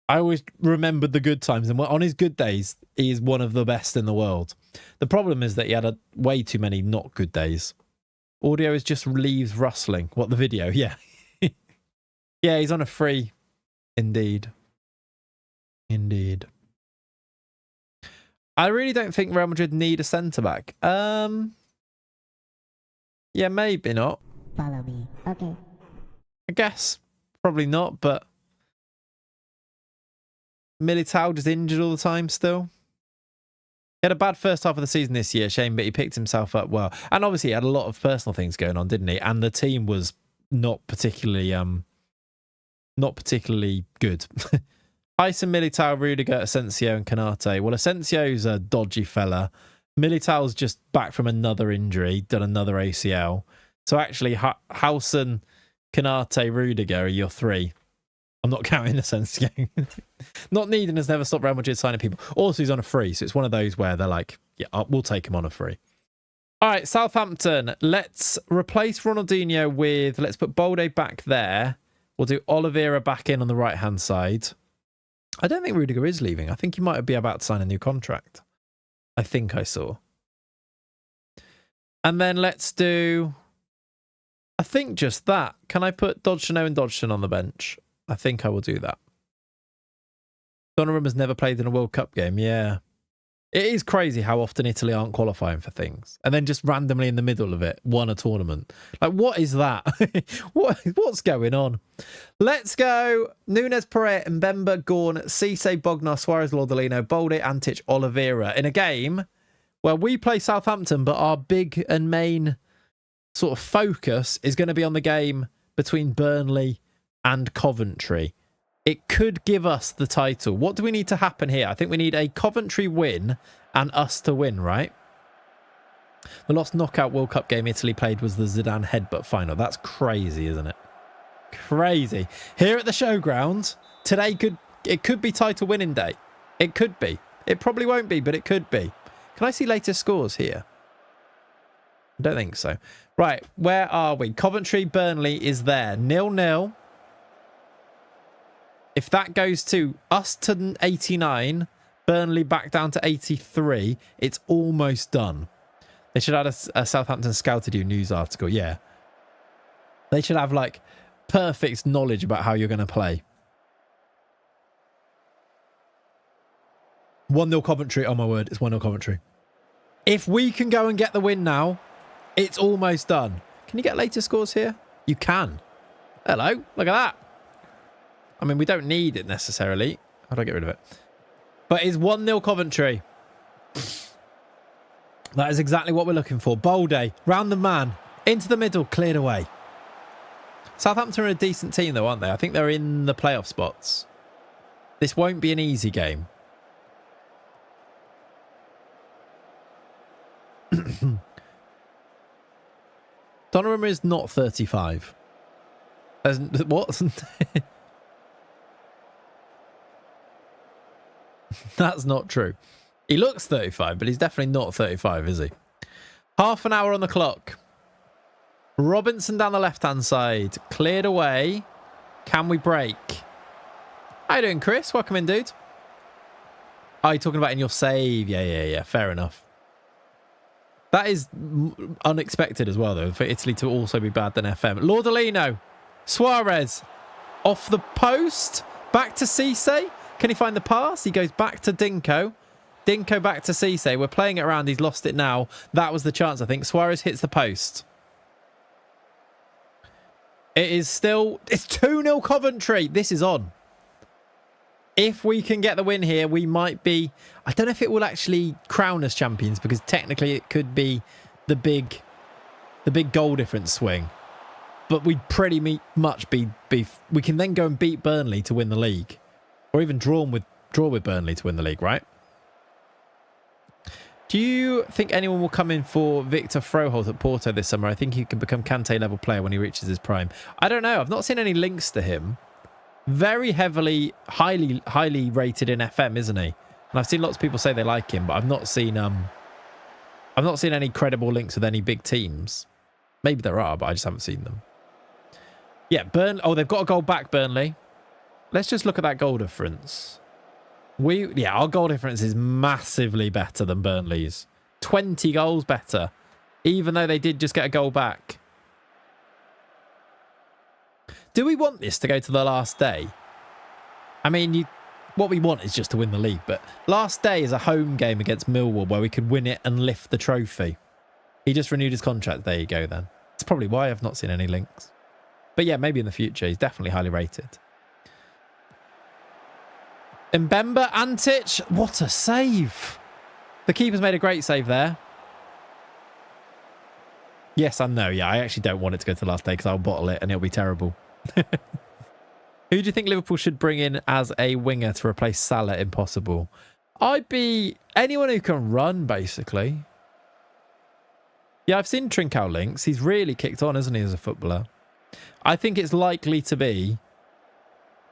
I always remembered the good times, and on his good days, he is one of the best in the world. The problem is that he had way too many not good days. Audio is just leaves rustling. What, the video? Yeah. Yeah, he's on a free. Indeed. I really don't think Real Madrid need a centre-back. Yeah, maybe not. Follow me. Okay. I guess probably not, but Militao just injured all the time still. He had a bad first half of the season this year, shame, but he picked himself up well. And obviously he had a lot of personal things going on, didn't he? And the team was not particularly good. Heisen, Militao, Rudiger, Asensio and Konate. Well, Asensio's a dodgy fella. Militao's just back from another injury, done another ACL. So actually, Hausen, Konate, Rudiger are your 3. I'm not counting Asensio. Not needing has never stopped Real Madrid signing people. Also, he's on a free, so it's one of those where they're like, yeah, we'll take him on a free. All right, Southampton. Let's replace Ronaldinho with, let's put Bolde back there. We'll do Oliveira back in on the right-hand side. I don't think Rudiger is leaving. I think he might be about to sign a new contract. I think I saw. And then let's do... I think just that. Can I put Dodgson and Dodgson on the bench? I think I will do that. Donnarumma's never played in a World Cup game. Yeah. It is crazy how often Italy aren't qualifying for things and then just randomly in the middle of it won a tournament. Like, what is that? What's going on? Let's go. Nunes, Pereira, Mbemba, Gorn, Cisse, Bognar, Suarez, Lordolino, Bolde, Antic, Oliveira in a game where we play Southampton, but our big and main sort of focus is going to be on the game between Burnley and Coventry. It could give us the title. What do we need to happen here? I think we need a Coventry win and us to win, right? The last knockout World Cup game Italy played was the Zidane headbutt final. That's crazy, isn't it? Crazy. Here at the showground, today it could be title winning day. It could be. It probably won't be, but it could be. Can I see latest scores here? I don't think so. Right, where are we? Coventry, Burnley is there. 0-0. If that goes to us to 89, Burnley back down to 83, it's almost done. They should add a Southampton Scouted You news article. Yeah. They should have, like, perfect knowledge about how you're going to play. 1-0 Coventry. Oh, my word. It's 1-0 Coventry. If we can go and get the win now, it's almost done. Can you get later scores here? You can. Hello. Look at that. I mean, we don't need it necessarily. How do I get rid of it? But it's 1-0 Coventry. That is exactly what we're looking for. Bolde, round the man, into the middle, cleared away. Southampton are a decent team though, aren't they? I think they're in the playoff spots. This won't be an easy game. Donnarumma is not 35. What? That's not true. He looks 35, but he's definitely not 35, is he? Half an hour on the clock. Robinson down the left-hand side. Cleared away. Can we break? How you doing, Chris? Welcome in, dude. Oh, you're talking about in your save. Yeah. Fair enough. That is unexpected as well, though, for Italy to also be bad than FM. Lordolino. Suarez. Off the post. Back to Cisse. Can he find the pass? He goes back to Dinko. Dinko back to Cisse. We're playing it around. He's lost it now. That was the chance, I think. Suarez hits the post. It is still... It's 2-0 Coventry. This is on. If we can get the win here, we might be... I don't know if it will actually crown us champions, because technically it could be the big goal difference swing. But we'd pretty much be... We can then go and beat Burnley to win the league. Or even draw with Burnley to win the league, right? Do you think anyone will come in for Victor Froholt at Porto this summer? I think he can become Kante level player when he reaches his prime. I don't know. I've not seen any links to him. Very highly rated in FM, isn't he? And I've seen lots of people say they like him, but I've not seen any credible links with any big teams. Maybe there are, but I just haven't seen them. Yeah, Oh, they've got a goal back, Burnley. Let's just look at that goal difference. Our goal difference is massively better than Burnley's. 20 goals better, even though they did just get a goal back. Do we want this to go to the last day? I mean, what we want is just to win the league, but last day is a home game against Millwall where we could win it and lift the trophy. He just renewed his contract. There you go, then. That's probably why I've not seen any links. But yeah, maybe in the future. He's definitely highly rated. Mbemba, Antic. What a save. The keeper's made a great save there. Yes, I know. Yeah, I actually don't want it to go to the last day because I'll bottle it and it'll be terrible. Who do you think Liverpool should bring in as a winger to replace Salah? Impossible. I'd be anyone who can run, basically. Yeah, I've seen Trincao links. He's really kicked on, hasn't he, as a footballer? I think it's likely to be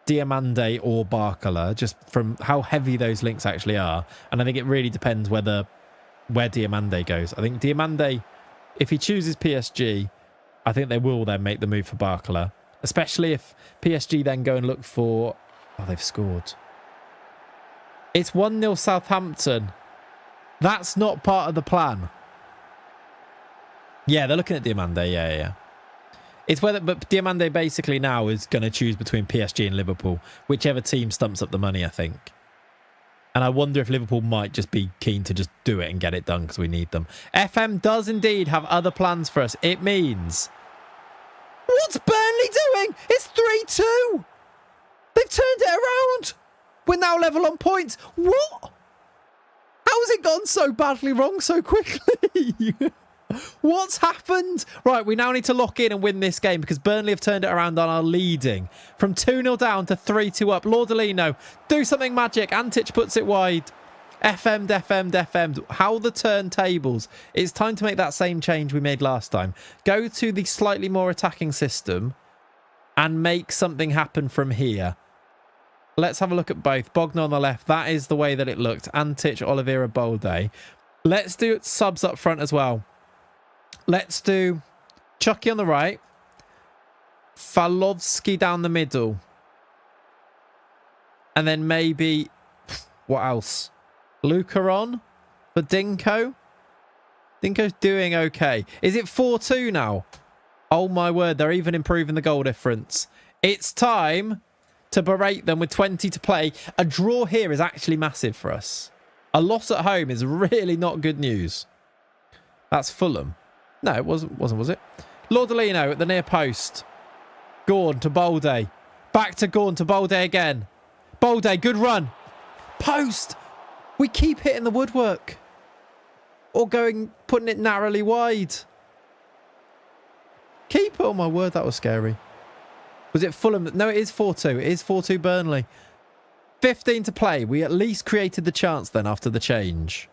Diamande or Barcola, just from how heavy those links actually are. And I think it really depends where Diamande goes. I think Diamande, if he chooses PSG, I think they will then make the move for Barcola. Especially if PSG then go and look for... Oh, they've scored. It's 1-0 Southampton. That's not part of the plan. Yeah, they're looking at Diamande. Yeah. It's whether... But Diamande basically now is going to choose between PSG and Liverpool. Whichever team stumps up the money, I think. And I wonder if Liverpool might just be keen to just do it and get it done because we need them. FM does indeed have other plans for us. It means... What's Burnley doing? It's 3-2. They've turned it around. We're now level on points. What? How's it gone so badly wrong so quickly? What's happened? Right, we now need to lock in and win this game because Burnley have turned it around and are leading. From 2-0 down to 3-2 up. Lordolino, do something magic. Antic puts it wide. FM. How the turntables. It's time to make that same change we made last time. Go to the slightly more attacking system and make something happen from here. Let's have a look at both. Bogner on the left. That is the way that it looked. Antic, Oliveira, Bolde. Let's do subs up front as well. Let's do Chucky on the right. Falovsky down the middle. And then maybe... What else? Luca on for Dinko. Dinko's doing okay. Is it 4-2 now? Oh my word, they're even improving the goal difference. It's time to berate them with 20 to play. A draw here is actually massive for us. A loss at home is really not good news. That's Fulham. No, it wasn't, was it? Lordolino at the near post. Gorn to Bolde. Back to Gorn to Bolde again. Bolde, good run. Post. We keep hitting the woodwork. Or putting it narrowly wide. Keeper. Oh my word, that was scary. Was it Fulham? No, it is 4-2. It is 4-2 Burnley. 15 to play. We at least created the chance then after the change.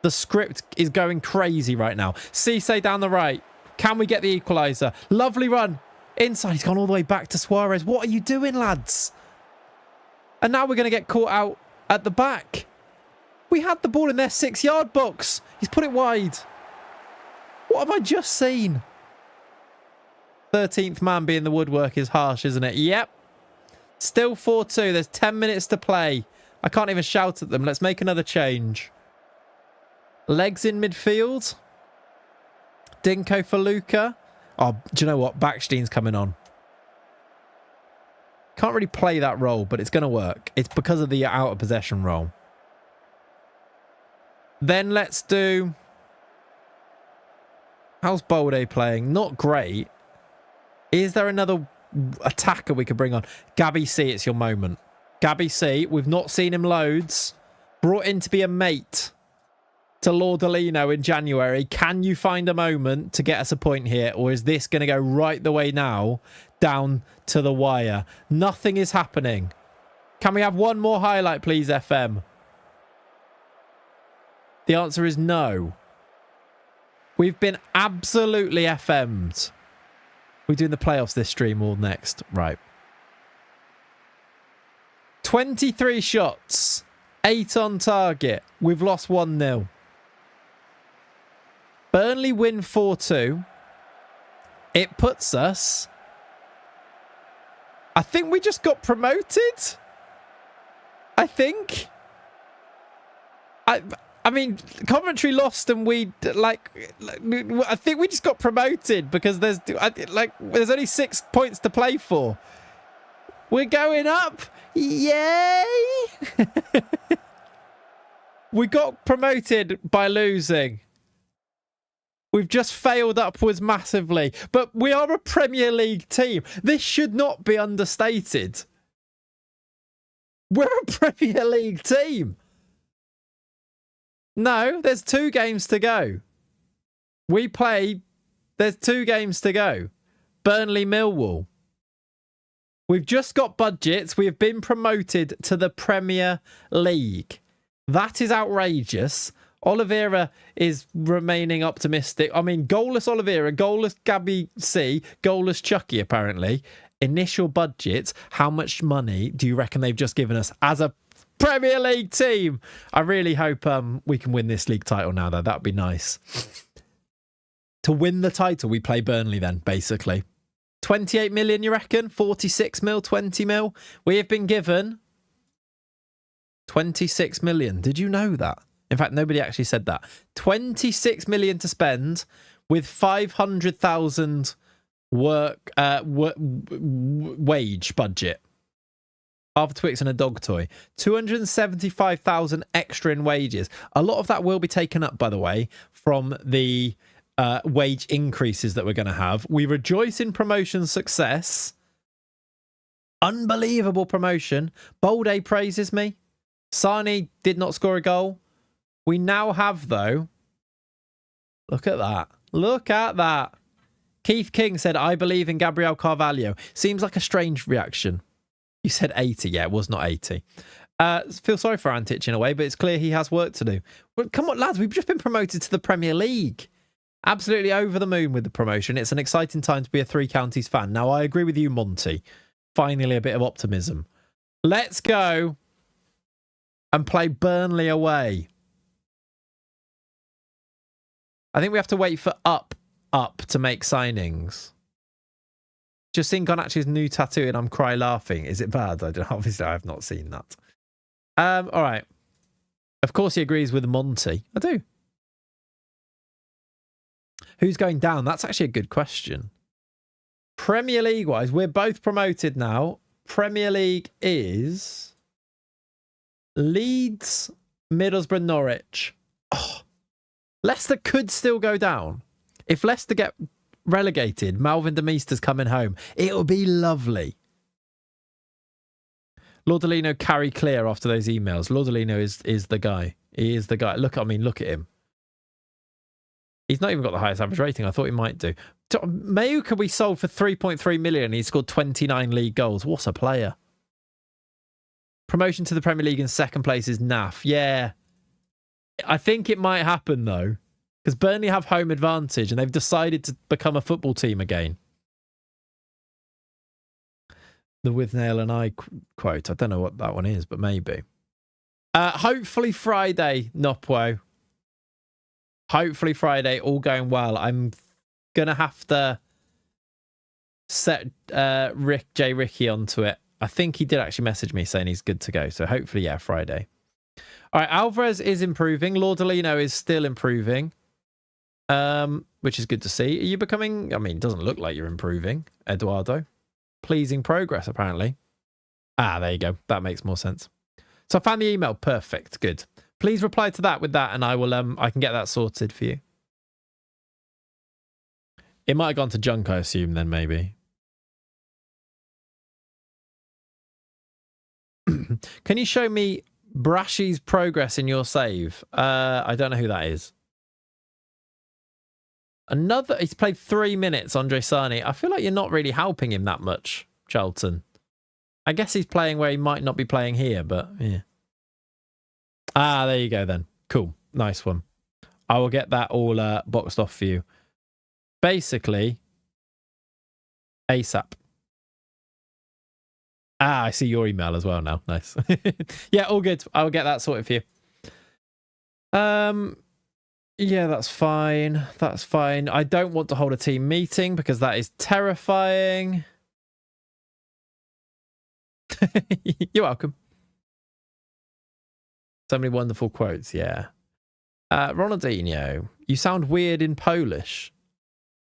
The script is going crazy right now. Cisse down the right. Can we get the equaliser? Lovely run. Inside. He's gone all the way back to Suarez. What are you doing, lads? And now we're going to get caught out at the back. We had the ball in their 6-yard box. He's put it wide. What have I just seen? 13th man being the woodwork is harsh, isn't it? Yep. Still 4-2. There's 10 minutes to play. I can't even shout at them. Let's make another change. Legs in midfield. Dinko for Luca. Oh, do you know what? Backstein's coming on. Can't really play that role, but it's going to work. It's because of the out of possession role. Then let's do... How's Bolde playing? Not great. Is there another attacker we could bring on? Gabby C, it's your moment. Gabby C, we've not seen him loads. Brought in to be a mate to Lordolino in January. Can you find a moment to get us a point here? Or is this going to go right the way now down to the wire? Nothing is happening. Can we have one more highlight, please, FM? The answer is no. We've been absolutely FM'd. We're doing the playoffs this stream or next. Right. 23 shots. 8 on target. We've lost 1-0. Burnley win 4-2. It puts us... I think we just got promoted. I think. I mean, Coventry lost and we, I think we just got promoted because there's only 6 points to play for. We're going up. Yay! We got promoted by losing. We've just failed upwards massively. But we are a Premier League team. This should not be understated. We're a Premier League team. No, there's 2 games to go. There's 2 games to go. Burnley, Millwall. We've just got budgets. We have been promoted to the Premier League. That is outrageous. Oliveira is remaining optimistic. I mean, goalless Oliveira, goalless Gabby C, goalless Chucky, apparently. Initial budgets. How much money do you reckon they've just given us as a Premier League team? I really hope we can win this league title now, though. That'd be nice. To win the title, we play Burnley then, basically. 28 million, you reckon? 46 mil, 20 mil? We have been given 26 million. Did you know that? In fact, nobody actually said that. 26 million to spend with 500,000 wage budget. half a Twix and a dog toy. 275,000 extra in wages. A lot of that will be taken up, by the way, from the wage increases that we're going to have. We rejoice in promotion success. Unbelievable promotion. Bolde praises me. Sani did not score a goal. We now have, though... Look at that. Look at that. Keith King said, I believe in Gabriel Carvalho. Seems like a strange reaction. You said 80. Yeah, it was not 80. Feel sorry for Antich in a way, but it's clear he has work to do. Well, come on, lads. We've just been promoted to the Premier League. Absolutely over the moon with the promotion. It's an exciting time to be a Three Counties fan. Now, I agree with you, Monty. Finally, a bit of optimism. Let's go and play Burnley away. I think we have to wait for up to make signings. Just seen Gonachi's new tattoo and I'm cry laughing. Is it bad? I don't. Obviously, I have not seen that. All right. Of course, he agrees with Monty. I do. Who's going down? That's actually a good question. Premier League wise, we're both promoted now. Premier League is Leeds, Middlesbrough, Norwich. Oh, Leicester could still go down. If Leicester get relegated, Malvin de Meester's coming home. It'll be lovely. Lordolino carry clear after those emails. Lordolino is the guy. He is the guy. Look at him. He's not even got the highest average rating. I thought he might do. Mayuka we sold for 3.3 million. He scored 29 league goals. What a player. Promotion to the Premier League in second place is naff. Yeah. I think it might happen, though. Because Burnley have home advantage and they've decided to become a football team again. The with Nail and I quote. I don't know what that one is, but maybe. Hopefully Friday, Nopwo. Hopefully Friday, all going well. I'm going to have to set Ricky onto it. I think he did actually message me saying he's good to go. So hopefully, yeah, Friday. All right, Alvarez is improving. Lordolino is still improving, which is good to see. Are you becoming... I mean, it doesn't look like you're improving, Eduardo. Pleasing progress, apparently. Ah, there you go. That makes more sense. So I found the email. Perfect. Good. Please reply to that with that, and I will. I can get that sorted for you. It might have gone to junk, I assume. Then maybe. Can you show me Brashy's progress in your save? I don't know who that is. He's played 3 minutes, Andre Sani. I feel like you're not really helping him that much, Charlton. I guess he's playing where he might not be playing here, but yeah. Ah, there you go then. Cool. Nice one. I will get that all boxed off for you. Basically, ASAP. Ah, I see your email as well now. Nice. Yeah, all good. I'll get that sorted for you. Yeah, that's fine. That's fine. I don't want to hold a team meeting because that is terrifying. You're welcome. So many wonderful quotes, yeah. Ronaldinho, you sound weird in Polish.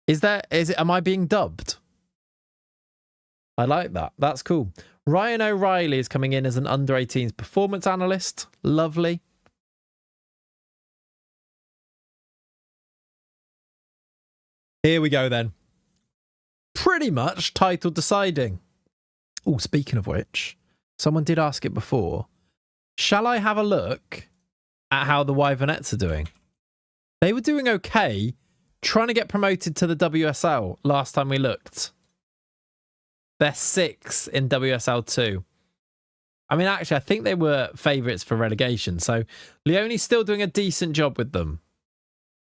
Am I being dubbed? I like that. That's cool. Ryan O'Reilly is coming in as an under-18s performance analyst. Lovely. Here we go then. Pretty much title deciding. Oh, speaking of which, someone did ask it before. Shall I have a look at how the Wyvernettes are doing? They were doing okay, trying to get promoted to the WSL last time we looked. They're 6th in WSL 2. I mean, actually, I think they were favourites for relegation. So Leone's still doing a decent job with them.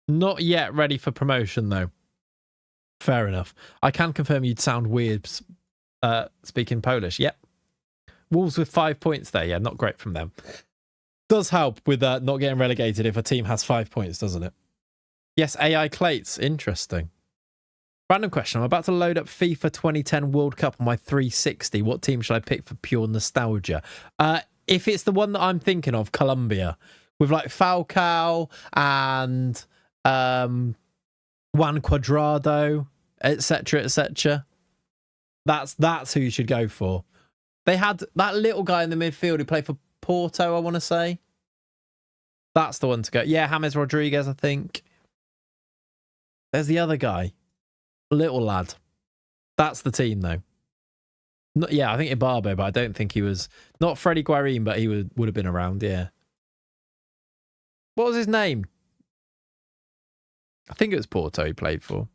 Not yet ready for promotion, though. Fair enough. I can confirm you'd sound weird speaking Polish. Yep. Wolves with 5 points there. Yeah, not great from them. Does help with not getting relegated if a team has 5 points, doesn't it? Yes, AI Clayts. Interesting. Random question. I'm about to load up FIFA 2010 World Cup on my 360. What team should I pick for pure nostalgia? If it's the one that I'm thinking of, Colombia, with like Falcao and Juan Cuadrado, etc., etc. That's who you should go for. They had that little guy in the midfield who played for Porto, I want to say. That's the one to go. Yeah, James Rodriguez, I think. There's the other guy. Little lad. That's the team, though. Yeah, I think Ibarbo, but I don't think he was... Not Freddie Guarín, but he would have been around, yeah. What was his name? I think it was Porto he played for.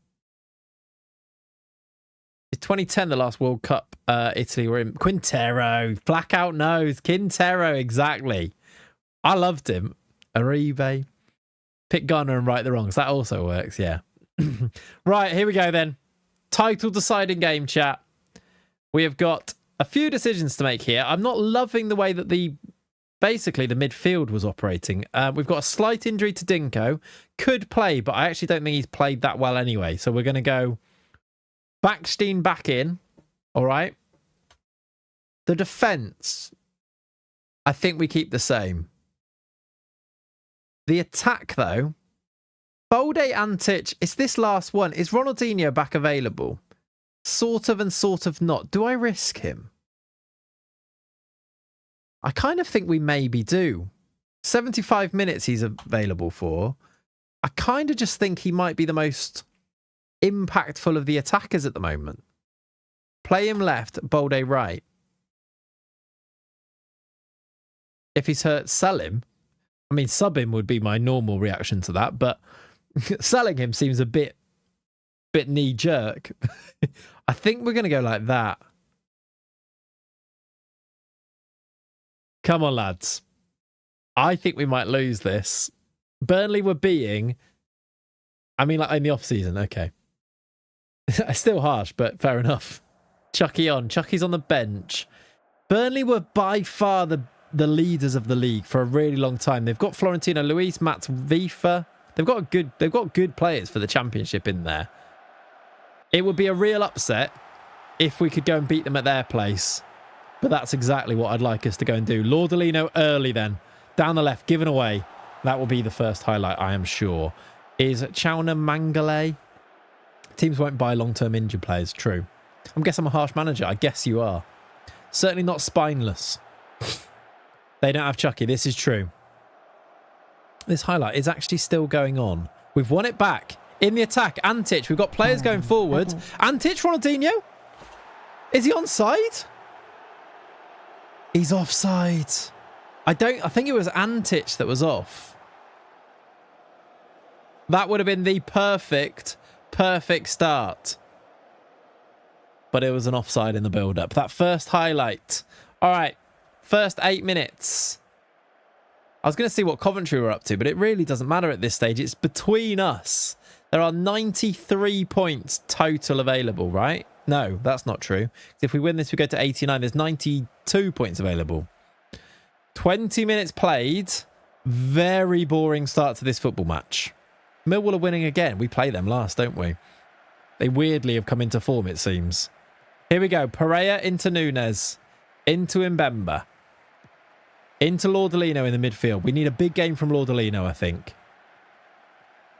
It's 2010, the last World Cup Italy were in. Quintero, blackout nose. Quintero, exactly. I loved him. Aribe. Pick Gunner and right the wrongs. That also works, yeah. Right, here we go then. Title deciding game, chat. We have got a few decisions to make here. I'm not loving the way that basically the midfield was operating. We've got a slight injury to Dinko. Could play, but I actually don't think he's played that well anyway. So we're going to go Backstein back in. All right. The defence, I think we keep the same. The attack, though, Bolde, Antic, it's this last one. Is Ronaldinho back available? Sort of and sort of not. Do I risk him? I kind of think we maybe do. 75 minutes he's available for. I kind of just think he might be the most impactful of the attackers at the moment. Play him left, Bolde right. If he's hurt, sell him. I mean, sub him would be my normal reaction to that, but selling him seems a bit knee-jerk. I think we're going to go like that. Come on, lads. I think we might lose this. Burnley were being... I mean, like in the off-season, okay. Still harsh, but fair enough. Chucky on. Chucky's on the bench. Burnley were by far the leaders of the league for a really long time. They've got Florentino Luis, Mats Vifa. They've got good players for the Championship in there. It would be a real upset if we could go and beat them at their place. But that's exactly what I'd like us to go and do. Lordolino early then. Down the left, given away. That will be the first highlight, I am sure. Is Chauna Mangale? Teams won't buy long-term injured players. True. I guess I'm a harsh manager. I guess you are. Certainly not spineless. They don't have Chucky. This is true. This highlight is actually still going on. We've won it back. In the attack, Antic. We've got players going forward. Antic, Ronaldinho? Is he onside? He's offside. I think it was Antic that was off. That would have been the perfect start. But it was an offside in the build-up. That first highlight. All right. First 8 minutes. I was going to see what Coventry were up to, but it really doesn't matter at this stage. It's between us. There are 93 points total available, right? No, that's not true. If we win this, we go to 89. There's 92 points available. 20 minutes played. Very boring start to this football match. Millwall are winning again. We play them last, don't we? They weirdly have come into form, it seems. Here we go. Pereira into Nunes. Into Mbemba. Into Lordolino in the midfield. We need a big game from Lordolino, I think.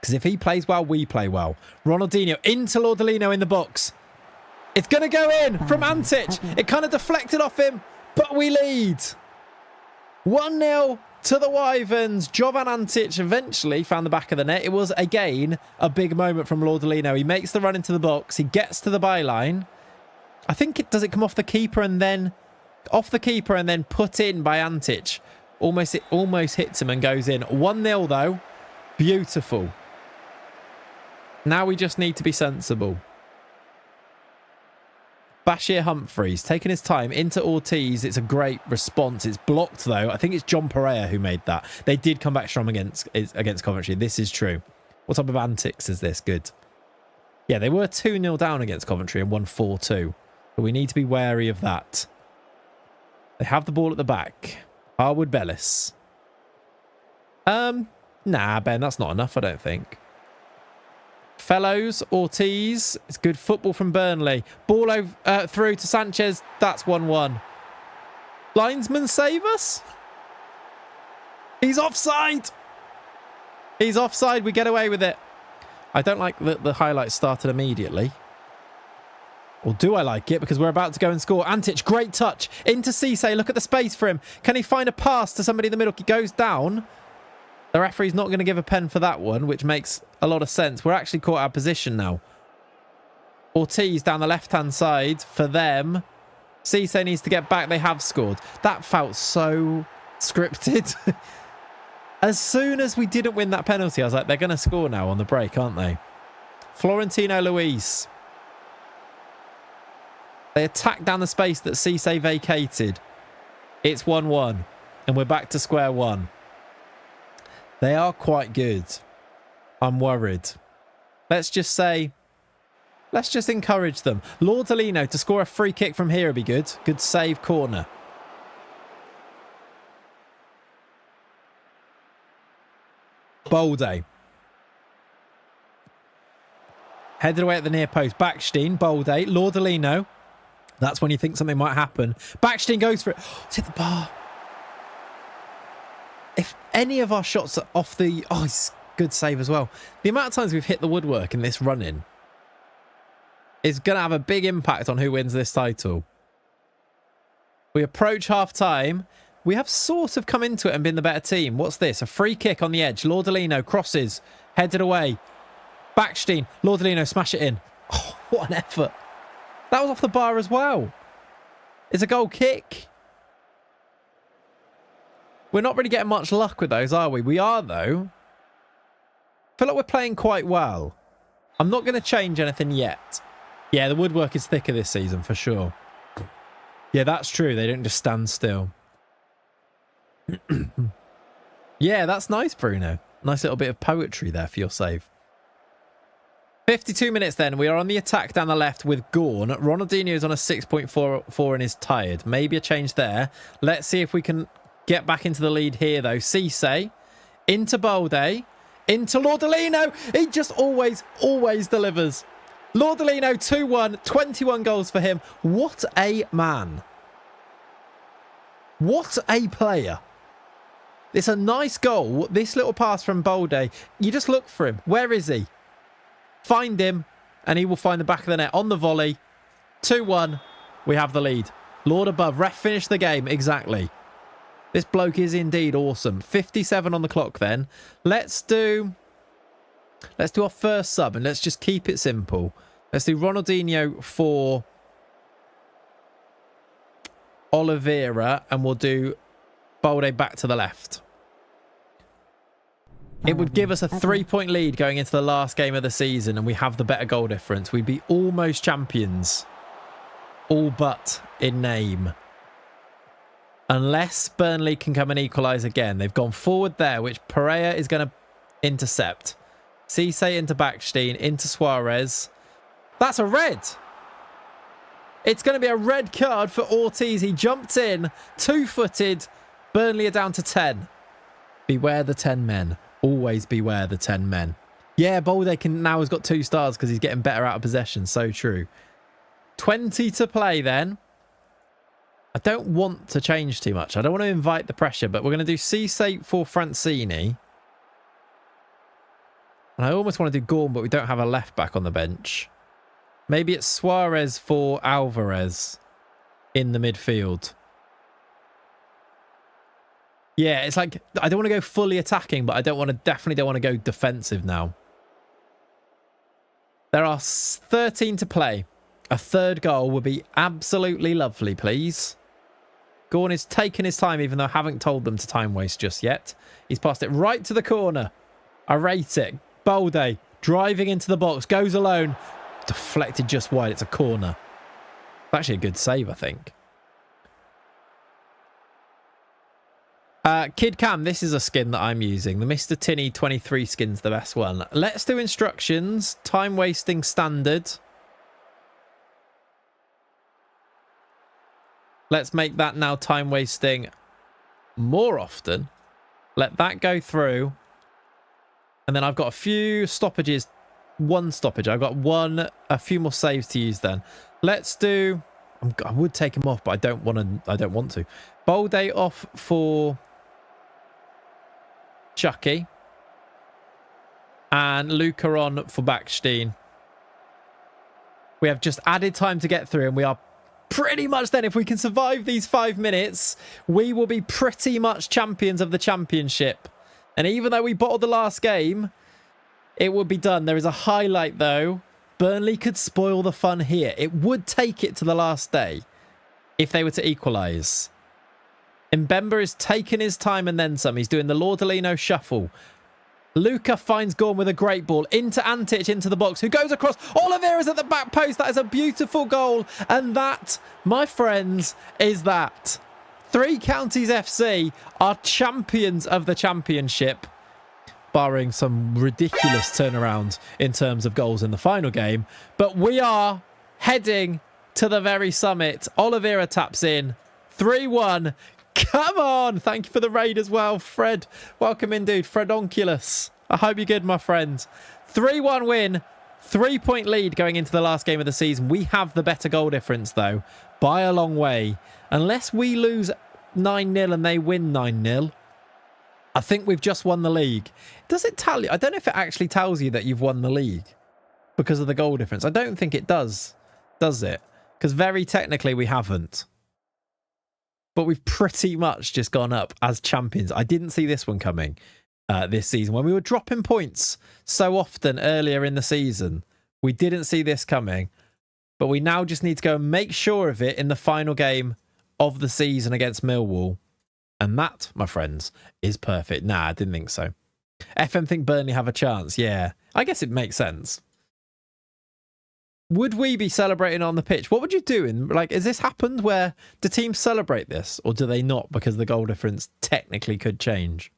Because if he plays well, we play well. Ronaldinho into Lordolino in the box. It's going to go in from Antic. It kind of deflected off him, but we lead. 1-0 to the Wyverns. Jovan Antic eventually found the back of the net. It was, again, a big moment from Lordolino. He makes the run into the box. He gets to the byline. I think does it come off the keeper and then... Off the keeper and then put in by Antic. It almost hits him and goes in. 1-0 though. Beautiful. Now we just need to be sensible. Bashir Humphreys taking his time into Ortiz. It's a great response. It's blocked though. I think it's John Pereira who made that. They did come back strong against Coventry. This is true. What type of antics is this? Good. Yeah, they were 2-0 down against Coventry and won 4-2. But we need to be wary of that. They have the ball at the back. Harwood Bellis. Nah, Ben, that's not enough, I don't think. Fellows, Ortiz. It's good football from Burnley. Ball over, through to Sanchez. That's 1-1. Linesman save us? He's offside. He's offside. We get away with it. I don't like that the highlights started immediately. Or do I like it? Because we're about to go and score. Antic, great touch. Into Cisse. Look at the space for him. Can he find a pass to somebody in the middle? He goes down. The referee's not going to give a pen for that one, which makes a lot of sense. We're actually caught our position now. Ortiz down the left-hand side for them. Cisse needs to get back. They have scored. That felt so scripted. As soon as we didn't win that penalty, I was like, they're going to score now on the break, aren't they? Florentino Luis. They attacked down the space that Cisse vacated. It's 1-1. And we're back to square one. They are quite good. I'm worried. Let's just encourage them. Lordolino to score a free kick from here would be good. Good save corner. Bolde. Headed away at the near post. Backstein, Bolde, Lordolino. That's when you think something might happen. Backstein goes for it. It's hit the bar. If any of our shots are off the... Oh, it's good save as well. The amount of times we've hit the woodwork in this run-in is going to have a big impact on who wins this title. We approach half-time. We have sort of come into it and been the better team. What's this? A free kick on the edge. Lordolino crosses. Headed away. Backstein. Lordolino smash it in. Oh, what an effort. That was off the bar as well. It's a goal kick. We're not really getting much luck with those, are we? We are, though. I feel like we're playing quite well. I'm not going to change anything yet. Yeah, the woodwork is thicker this season, for sure. Yeah, that's true. They don't just stand still. Yeah, that's nice, Bruno. Nice little bit of poetry there for your save. 52 minutes then. We are on the attack down the left with Gorn. Ronaldinho's on a 6.44 and is tired. Maybe a change there. Let's see if we can get back into the lead here, though. Cisse. Into Bolde. Into Lordolino. He just always delivers. Lordolino 2-1. 21 goals for him. What a man. What a player. It's a nice goal. This little pass from Bolde. You just look for him. Where is he? Find him, and he will find the back of the net on the volley. 2-1. We have the lead. Lord above. Ref finished the game. Exactly. This bloke is indeed awesome. 57 on the clock then. Let's do our first sub, and let's just keep it simple. Let's do Ronaldinho for Oliveira, and we'll do Bolde back to the left. It would give us a 3-point lead going into the last game of the season, and we have the better goal difference. We'd be almost champions. All but in name. Unless Burnley can come and equalise again. They've gone forward there, which Pereira is going to intercept. Cisse into Backstein, into Suarez. That's a red. It's going to be a red card for Ortiz. He jumped in, two-footed. Burnley are down to 10. Beware the 10 men. Always beware the 10 men. Yeah, Bolde now has got 2 stars because he's getting better out of possession. So true. 20 to play then. I don't want to change too much. I don't want to invite the pressure, but we're going to do Cisse for Francini. And I almost want to do Gorn, but we don't have a left back on the bench. Maybe it's Suarez for Alvarez in the midfield. Yeah, it's like, I don't want to go fully attacking, but I definitely don't want to go defensive now. There are 13 to play. A third goal would be absolutely lovely, please. Gorn is taking his time, even though I haven't told them to time waste just yet. He's passed it right to the corner. I rate it. Bolde driving into the box, goes alone. Deflected just wide. It's a corner. It's actually a good save, I think. Kid Cam, this is a skin that I'm using. The Mr. Tinny 23 skin's the best one. Let's do instructions. Time wasting standard. Let's make that now time wasting more often. Let that go through. And then I've got a few stoppages. One stoppage. I've got a few more saves to use then. Let's do... I would take him off, but I don't want to. Bolde off for Chucky. And Luca on for Backstein. We have just added time to get through, and we are pretty much then, if we can survive these 5 minutes, we will be pretty much champions of the championship. And even though we bottled the last game, it would be done. There is a highlight, though. Burnley could spoil the fun here. It would take it to the last day if they were to equalise. Mbemba is taking his time and then some. He's doing the Laudalino shuffle. Luca finds Gorn with a great ball into Antic, into the box, who goes across. Oliveira's at the back post. That is a beautiful goal. And that, my friends, is that. 3 Counties FC are champions of the championship, barring some ridiculous turnaround in terms of goals in the final game. But we are heading to the very summit. Oliveira taps in. 3-1. Come on. Thank you for the raid as well, Fred. Welcome in, dude. Fredonculus. I hope you're good, my friend. 3-1 win. 3-point lead going into the last game of the season. We have the better goal difference, though, by a long way. Unless we lose 9-0 and they win 9-0, I think we've just won the league. Does it tell you? I don't know if it actually tells you that you've won the league because of the goal difference. I don't think it does it? Because very technically we haven't. But we've pretty much just gone up as champions. I didn't see this one coming this season. When we were dropping points so often earlier in the season, we didn't see this coming. But we now just need to go and make sure of it in the final game of the season against Millwall. And that, my friends, is perfect. Nah, I didn't think so. FM think Burnley have a chance. Yeah, I guess it makes sense. Would we be celebrating on the pitch? What would you do? Has this happened where do teams celebrate this or do they not because the goal difference technically could change?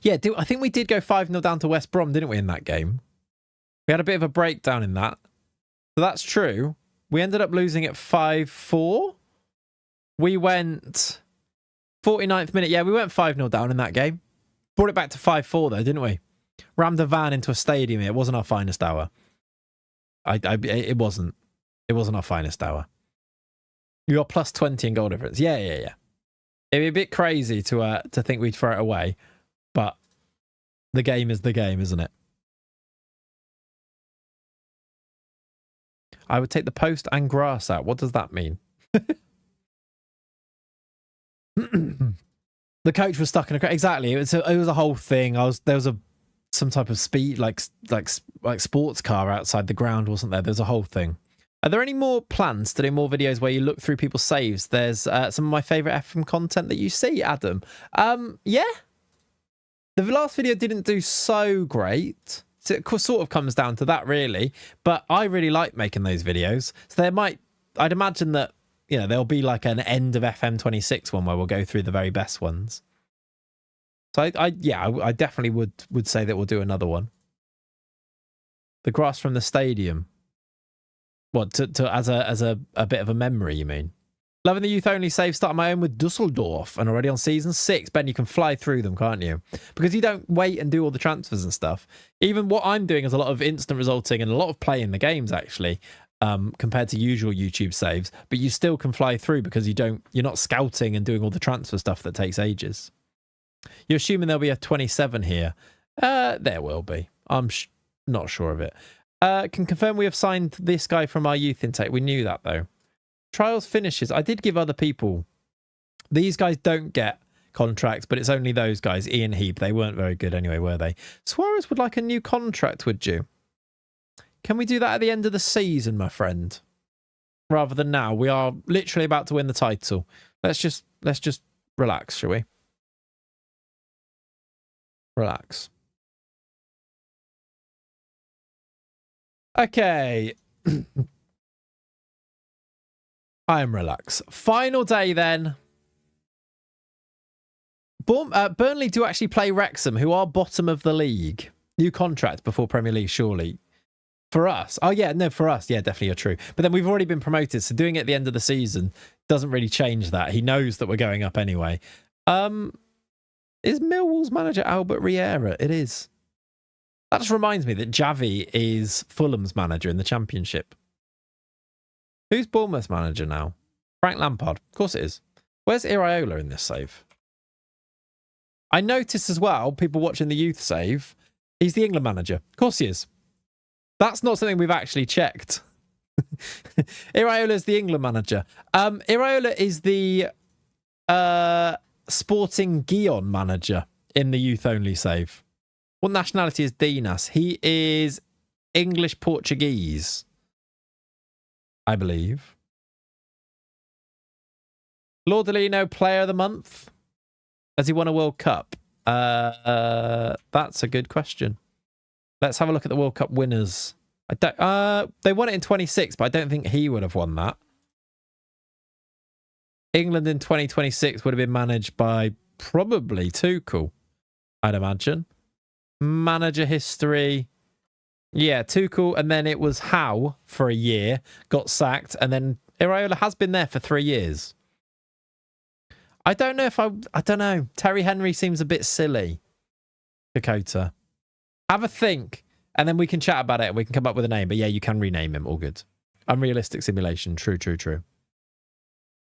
Yeah, I think we did go 5-0 down to West Brom, didn't we, in that game? We had a bit of a breakdown in that. So that's true. We ended up losing at 5-4. We went 49th minute. Yeah, we went 5-0 down in that game. Brought it back to 5-4 though, didn't we? Rammed a van into a stadium. It wasn't our finest hour. It wasn't. It wasn't our finest hour. You got plus 20 in goal difference. Yeah. It'd be a bit crazy to think we'd throw it away, but the game is the game, isn't it? I would take the post and grass out. What does that mean? The coach was stuck in a exactly. It was a whole thing. There was some type of speed like sports car outside the ground, wasn't there? There's a whole thing. Are there any more plans to do more videos where you look through people's saves? There's some of my favorite FM content that you see, Adam. Yeah. The last video didn't do so great. So it sort of comes down to that, really. But I really like making those videos. So I'd imagine that, there'll be like an end of FM 26 one where we'll go through the very best ones. So I definitely would say that we'll do another one. The grass from the stadium. What, as a bit of a memory, you mean? Loving the youth only save, starting my own with Dusseldorf and already on season 6. Ben, you can fly through them, can't you? Because you don't wait and do all the transfers and stuff. Even what I'm doing is a lot of instant resulting and a lot of playing the games, actually, compared to usual YouTube saves. But you still can fly through because you're not scouting and doing all the transfer stuff that takes ages. You're assuming there'll be a 27 here. There will be. I'm not sure of it. Can confirm we have signed this guy from our youth intake. We knew that, though. Trials finishes. I did give other people. These guys don't get contracts, but it's only those guys. Ian Heap. They weren't very good anyway, were they? Suarez would like a new contract, would you? Can we do that at the end of the season, my friend? Rather than now. We are literally about to win the title. Let's just relax, shall we? Relax. Okay. I am relaxed. Final day then. Burnley do actually play Wrexham, who are bottom of the league. New contract before Premier League, surely. For us. Oh, yeah, no, for us. Yeah, definitely are true. But then we've already been promoted, so doing it at the end of the season doesn't really change that. He knows that we're going up anyway. Is Millwall's manager Albert Riera? It is. That just reminds me that Javi is Fulham's manager in the Championship. Who's Bournemouth's manager now? Frank Lampard. Of course it is. Where's Iraola in this save? I noticed as well, people watching the youth save, he's the England manager. Of course he is. That's not something we've actually checked. Iraola is the England manager. Iraola is the Sporting Gion manager in the youth only save. What nationality is Dinas? He is English Portuguese, I believe. Laudalino, player of the month. Has he won a World Cup? That's a good question. Let's have a look at the World Cup winners. I don't. They won it in 26, but I don't think he would have won that. England in 2026 would have been managed by probably Tuchel, I'd imagine. Manager history. Yeah, Tuchel, and then it was Howe for a year, got sacked, and then Iraola has been there for 3 years. I don't know if I don't know. Terry Henry seems a bit silly. Dakota. Have a think, and then we can chat about it, and we can come up with a name. But yeah, you can rename him. All good. Unrealistic simulation. True.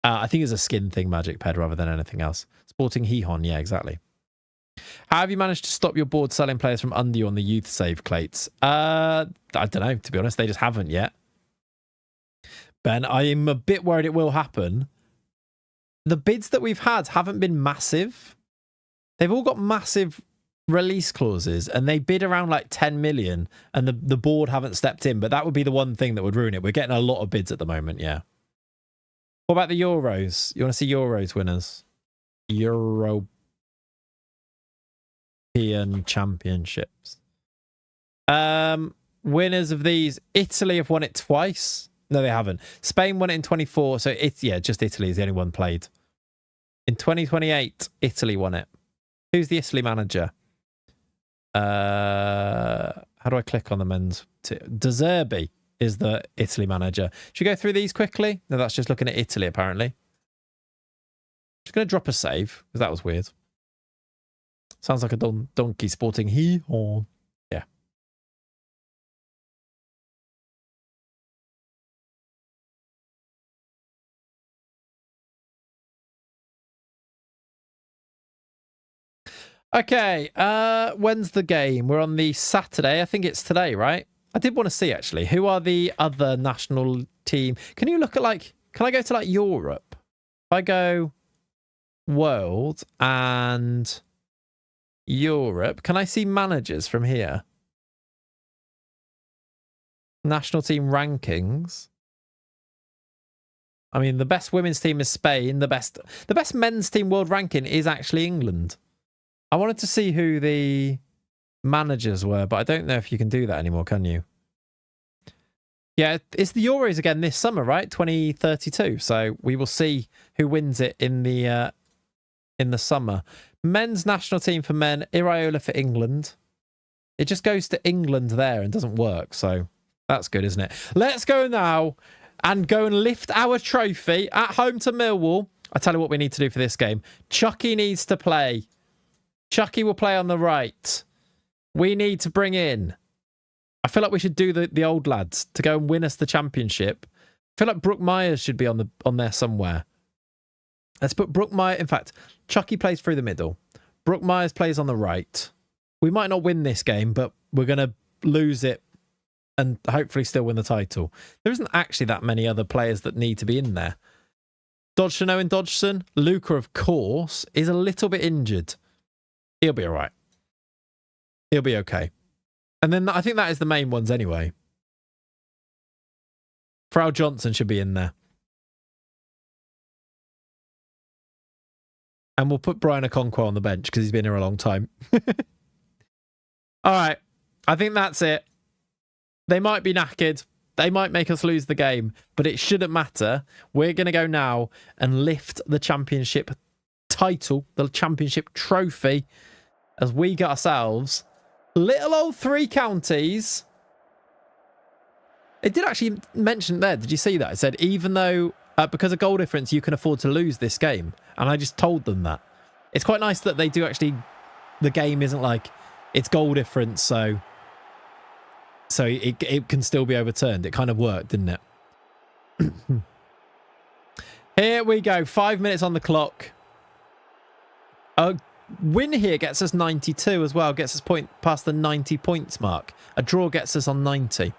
I think it's a skin thing, Magic Ped, rather than anything else. Sporting Hihon. Yeah, exactly. How have you managed to stop your board selling players from under you on the youth save, Clayts? I don't know, to be honest. They just haven't yet. Ben, I'm a bit worried it will happen. The bids that we've had haven't been massive. They've all got massive release clauses, and they bid around like 10 million, and the board haven't stepped in, but that would be the one thing that would ruin it. We're getting a lot of bids at the moment, yeah. What about the Euros? You want to see Euros winners? European Championships. Winners of these, Italy have won it twice. No, they haven't. Spain won it in 24, so it's, yeah, just Italy is the only one played. In 2028, Italy won it. Who's the Italy manager? How do I click on the men's? De Zerbi is the Italy manager. Should we go through these quickly? No, that's just looking at Italy, apparently. Just going to drop a save, because that was weird. Sounds like a donkey sporting he-horn. Yeah. Okay, when's the game? We're on the Saturday. I think it's today, right? I did want to see, actually. Who are the other national team? Can you look at, like... Can I go to, like, Europe? If I go world and Europe, can I see managers from here? National team rankings. I mean, the best women's team is Spain. The best men's team world ranking is actually England. I wanted to see who the managers were, but I don't know if you can do that anymore, can you? Yeah, it's the Euros again this summer, right? 2032. So we will see who wins it in the summer. Men's national team for men, Iraola for England. It just goes to England there and doesn't work, so that's good, isn't it? Let's go now and go and lift our trophy at home to Millwall. I tell you what we need to do for this game. Chucky needs to play. Chucky will play on the right. We need to bring in... I feel like we should do the old lads to go and win us the championship. I feel like Brooke Myers should be on there somewhere. Let's put Brooke Myers... In fact, Chucky plays through the middle. Brooke Myers plays on the right. We might not win this game, but we're going to lose it and hopefully still win the title. There isn't actually that many other players that need to be in there. Dodgson, Owen Dodgson. Luca, of course, is a little bit injured. He'll be all right. He'll be okay. And then I think that is the main ones anyway. Frau Johnson should be in there. And we'll put Brian Okonkwo on the bench because he's been here a long time. All right. I think that's it. They might be knackered. They might make us lose the game, but it shouldn't matter. We're going to go now and lift the championship title, the championship trophy, as we get ourselves little old 3 counties. It did actually mention there, did you see that? It said, even though, because of goal difference, you can afford to lose this game. And I just told them that. It's quite nice that they do actually, the game isn't like, it's goal difference, so it can still be overturned. It kind of worked, didn't it? Here we go. 5 minutes on the clock. Oh, win here gets us 92 as well, gets us past the 90 points mark. A draw gets us on 90.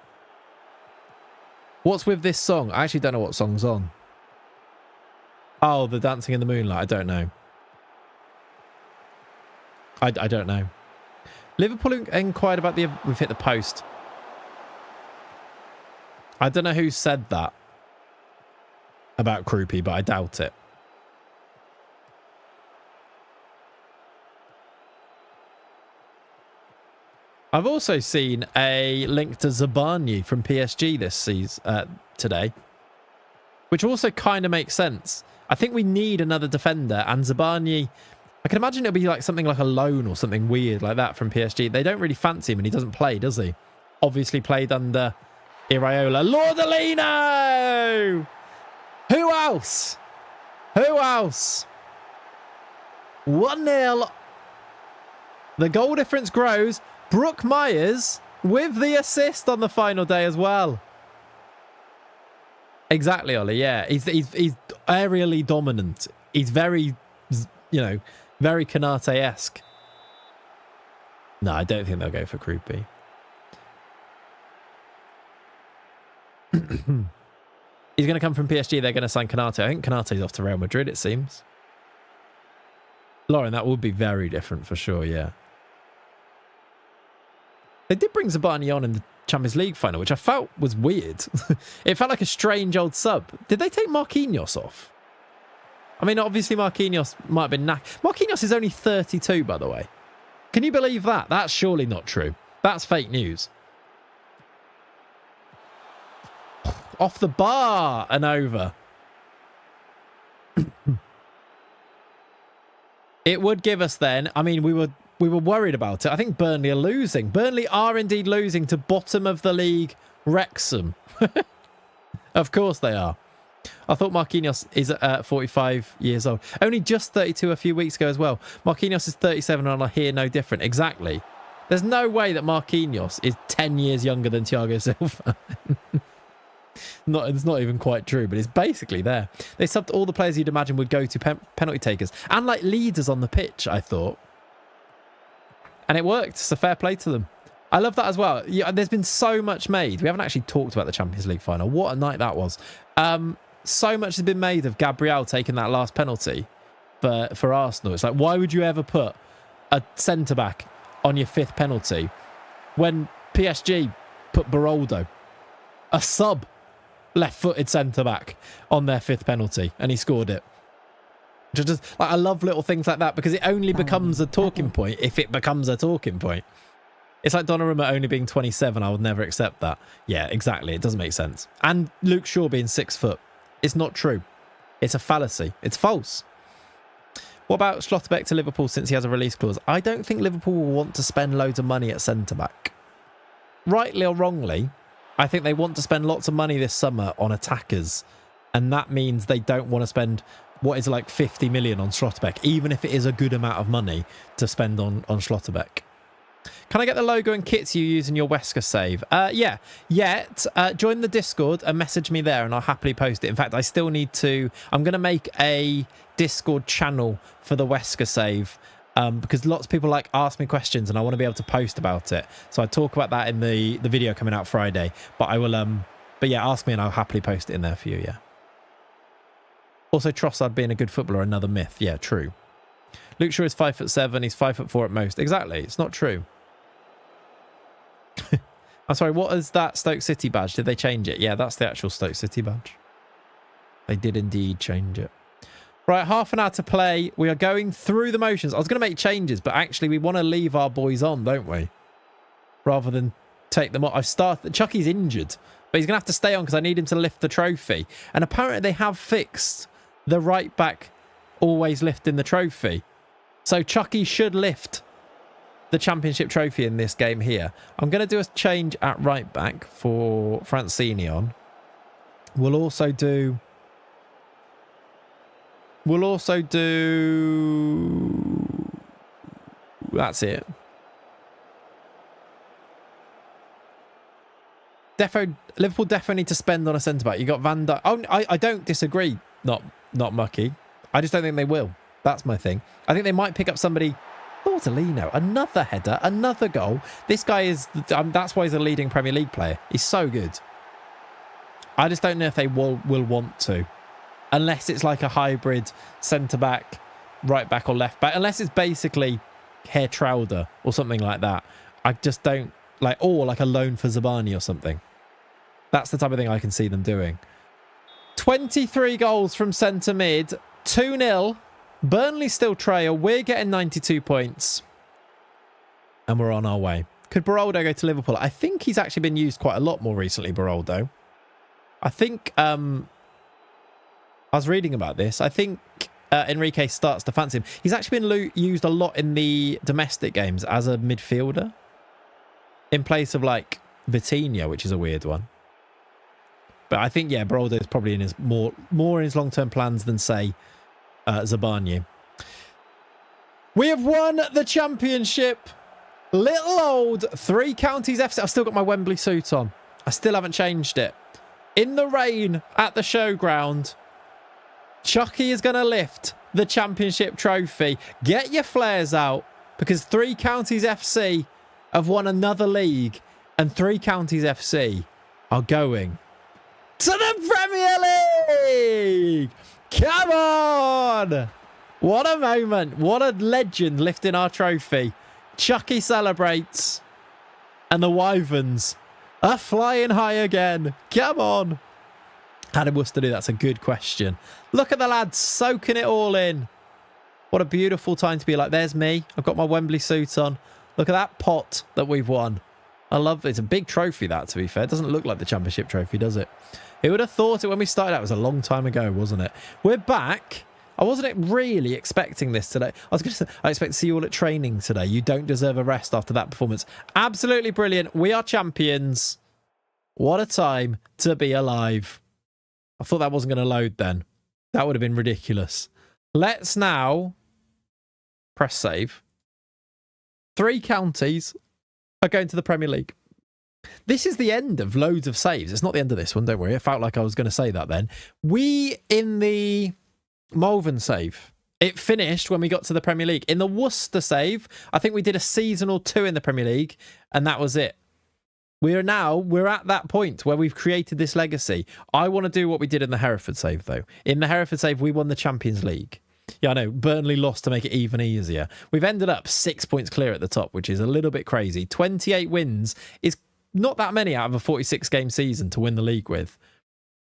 What's with this song? I actually don't know what song's on. Oh, the Dancing in the Moonlight. I don't know. I don't know. Liverpool inquired about the... We've hit the post. I don't know who said that about Krupi, but I doubt it. I've also seen a link to Zabani from PSG this season, today, which also kind of makes sense. I think we need another defender, and Zabani, I can imagine it'll be like something like a loan or something weird like that from PSG. They don't really fancy him, and he doesn't play, does he? Obviously played under Iraola. Lordolino! Who else? Who else? 1-0. The goal difference grows. Brooke Myers with the assist on the final day as well. Exactly, Ollie. Yeah, he's aerially dominant. He's very, very Kanate-esque. No, I don't think they'll go for Krupi. He's going to come from PSG. They're going to sign Kanate. I think Kanate's off to Real Madrid, it seems. Lauren, that would be very different for sure, yeah. They did bring Zabani on in the Champions League final, which I felt was weird. It felt like a strange old sub. Did they take Marquinhos off? I mean, obviously Marquinhos might have been... Marquinhos is only 32, by the way. Can you believe that? That's surely not true. That's fake news. Off the bar and over. It would give us then... I mean, we were worried about it. I think Burnley are losing. Burnley are indeed losing to bottom of the league Wrexham. Of course they are. I thought Marquinhos is 45 years old. Only just 32 a few weeks ago as well. Marquinhos is 37 and I hear no different. Exactly. There's no way that Marquinhos is 10 years younger than Thiago Silva. It's not even quite true, but it's basically there. They subbed all the players you'd imagine would go to penalty takers. And like leaders on the pitch, I thought. And it worked. So fair play to them. I love that as well. Yeah, there's been so much made. We haven't actually talked about the Champions League final. What a night that was. So much has been made of Gabriel taking that last penalty for Arsenal. It's like, why would you ever put a centre-back on your fifth penalty when PSG put Baroldo, a sub left-footed centre-back, on their fifth penalty, and he scored it. Just like, I love little things like that because it only becomes a talking point if it becomes a talking point. It's like Donnarumma only being 27. I would never accept that. Yeah, exactly. It doesn't make sense. And Luke Shaw being 6 foot. It's not true. It's a fallacy. It's false. What about Schlotterbeck to Liverpool since he has a release clause? I don't think Liverpool will want to spend loads of money at centre-back. Rightly or wrongly, I think they want to spend lots of money this summer on attackers. And that means they don't want to spend what is like 50 million on Schlotterbeck, even if it is a good amount of money to spend on Schlotterbeck. Can I get the logo and kits you use in your Wesker save? Yeah. Join the Discord and message me there and I'll happily post it. In fact, I still need to... I'm going to make a Discord channel for the Wesker save because lots of people ask me questions and I want to be able to post about it. So I talk about that in the video coming out Friday. But I will... But yeah, ask me and I'll happily post it in there for you, yeah. Also, Trossard being a good footballer, another myth. Yeah, true. Luke Shaw is 5'7". He's 5'4" at most. Exactly. It's not true. I'm sorry, what is that Stoke City badge? Did they change it? Yeah, that's the actual Stoke City badge. They did indeed change it. Right, half an hour to play. We are going through the motions. I was going to make changes, but actually we want to leave our boys on, don't we? Rather than take them off. I've started... Chucky's injured, but he's going to have to stay on because I need him to lift the trophy. And apparently they have fixed the right back always lifting the trophy. So Chucky should lift the championship trophy in this game here. I'm going to do a change at right back for Francini on. We'll also do... That's it. Liverpool definitely need to spend on a centre-back. You got Van Dijk. Oh, I don't disagree. Not Mucky. I just don't think they will. That's my thing. I think they might pick up somebody. Lordolino, another header, another goal. This guy is, that's why he's a leading Premier League player. He's so good. I just don't know if they will want to. Unless it's like a hybrid centre-back, right-back or left-back. Unless it's basically Hair-Trowder or something like that. I just don't, like, or like a loan for Zabani or something. That's the type of thing I can see them doing. 23 goals from centre mid, 2-0. Burnley still trail. We're getting 92 points. And we're on our way. Could Baroldo go to Liverpool? I think he's actually been used quite a lot more recently, Baroldo. I think, I was reading about this. I think Enrique starts to fancy him. He's actually been used a lot in the domestic games as a midfielder. In place of, like, Vitinha, which is a weird one. But I think, yeah, Baroldo is probably in his more in his long-term plans than, say, Zabani. We have won the championship. Little old Three Counties FC. I've still got my Wembley suit on. I still haven't changed it. In the rain at the showground, Chucky is going to lift the championship trophy. Get your flares out, because Three Counties FC have won another league, and Three Counties FC are going to the Premier League. Come on! What a moment. What a legend lifting our trophy. Chucky celebrates. And the Wyverns are flying high again. Come on. How did Worcester do? That's a good question. Look at the lads soaking it all in. What a beautiful time to be like. There's me. I've got my Wembley suit on. Look at that pot that we've won. I love it. It's a big trophy, that, to be fair. It doesn't look like the championship trophy, does it? Who would have thought it when we started out? It was a long time ago, wasn't it? We're back. I wasn't really expecting this today. I was going to say, I expect to see you all at training today. You don't deserve a rest after that performance. Absolutely brilliant. We are champions. What a time to be alive. I thought that wasn't going to load then. That would have been ridiculous. Let's now press save. Three Counties are going to the Premier League. This is the end of loads of saves. It's not the end of this one, don't worry. I felt like I was going to say that then. We, in the Malvern save, it finished when we got to the Premier League. In the Worcester save, I think we did a season or two in the Premier League, and that was it. We're at that point where we've created this legacy. I want to do what we did in the Hereford save, though. In the Hereford save, we won the Champions League. Yeah, I know. Burnley lost to make it even easier. We've ended up 6 points clear at the top, which is a little bit crazy. 28 wins is not that many out of a 46-game season to win the league with.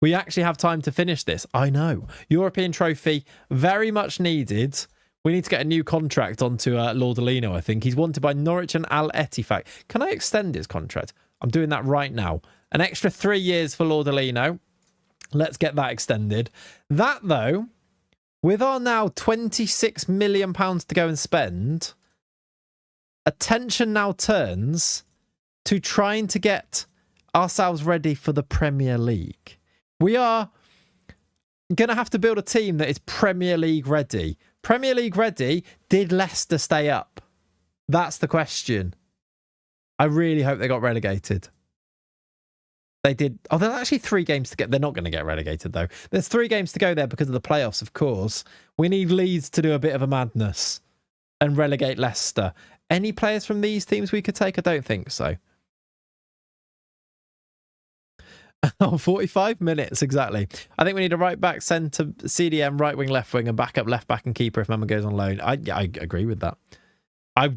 We actually have time to finish this. I know. European trophy, very much needed. We need to get a new contract onto Lordolino, I think. He's wanted by Norwich and Al Ettifaq. Can I extend his contract? I'm doing that right now. An extra 3 years for Lordolino. Let's get that extended. That, though, with our now £26 million to go and spend, attention now turns to trying to get ourselves ready for the Premier League. We are going to have to build a team that is Premier League ready. Premier League ready, did Leicester stay up? That's the question. I really hope they got relegated. They did. Oh, there's actually 3 games to get. They're not going to get relegated, though. There's 3 games to go there because of the playoffs, of course. We need Leeds to do a bit of a madness and relegate Leicester. Any players from these teams we could take? I don't think so. Oh, 45 minutes, exactly. I think we need a right back, centre, CDM, right wing, left wing, and backup left back and keeper if Mama goes on loan. I agree with that.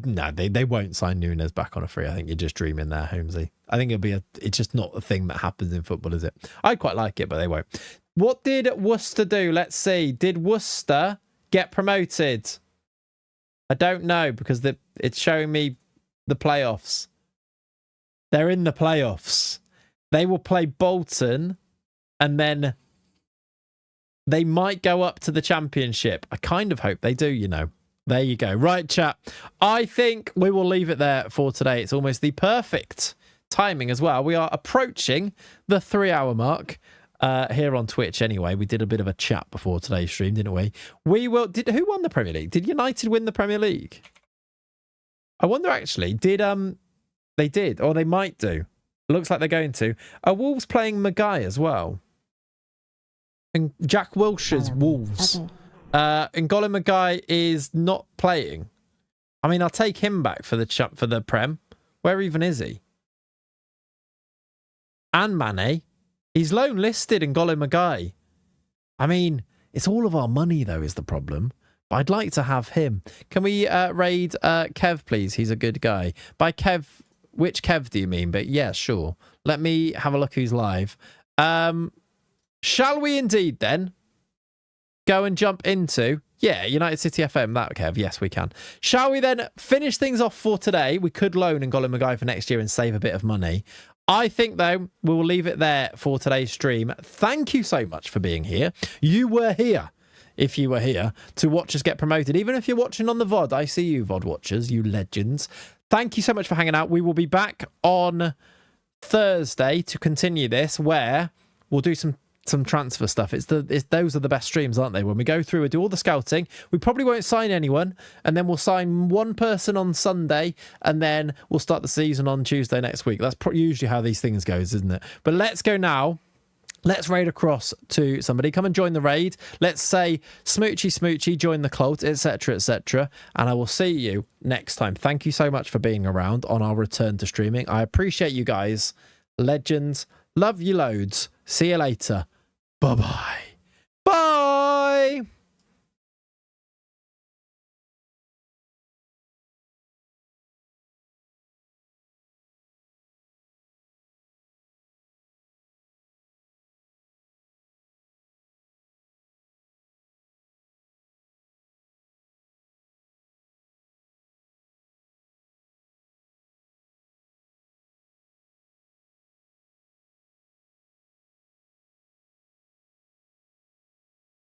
No, they won't sign Nunes back on a free. I think you're just dreaming there, Holmesy. I think it's just not a thing that happens in football, is it? I quite like it, but they won't. What did Worcester do? Let's see. Did Worcester get promoted? I don't know, because it's showing me the playoffs. They're in the playoffs. They will play Bolton, and then they might go up to the Championship. I kind of hope they do, you know. There you go. Right, chat. I think we will leave it there for today. It's almost the perfect timing as well. We are approaching the 3-hour mark here on Twitch anyway. We did a bit of a chat before today's stream, didn't we? Who won the Premier League? Did United win the Premier League? I wonder, actually. They did, or they might do. Looks like they're going to. Are Wolves playing Magai as well? And Jack Wilshere's Wolves. N'Golo Magai is not playing. I mean, I'll take him back for the Prem. Where even is he? And Mane. He's loan listed N'Golo Magai. I mean, it's all of our money, though, is the problem. But I'd like to have him. Can we raid Kev, please? He's a good guy. By Kev, which Kev do you mean? But yeah, sure. Let me have a look who's live. Shall we indeed, then, go and jump into... Yeah, United City FM, that Kev. Yes, we can. Shall we then finish things off for today? We could loan N'Golo Magai for next year and save a bit of money. I think, though, we will leave it there for today's stream. Thank you so much for being here. You were here, if you were here, to watch us get promoted. Even if you're watching on the VOD, I see you, VOD watchers, you legends. Thank you so much for hanging out. We will be back on Thursday to continue this, where we'll do some transfer stuff. Those are the best streams, aren't they? When we go through and do all the scouting, we probably won't sign anyone, and then we'll sign one person on Sunday, and then we'll start the season on Tuesday next week. That's usually how these things goes, isn't it? But let's go now. Let's raid across to somebody. Come and join the raid. Let's say smoochy, join the cult, etc., etc. And I will see you next time. Thank you so much for being around on our return to streaming. I appreciate you guys. Legends. Love you loads. See you later. Bye-bye.